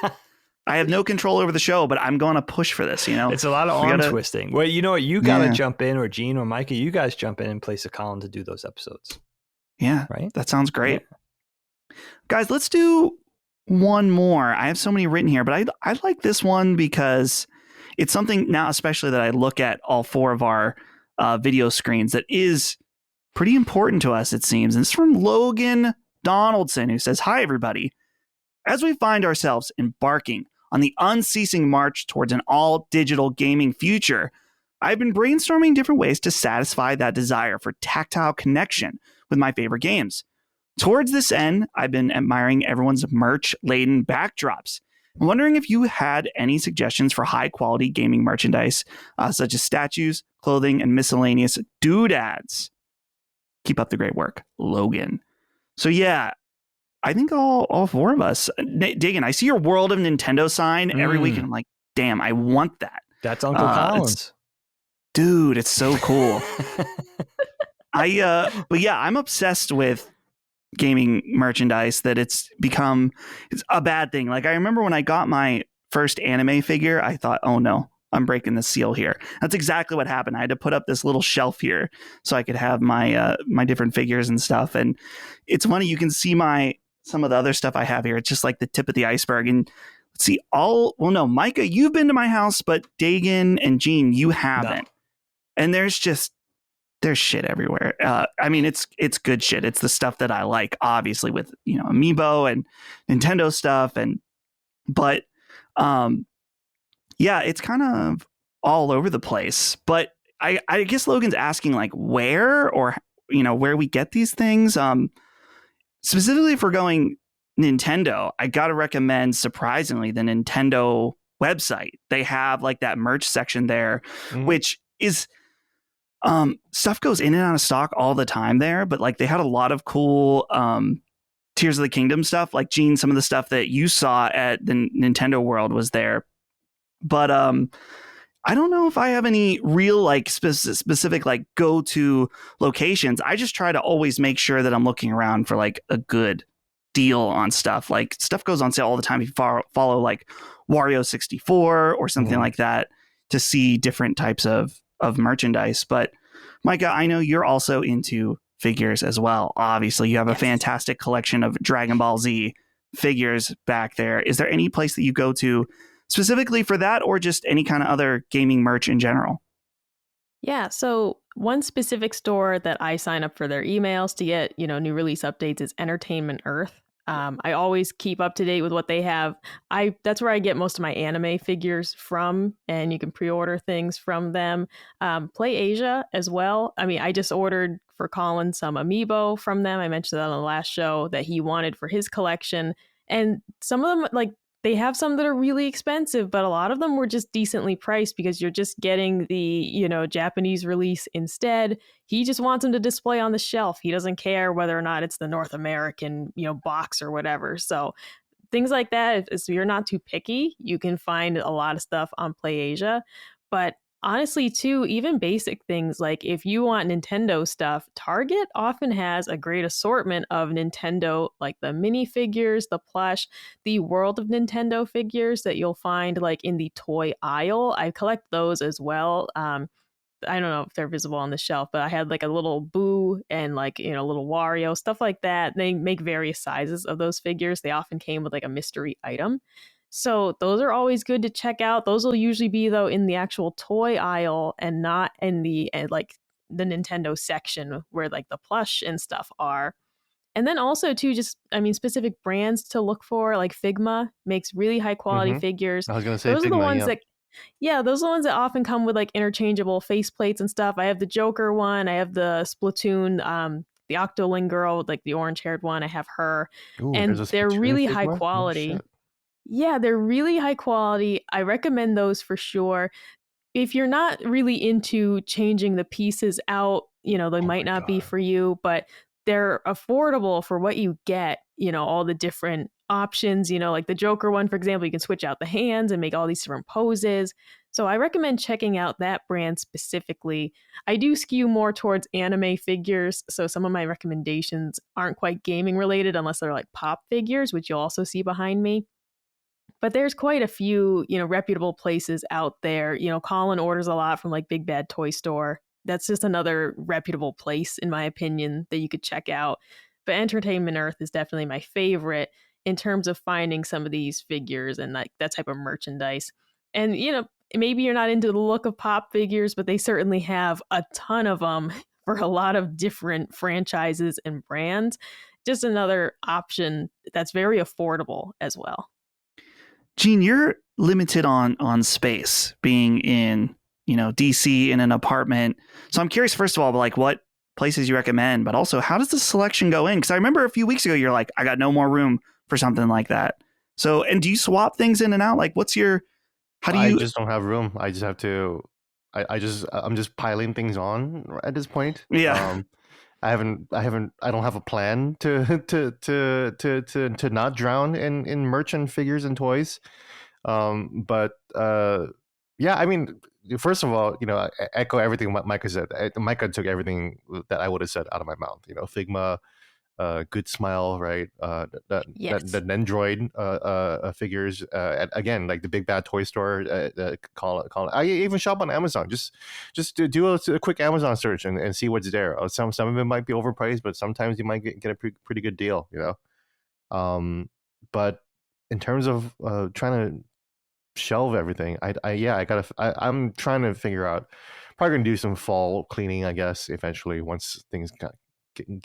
I have no control over the show, but I'm going to push for this, It's a lot of arm twisting. Well, you know what? You got to jump in, or Gene or Micah, you guys jump in and place a Colin to do those episodes. Yeah. Right? That sounds great. Yeah. Guys, let's do one more. I have so many written here, but I like this one because it's something now, especially that I look at all 4 of our video screens, that is pretty important to us, it seems. And it's from Logan Donaldson, who says, "Hi, everybody. As we find ourselves embarking on the unceasing march towards an all-digital gaming future, I've been brainstorming different ways to satisfy that desire for tactile connection with my favorite games. Towards this end, I've been admiring everyone's merch-laden backdrops. I'm wondering if you had any suggestions for high-quality gaming merchandise, such as statues, clothing, and miscellaneous doodads. Keep up the great work, Logan." So yeah, I think all 4 of us, Dagan, I see your World of Nintendo sign every week, and I'm like, damn, I want that. That's Uncle Collins. Dude, it's so cool. But yeah, I'm obsessed with gaming merchandise, that it's a bad thing. Like, I remember when I got my first anime figure, I thought, oh no, I'm breaking the seal here. That's exactly what happened. I had to put up this little shelf here so I could have my my different figures and stuff. And it's funny, you can see some of the other stuff I have here. It's just like the tip of the iceberg. And let's see, Micah, you've been to my house, but Dagan and Gene, you haven't. No. And there's shit everywhere. I mean, it's good shit. It's the stuff that I like, obviously, with Amiibo and Nintendo stuff, but yeah, it's kind of all over the place. But I guess Logan's asking, like, where, or where we get these things. Specifically, if we're going Nintendo, I gotta recommend, surprisingly, the Nintendo website. They have like that merch section there, which is stuff goes in and out of stock all the time there. But like, they had a lot of cool Tears of the Kingdom stuff. Like, Gene, some of the stuff that you saw at the Nintendo World was there. But I don't know if I have any real like specific like go-to locations. I just try to always make sure that I'm looking around for like a good deal on stuff. Like, stuff goes on sale all the time. If you follow like Wario 64 or something like that, to see different types of of merchandise. But Micah, I know you're also into figures as well. Obviously, you have a fantastic collection of Dragon Ball Z figures back there. Is there any place that you go to specifically for that, or just any kind of other gaming merch in general? Yeah, so one specific store that I sign up for their emails to get, new release updates is Entertainment Earth. I always keep up to date with what they have. That's where I get most of my anime figures from, and you can pre-order things from them. Play Asia as well. I mean, I just ordered for Colin some Amiibo from them. I mentioned that on the last show that he wanted for his collection. And some of them, like, they have some that are really expensive, but a lot of them were just decently priced because you're just getting the, Japanese release instead. He just wants them to display on the shelf. He doesn't care whether or not it's the North American, box or whatever. So things like that, if you're not too picky, you can find a lot of stuff on PlayAsia. But honestly, too, even basic things like if you want Nintendo stuff, Target often has a great assortment of Nintendo, like the minifigures, the plush, the World of Nintendo figures that you'll find like in the toy aisle. I collect those as well. I don't know if they're visible on the shelf, but I had like a little Boo and like, little Wario, stuff like that. They make various sizes of those figures. They often came with like a mystery item. So those are always good to check out. Those will usually be though in the actual toy aisle and not in the like the Nintendo section where like the plush and stuff are. And then also too, just specific brands to look for, like Figma makes really high quality figures. I was gonna say those Figma, are the ones that those are the ones that often come with like interchangeable faceplates and stuff. I have the Joker one, I have the Splatoon, the Octoling girl with like the orange haired one. I have her. Ooh, and they're really high Figma? quality. Oh, yeah, they're really high quality. I recommend those for sure. If you're not really into changing the pieces out, they might not be for you, but they're affordable for what you get, all the different options, like the Joker one, for example, you can switch out the hands and make all these different poses. So I recommend checking out that brand specifically. I do skew more towards anime figures, so some of my recommendations aren't quite gaming related unless they're like pop figures, which you'll also see behind me. But there's quite a few, reputable places out there. Colin orders a lot from like Big Bad Toy Store. That's just another reputable place, in my opinion, that you could check out. But Entertainment Earth is definitely my favorite in terms of finding some of these figures and like that type of merchandise. And, maybe you're not into the look of pop figures, but they certainly have a ton of them for a lot of different franchises and brands. Just another option that's very affordable as well. Gene, you're limited on space being in, DC in an apartment. So I'm curious, first of all, like what places you recommend, but also how does the selection go in? Because I remember a few weeks ago, you're like, I got no more room for something like that. So, and do you swap things in and out? Like how do you? I just don't have room. I just have to, I'm just piling things on at this point. Yeah. I don't have a plan to not drown in merch and figures and toys. But yeah, I mean, first of all, I echo everything Micah said. Micah took everything that I would have said out of my mouth. Figma, Good Smile, right? The Nendroid figures. Again, like the Big Bad Toy Store. Call it. I even shop on Amazon. Just to do a quick Amazon search and see what's there. Some of it might be overpriced, but sometimes you might get a pretty good deal. But in terms of trying to shelve everything, I'm trying to figure out. Probably gonna do some fall cleaning, I guess, eventually once things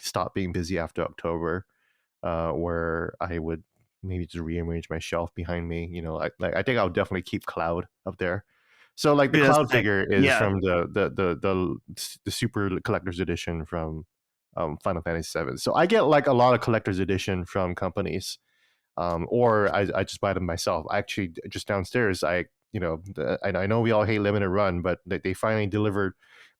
stop being busy after October, where I would maybe just rearrange my shelf behind me. I think I'll definitely keep Cloud up there. So like the Cloud figure is from the Super Collector's Edition from Final Fantasy VII. So I get like a lot of Collector's Edition from companies, or I just buy them myself. Actually, just downstairs, I know we all hate limited run, but they finally delivered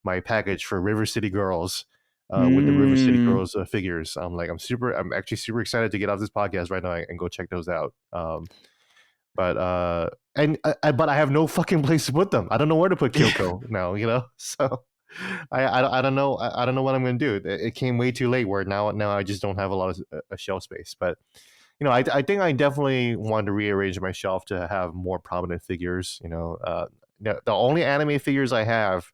my package for River City Girls. With the River City Girls figures. I'm actually super excited to get off this podcast right now and go check those out. But I have no fucking place to put them. I don't know where to put Kyoko now, so I don't know. I don't know what I'm going to do. It came way too late where now I just don't have a lot of shelf space. But, I think I definitely want to rearrange my shelf to have more prominent figures. The only anime figures I have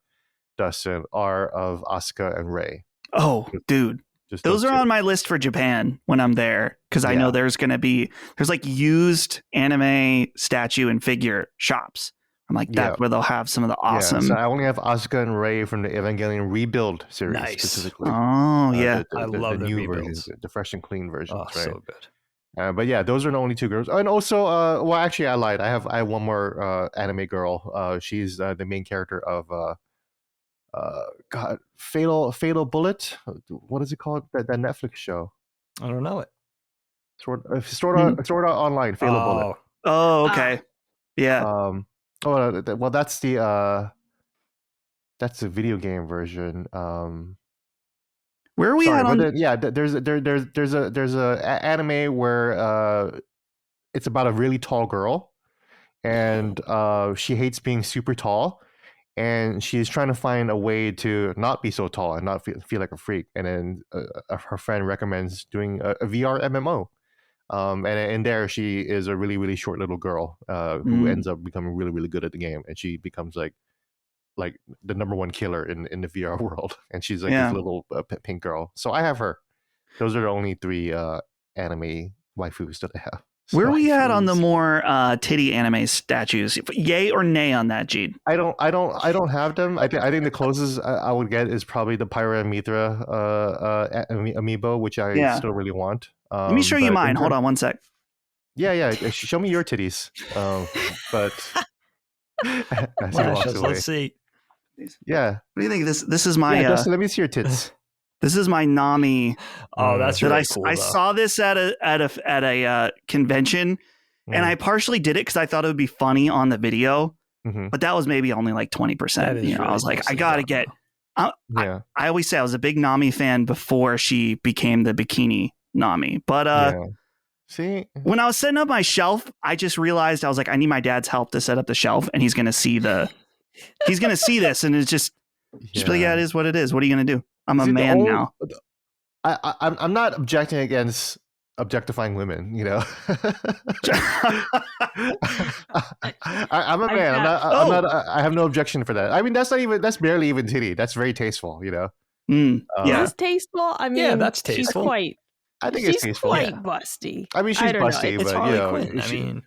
Dustin, are of Asuka and Rei. Oh, dude. Just those are two. on my list for Japan when I'm there, because I know there's like used anime statue and figure shops. I'm like, that's where they'll have some of the awesome. Yeah, so I only have Asuka and Rei from the Evangelion Rebuild series specifically. Oh, yeah. I love the new rebuilds. versions, the fresh and clean versions. Oh, right? so good. But yeah, those are the only two girls. And also, well, actually, I lied. I have one more anime girl. She's the main character of God, Fatal Bullet. What is it called? That Netflix show. I don't know it. Sword Art Online. Fatal Bullet. Oh, okay. Yeah. Well, that's the video game version. Where are we at on? There's a anime where it's about a really tall girl, and she hates being super tall, and she's trying to find a way to not be so tall and not feel like a freak. And then her friend recommends doing a VR MMO. And in there, she is a really, really short little girl who ends up becoming really, really good at the game, and she becomes like the number one killer in the VR world, and she's like this little pink girl. So I have her. Those are the only three anime waifus that I have. So where are we at on the more titty anime statues? Yay or nay on that, Gene? I don't have them. I think the closest I would get is probably the Pyra and Mithra amiibo, which I still really want. Let me show you mine. Hold on one sec. Yeah. Show me your titties. But let's see. Yeah. What do you think? This is my. Dustin, let me see your tits. This is my Nami. Oh, that's really cool. I saw this at a convention, and I partially did it because I thought it would be funny on the video, but that was maybe only like 20%. You know, I was like, I gotta get. I always say I was a big Nami fan before she became the bikini Nami, but see, when I was setting up my shelf, I just realized I was like, I need my dad's help to set up the shelf, and he's gonna see this, and it's just like, it is what it is. What are you gonna do? I'm a man now. I'm not objecting against objectifying women, you know. I'm a man. I have no objection for that. I mean, that's barely even titty. That's very tasteful, you know. That's tasteful. I mean, that's tasteful. I think it's tasteful. She's quite busty. I mean, she's busty, but you know, I mean,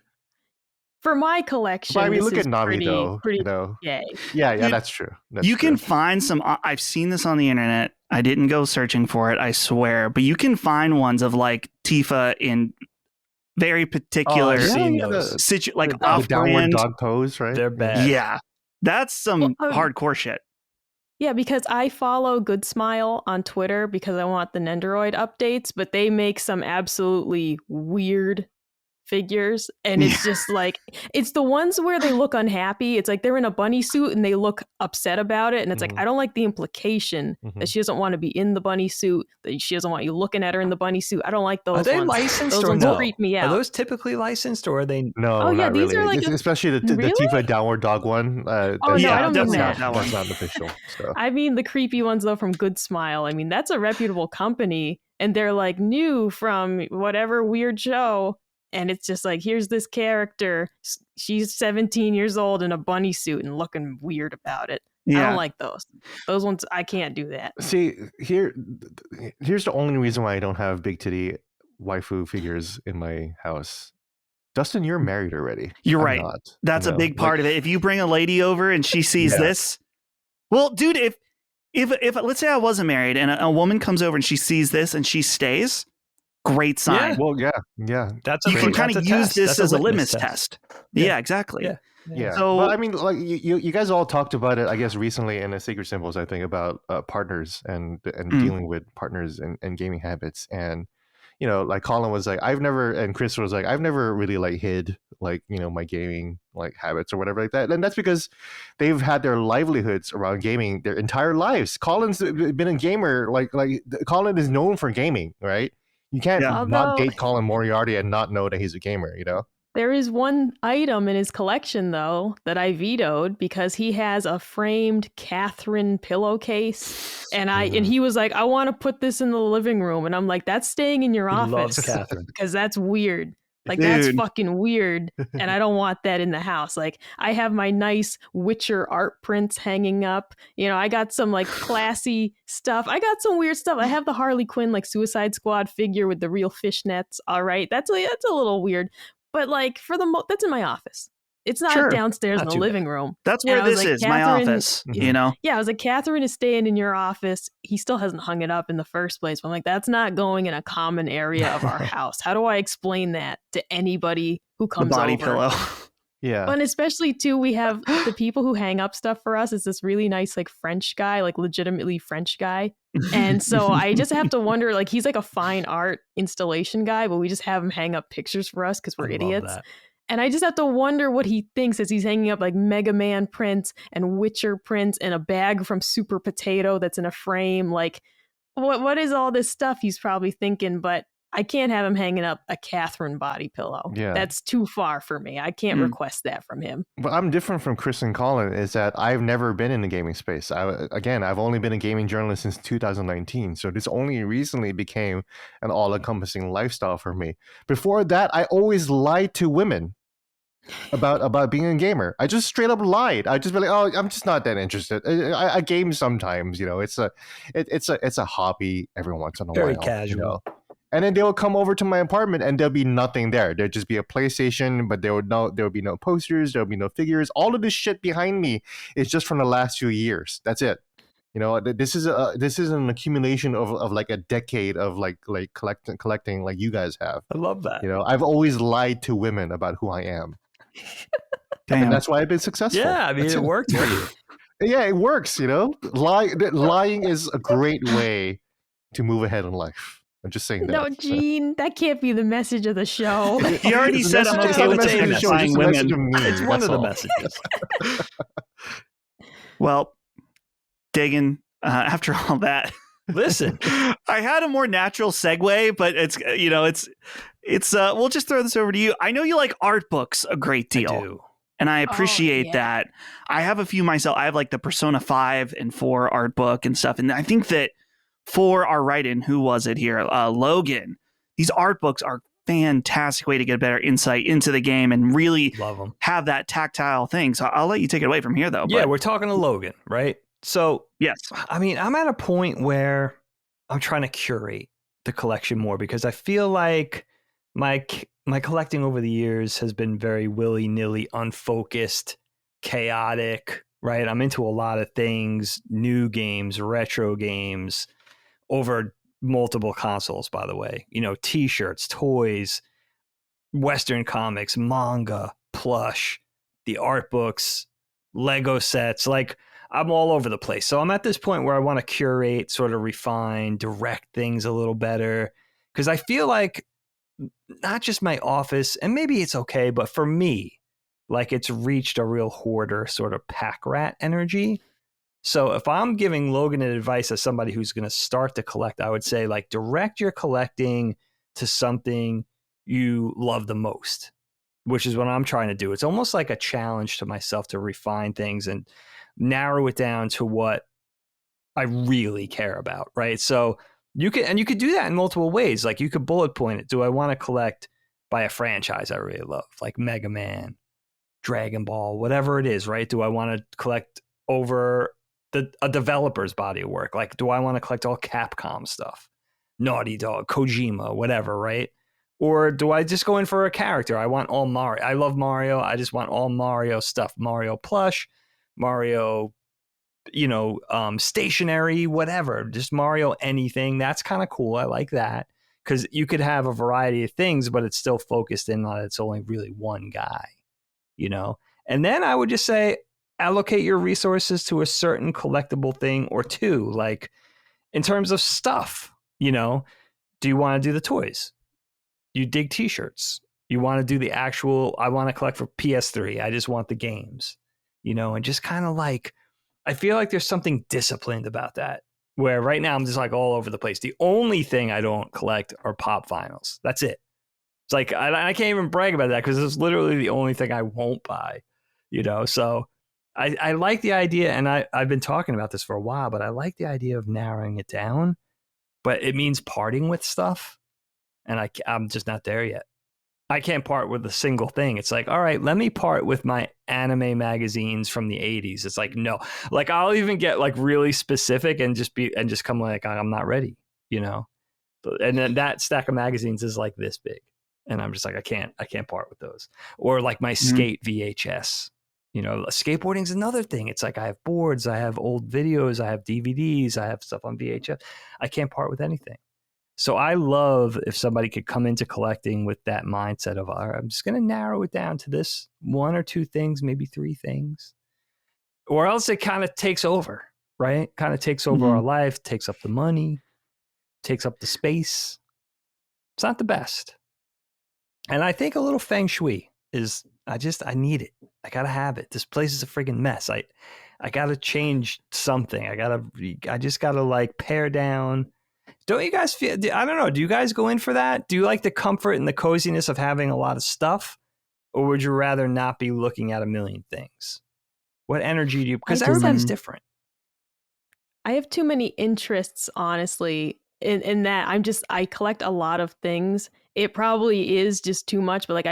for my collection, but I mean, look at Nami though. Pretty, you know, yay. Yeah, that's true. You can find some. I've seen this on the internet. I didn't go searching for it, I swear, but you can find ones of like Tifa in very particular like off downward dog pose, right? They're bad. Yeah, that's some hardcore shit. Yeah, because I follow Good Smile on Twitter because I want the Nendoroid updates, but they make some absolutely weird figures, and it's just like, it's the ones where they look unhappy. It's like they're in a bunny suit and they look upset about it, and it's like, I don't like the implication that she doesn't want to be in the bunny suit, that she doesn't want you looking at her in the bunny suit. I don't like those. Are they ones. licensed those or ones no? creep me out. Are those typically licensed, or are they? No, oh yeah, not these really. are like especially the Tifa downward dog one. I don't mean that. That's not official. So. I mean the creepy ones though from Good Smile. I mean, that's a reputable company, and they're like new from whatever weird show. And it's just like, here's this character. She's 17 years old in a bunny suit and looking weird about it. I don't like those. Those ones, I can't do that. See, here's the only reason why I don't have big titty waifu figures in my house. Dustin, you're married already. You're right. Not, that's a big part of it. If you bring a lady over and she sees this, well, dude, if let's say I wasn't married and a woman comes over and she sees this and she stays, great sign. Yeah. Well, yeah. You can kind of use this as a litmus test. Yeah, exactly. Yeah. So, but I mean, like you guys all talked about it, I guess, recently in the Sacred Symbols, I think, about partners and dealing with partners and gaming habits. And, you know, like Colin was like, and Chris was like, I've never really like hid like, you know, my gaming like habits or whatever like that. And that's because they've had their livelihoods around gaming their entire lives. Colin's been a gamer, like Colin is known for gaming, right? You can't not date Colin Moriarty and not know that he's a gamer, you know? There is one item in his collection, though, that I vetoed because he has a framed Catherine pillowcase. And he was like, I want to put this in the living room. And I'm like, that's staying in your office. Loves Catherine. Because that's weird. Like, Dude. that's fucking weird. And I don't want that in the house. Like, I have my nice Witcher art prints hanging up. You know, I got some like classy stuff. I got some weird stuff. I have the Harley Quinn like Suicide Squad figure with the real fishnets. All right. That's a little weird. But like that's in my office. It's not downstairs Not in the too living bad. room. That's where this is, my office, you know? Yeah, I was like, Catherine is staying in your office. He still hasn't hung it up in the first place. But I'm like, that's not going in a common area of our house. How do I explain that to anybody who comes The body over? pillow. Yeah. And especially, too, we have the people who hang up stuff for us. It's this really nice, like, French guy, like, legitimately French guy. And so I just have to wonder, like, he's like a fine art installation guy, but we just have him hang up pictures for us because we're idiots. And I just have to wonder what he thinks as he's hanging up like Mega Man prints and Witcher prints and a bag from Super Potato that's in a frame. Like, what is all this stuff he's probably thinking? But I can't have him hanging up a Catherine body pillow. Yeah. That's too far for me. I can't request that from him. But I'm different from Chris and Colin is that I've never been in the gaming space. I've only been a gaming journalist since 2019. So this only recently became an all-encompassing lifestyle for me. Before that, I always lied to women about being a gamer. I just straight up lied. I just be like, oh, I'm just not that interested. I game sometimes, you know. It's a hobby every once in a while. Very casual. You know? And then they'll come over to my apartment and there'll be nothing there. There'll just be a PlayStation, but there would be no posters, there'll be no figures. All of this shit behind me is just from the last few years. That's it. You know, this is an accumulation of like a decade of like collecting like you guys have. I love that. You know, I've always lied to women about who I am. Damn. And that's why I've been successful. Yeah, I mean, it worked for you. Yeah, it works, you know. Lying is a great way to move ahead in life. I'm just saying that. No, Gene, that can't be the message of the show. He already said I'm okay with identifying women. It's one of the messages. Well, Dagan, after all that, listen, I had a more natural segue, but it's we'll just throw this over to you. I know you like art books a great deal. I do. And I appreciate that. I have a few myself. I have like the Persona 5 and 4 art book and stuff. And I think that for our write-in, who was it here? Logan. These art books are fantastic way to get a better insight into the game and really love them. Have that tactile thing. So I'll let you take it away from here, though. Yeah, we're talking to Logan, right? So, yes. I mean, I'm at a point where I'm trying to curate the collection more because I feel like my collecting over the years has been very willy-nilly, unfocused, chaotic, right? I'm into a lot of things, new games, retro games, over multiple consoles, by the way. You know, t-shirts, toys, Western comics, manga, plush, the art books, Lego sets. Like, I'm all over the place. So I'm at this point where I want to curate, sort of refine, direct things a little better. Because I feel like not just my office, and maybe it's okay, but for me, like it's reached a real hoarder sort of pack rat energy. So if I'm giving Logan advice as somebody who's going to start to collect, I would say like direct your collecting to something you love the most, which is what I'm trying to do. It's almost like a challenge to myself to refine things and narrow it down to what I really care about, right? So you could do that in multiple ways. Like you could bullet point it. Do I want to collect by a franchise I really love, like Mega Man, Dragon Ball, whatever it is, right? Do I want to collect over a developer's body of work? Like, do I want to collect all Capcom stuff, Naughty Dog, Kojima, whatever, right? Or do I just go in for a character? I want all Mario. I love Mario. I just want all Mario stuff. Mario plush, Mario, stationary, whatever. Just Mario anything. That's kind of cool. I like that. Because you could have a variety of things, but it's still focused in on it's only really one guy, And then I would just say, allocate your resources to a certain collectible thing or two. Like in terms of stuff, do you want to do the toys? You dig t-shirts. You want to do the actual, I want to collect for PS3. I just want the games, and just kind of like, I feel like there's something disciplined about that, where right now I'm just like all over the place. The only thing I don't collect are pop vinyls. That's it. It's like, I can't even brag about that because it's literally the only thing I won't buy, So I like the idea, and I've been talking about this for a while, but I like the idea of narrowing it down, but it means parting with stuff. And I'm just not there yet. I can't part with a single thing. It's like, all right, let me part with my anime magazines from the 80s. It's like, no, like I'll even get like really specific and just come like, I'm not ready, you know? And then that stack of magazines is like this big. And I'm just like, I can't part with those. Or like my skate VHS, you know, skateboarding is another thing. It's like, I have boards, I have old videos, I have DVDs, I have stuff on VHS. I can't part with anything. So I love if somebody could come into collecting with that mindset of, all right, I'm just going to narrow it down to this 1 or 2 things, maybe 3 things, or else it kind of takes over, right? Kind of takes over our life, takes up the money, takes up the space. It's not the best. And I think a little feng shui is, I need it. I got to have it. This place is a friggin' mess. I got to change something. I just got to like pare down. Don't you guys feel, I don't know, do you guys go in for that? Do you like the comfort and the coziness of having a lot of stuff? Or would you rather not be looking at a million things? What energy do you, because everybody's different. I have too many interests, honestly, in that I collect a lot of things. It probably is just too much, but like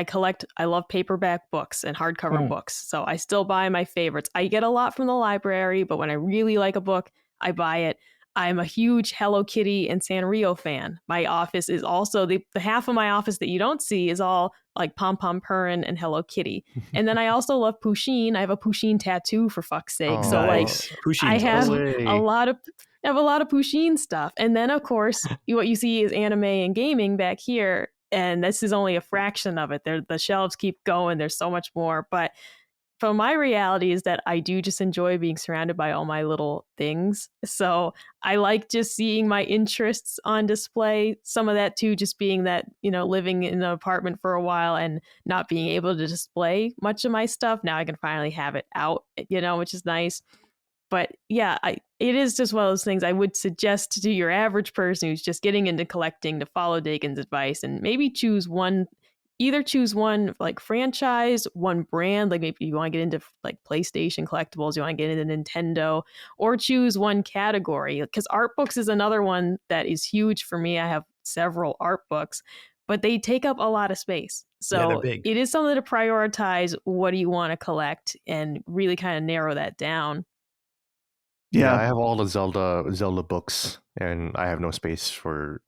I love paperback books and hardcover books. So I still buy my favorites. I get a lot from the library, but when I really like a book, I buy it. I'm a huge Hello Kitty and Sanrio fan. My office is also the half of my office that you don't see is all like Pom Pom Purin and Hello Kitty. And then I also love Pusheen. I have a Pusheen tattoo, for fuck's sake. So nice. like Pusheen's I have awesome. a lot of Pusheen stuff. And then of course what you see is anime and gaming back here. And this is only a fraction of it. The shelves keep going. There's so much more. But so my reality is that I do just enjoy being surrounded by all my little things. So I like just seeing my interests on display. Some of that too, just being that, you know, living in an apartment for a while and not being able to display much of my stuff. Now I can finally have it out, you know, which is nice. But yeah, it is just one of those things I would suggest to your average person who's just getting into collecting to follow Dagan's advice and maybe choose one like franchise, one brand, like maybe you want to get into like PlayStation collectibles, you want to get into Nintendo, or choose one category, because art books is another one that is huge for me. I have several art books, but they take up a lot of space. So it is something to prioritize. What do you want to collect and really kind of narrow that down. Yeah, I have all the Zelda books, and I have no space for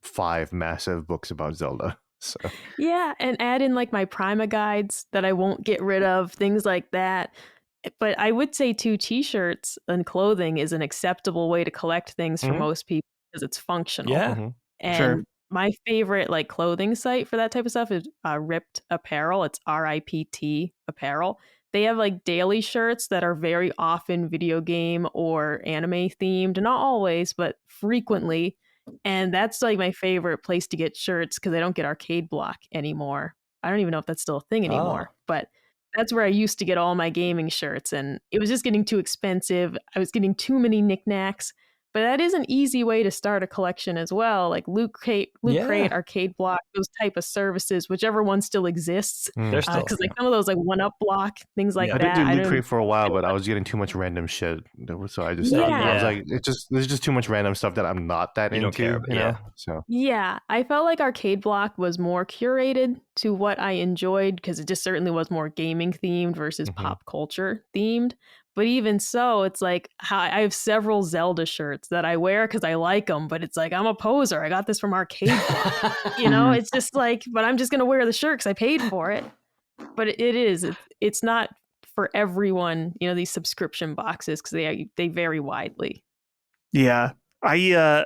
5 massive books about Zelda. So. Yeah, and add in like my Prima guides that I won't get rid of, things like that. But I would say too, t-shirts and clothing is an acceptable way to collect things for most people because it's functional. Yeah, and my favorite like clothing site for that type of stuff is Ripped Apparel. It's RIPT Apparel. They have like daily shirts that are very often video game or anime themed, not always, but frequently. And that's like my favorite place to get shirts because I don't get Arcade Block anymore. I don't even know if that's still a thing anymore, but that's where I used to get all my gaming shirts, and it was just getting too expensive. I was getting too many knickknacks. But that is an easy way to start a collection as well, like Loot Crate, Arcade Block, those type of services, whichever one still exists. They're still because like some of those like One Up Block, things like that. I did do Loot Crate for a while, but I was getting too much random shit, so I just stopped. I was like, there's just too much random stuff that I'm not that into. Don't care, you know? So yeah, I felt like Arcade Block was more curated to what I enjoyed because it just certainly was more gaming themed versus pop culture themed. But even so, it's like I have several Zelda shirts that I wear because I like them. But it's like, I'm a poser. I got this from Arcade Block. You know, it's just like, but I'm just going to wear the shirt because I paid for it. But it's not for everyone, you know, these subscription boxes because they vary widely. Yeah, I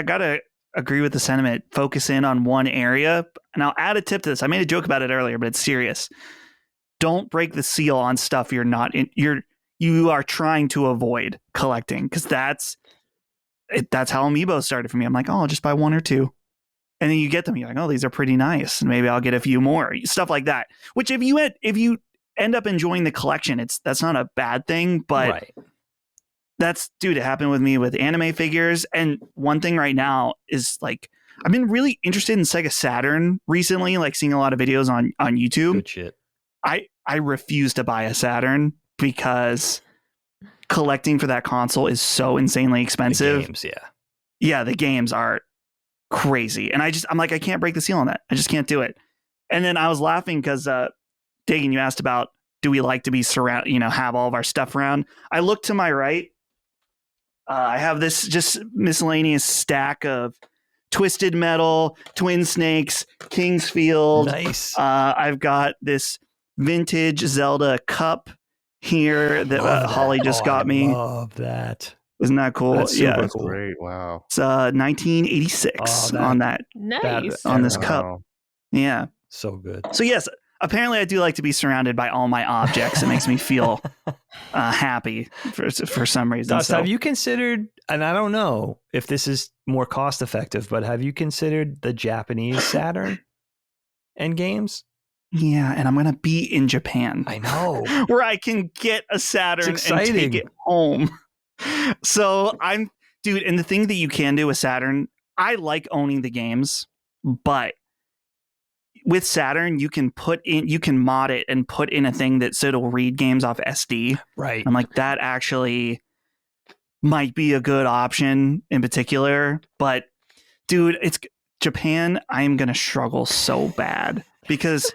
got to agree with the sentiment. Focus in on one area. And I'll add a tip to this. I made a joke about it earlier, but it's serious. Don't break the seal on stuff you are trying to avoid collecting, because that's how Amiibo started for me. I'm like, oh, I'll just buy 1 or 2. And then you get them. You're like, oh, these are pretty nice. And maybe I'll get a few more. Stuff like that. Which if you end up enjoying the collection, that's not a bad thing. But it happened with me with anime figures. And one thing right now is like, I've been really interested in Sega Saturn recently, like seeing a lot of videos on YouTube. Good shit. I refuse to buy a Saturn because collecting for that console is so insanely expensive. The games, yeah, the games are crazy, and I'm like, I can't break the seal on that. I just can't do it. And then I was laughing because Dagan, you asked about, do we like to be surrounded, have all of our stuff around? I look to my right. I have this just miscellaneous stack of Twisted Metal, Twin Snakes, Kingsfield. Nice. I've got this vintage Zelda cup here that Holly just got me. Love that. Isn't that cool? That's super That's cool. Great. Wow. It's 1986 on that. Nice. On this cup. Yeah. So good. So yes, apparently I do like to be surrounded by all my objects. It makes me feel happy for some reason. Dust, have you considered, and I don't know if this is more cost effective, but have you considered the Japanese Saturn and games? Yeah, and I'm going to be in Japan. I know. Where I can get a Saturn and take it home. So dude, and the thing that you can do with Saturn, I like owning the games, but with Saturn, you can mod it and put in a thing so it'll read games off SD. Right. I'm like, that actually might be a good option in particular. But dude, it's Japan. I am going to struggle so bad because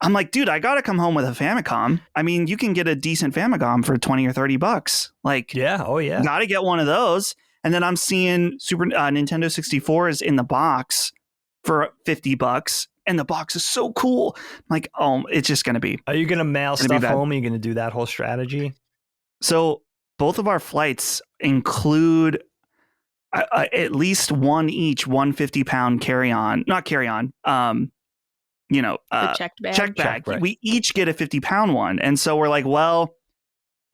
I'm like, dude, I got to come home with a Famicom. I mean, you can get a decent Famicom for $20 or $30. Like, yeah. Oh yeah. Got to get one of those. And then I'm seeing Nintendo 64s in the box for $50. And the box is so cool. I'm like, oh, it's just going to be. Are you going to mail stuff home? Are you going to do that whole strategy? So both of our flights include at least one each 150-pound carry-on. Not carry-on. Checked bag. Check bag. Right. We each get a 50-pound one. And so we're like, well,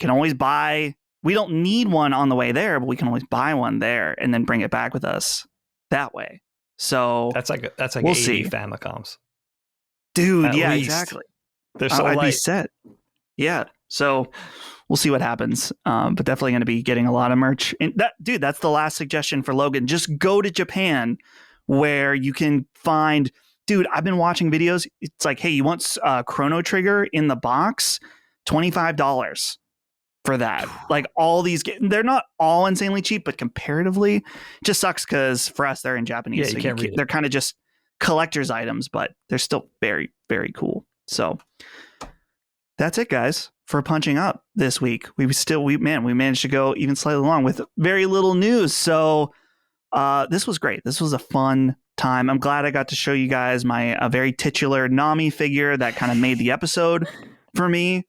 can always buy. We don't need one on the way there, but we can always buy one there and then bring it back with us that way. So that's like we'll 80 see. Famicoms. Dude, At yeah, least. exactly. They're so I'd light. be set. Yeah. So we'll see what happens. But definitely going to be getting a lot of merch. And that's the last suggestion for Logan. Just go to Japan where you can find, dude, I've been watching videos. It's like, hey, you want Chrono Trigger in the box? $25 for that. Like all these, they're not all insanely cheap, but comparatively, it just sucks because for us, they're in Japanese. Yeah, so you can't read it. They're kind of just collector's items, but they're still very, very cool. So that's it, guys, for punching up this week. We managed to go even slightly long with very little news. So this was great. This was a fun time. I'm glad I got to show you guys a very titular Nami figure that kind of made the episode for me.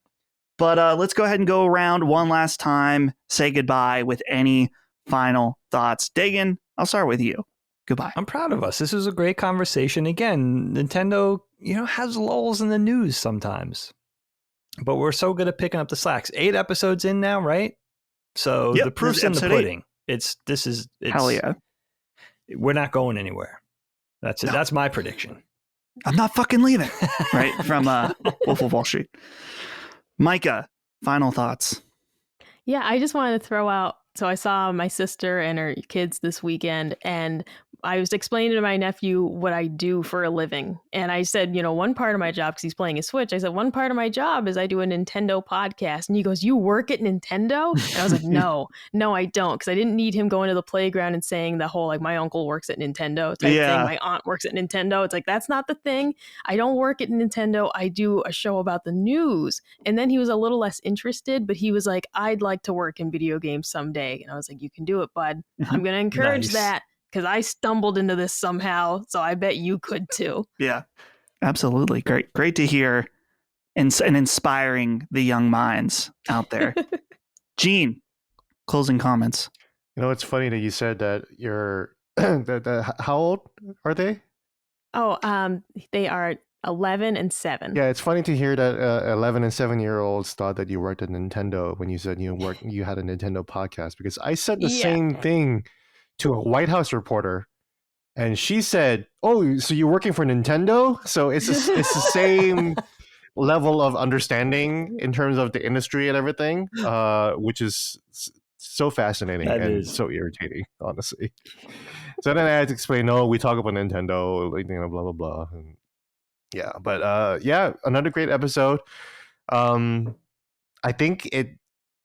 But let's go ahead and go around one last time, say goodbye with any final thoughts. Dagan, I'll start with you. Goodbye. I'm proud of us. This was a great conversation. Again, Nintendo, has lulls in the news sometimes, but we're so good at picking up the slacks. 8 episodes in now, right? So the proof's in the pudding. 8. It's hell yeah. We're not going anywhere. That's it. No. That's my prediction. I'm not fucking leaving. Right from Wolf of Wall Street. Micah, final thoughts. Yeah, I just wanted to throw out. So I saw my sister and her kids this weekend, and I was explaining to my nephew what I do for a living. And I said, one part of my job, because he's playing his Switch, I said, one part of my job is I do a Nintendo podcast. And he goes, you work at Nintendo? And I was like, no, I don't. Because I didn't need him going to the playground and saying the whole, like, my uncle works at Nintendo type thing. My aunt works at Nintendo. It's like, that's not the thing. I don't work at Nintendo. I do a show about the news. And then he was a little less interested, but he was like, I'd like to work in video games someday. And I was like, you can do it, bud. I'm going to encourage that. Because I stumbled into this somehow, so I bet you could too. Yeah, absolutely. Great to hear and inspiring the young minds out there. Gene, closing comments. It's funny that you said that you're, how old are they? Oh, they are 11 and 7. Yeah, it's funny to hear that 11 and 7-year-olds thought that you worked at Nintendo when you said you had a Nintendo podcast, because I said the same thing to a White House reporter, and she said, "Oh, so you're working for Nintendo?" So it's the same level of understanding in terms of the industry and everything, which is so fascinating and so irritating, honestly. So then I had to explain, no, we talk about Nintendo, like, blah blah blah. And yeah, but another great episode. I think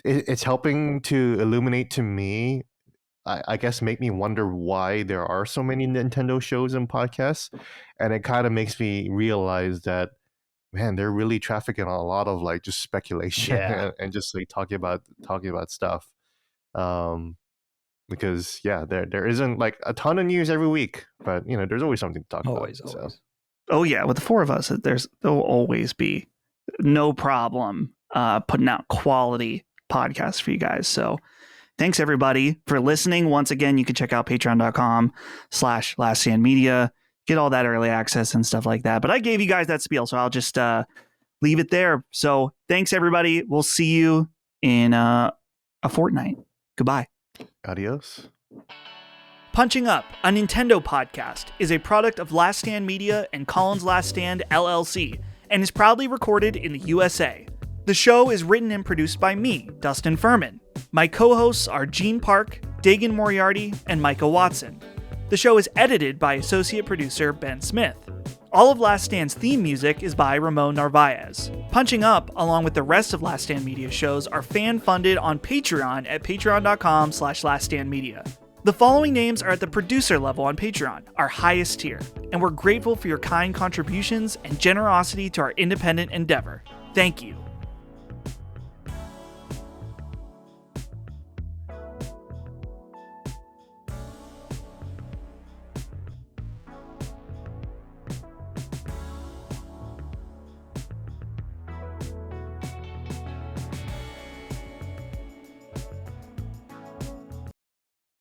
it's helping to illuminate to me I guess make me wonder why there are so many Nintendo shows and podcasts, and it kind of makes me realize that, man, they're really trafficking on a lot of like just speculation and just like talking about stuff. Because there isn't like a ton of news every week, but there's always something to talk about. Always. Oh yeah, with the four of us, there'll always be no problem putting out quality podcasts for you guys. So thanks everybody for listening. Once again, you can check out patreon.com/laststandmedia, get all that early access and stuff like that. But I gave you guys that spiel, so I'll just leave it there. So thanks everybody. We'll see you in a fortnight. Goodbye. Adios. Punching Up, a Nintendo podcast, is a product of Last Stand Media and Collins Last Stand LLC, and is proudly recorded in the USA. The show is written and produced by me, Dustin Furman. My co-hosts are Gene Park, Dagan Moriarty, and Micah Watson. The show is edited by associate producer Ben Smith. All of Last Stand's theme music is by Ramon Narvaez. Punching Up, along with the rest of Last Stand Media shows, are fan-funded on Patreon at patreon.com/laststandmedia. The following names are at the producer level on Patreon, our highest tier, and we're grateful for your kind contributions and generosity to our independent endeavor. Thank you.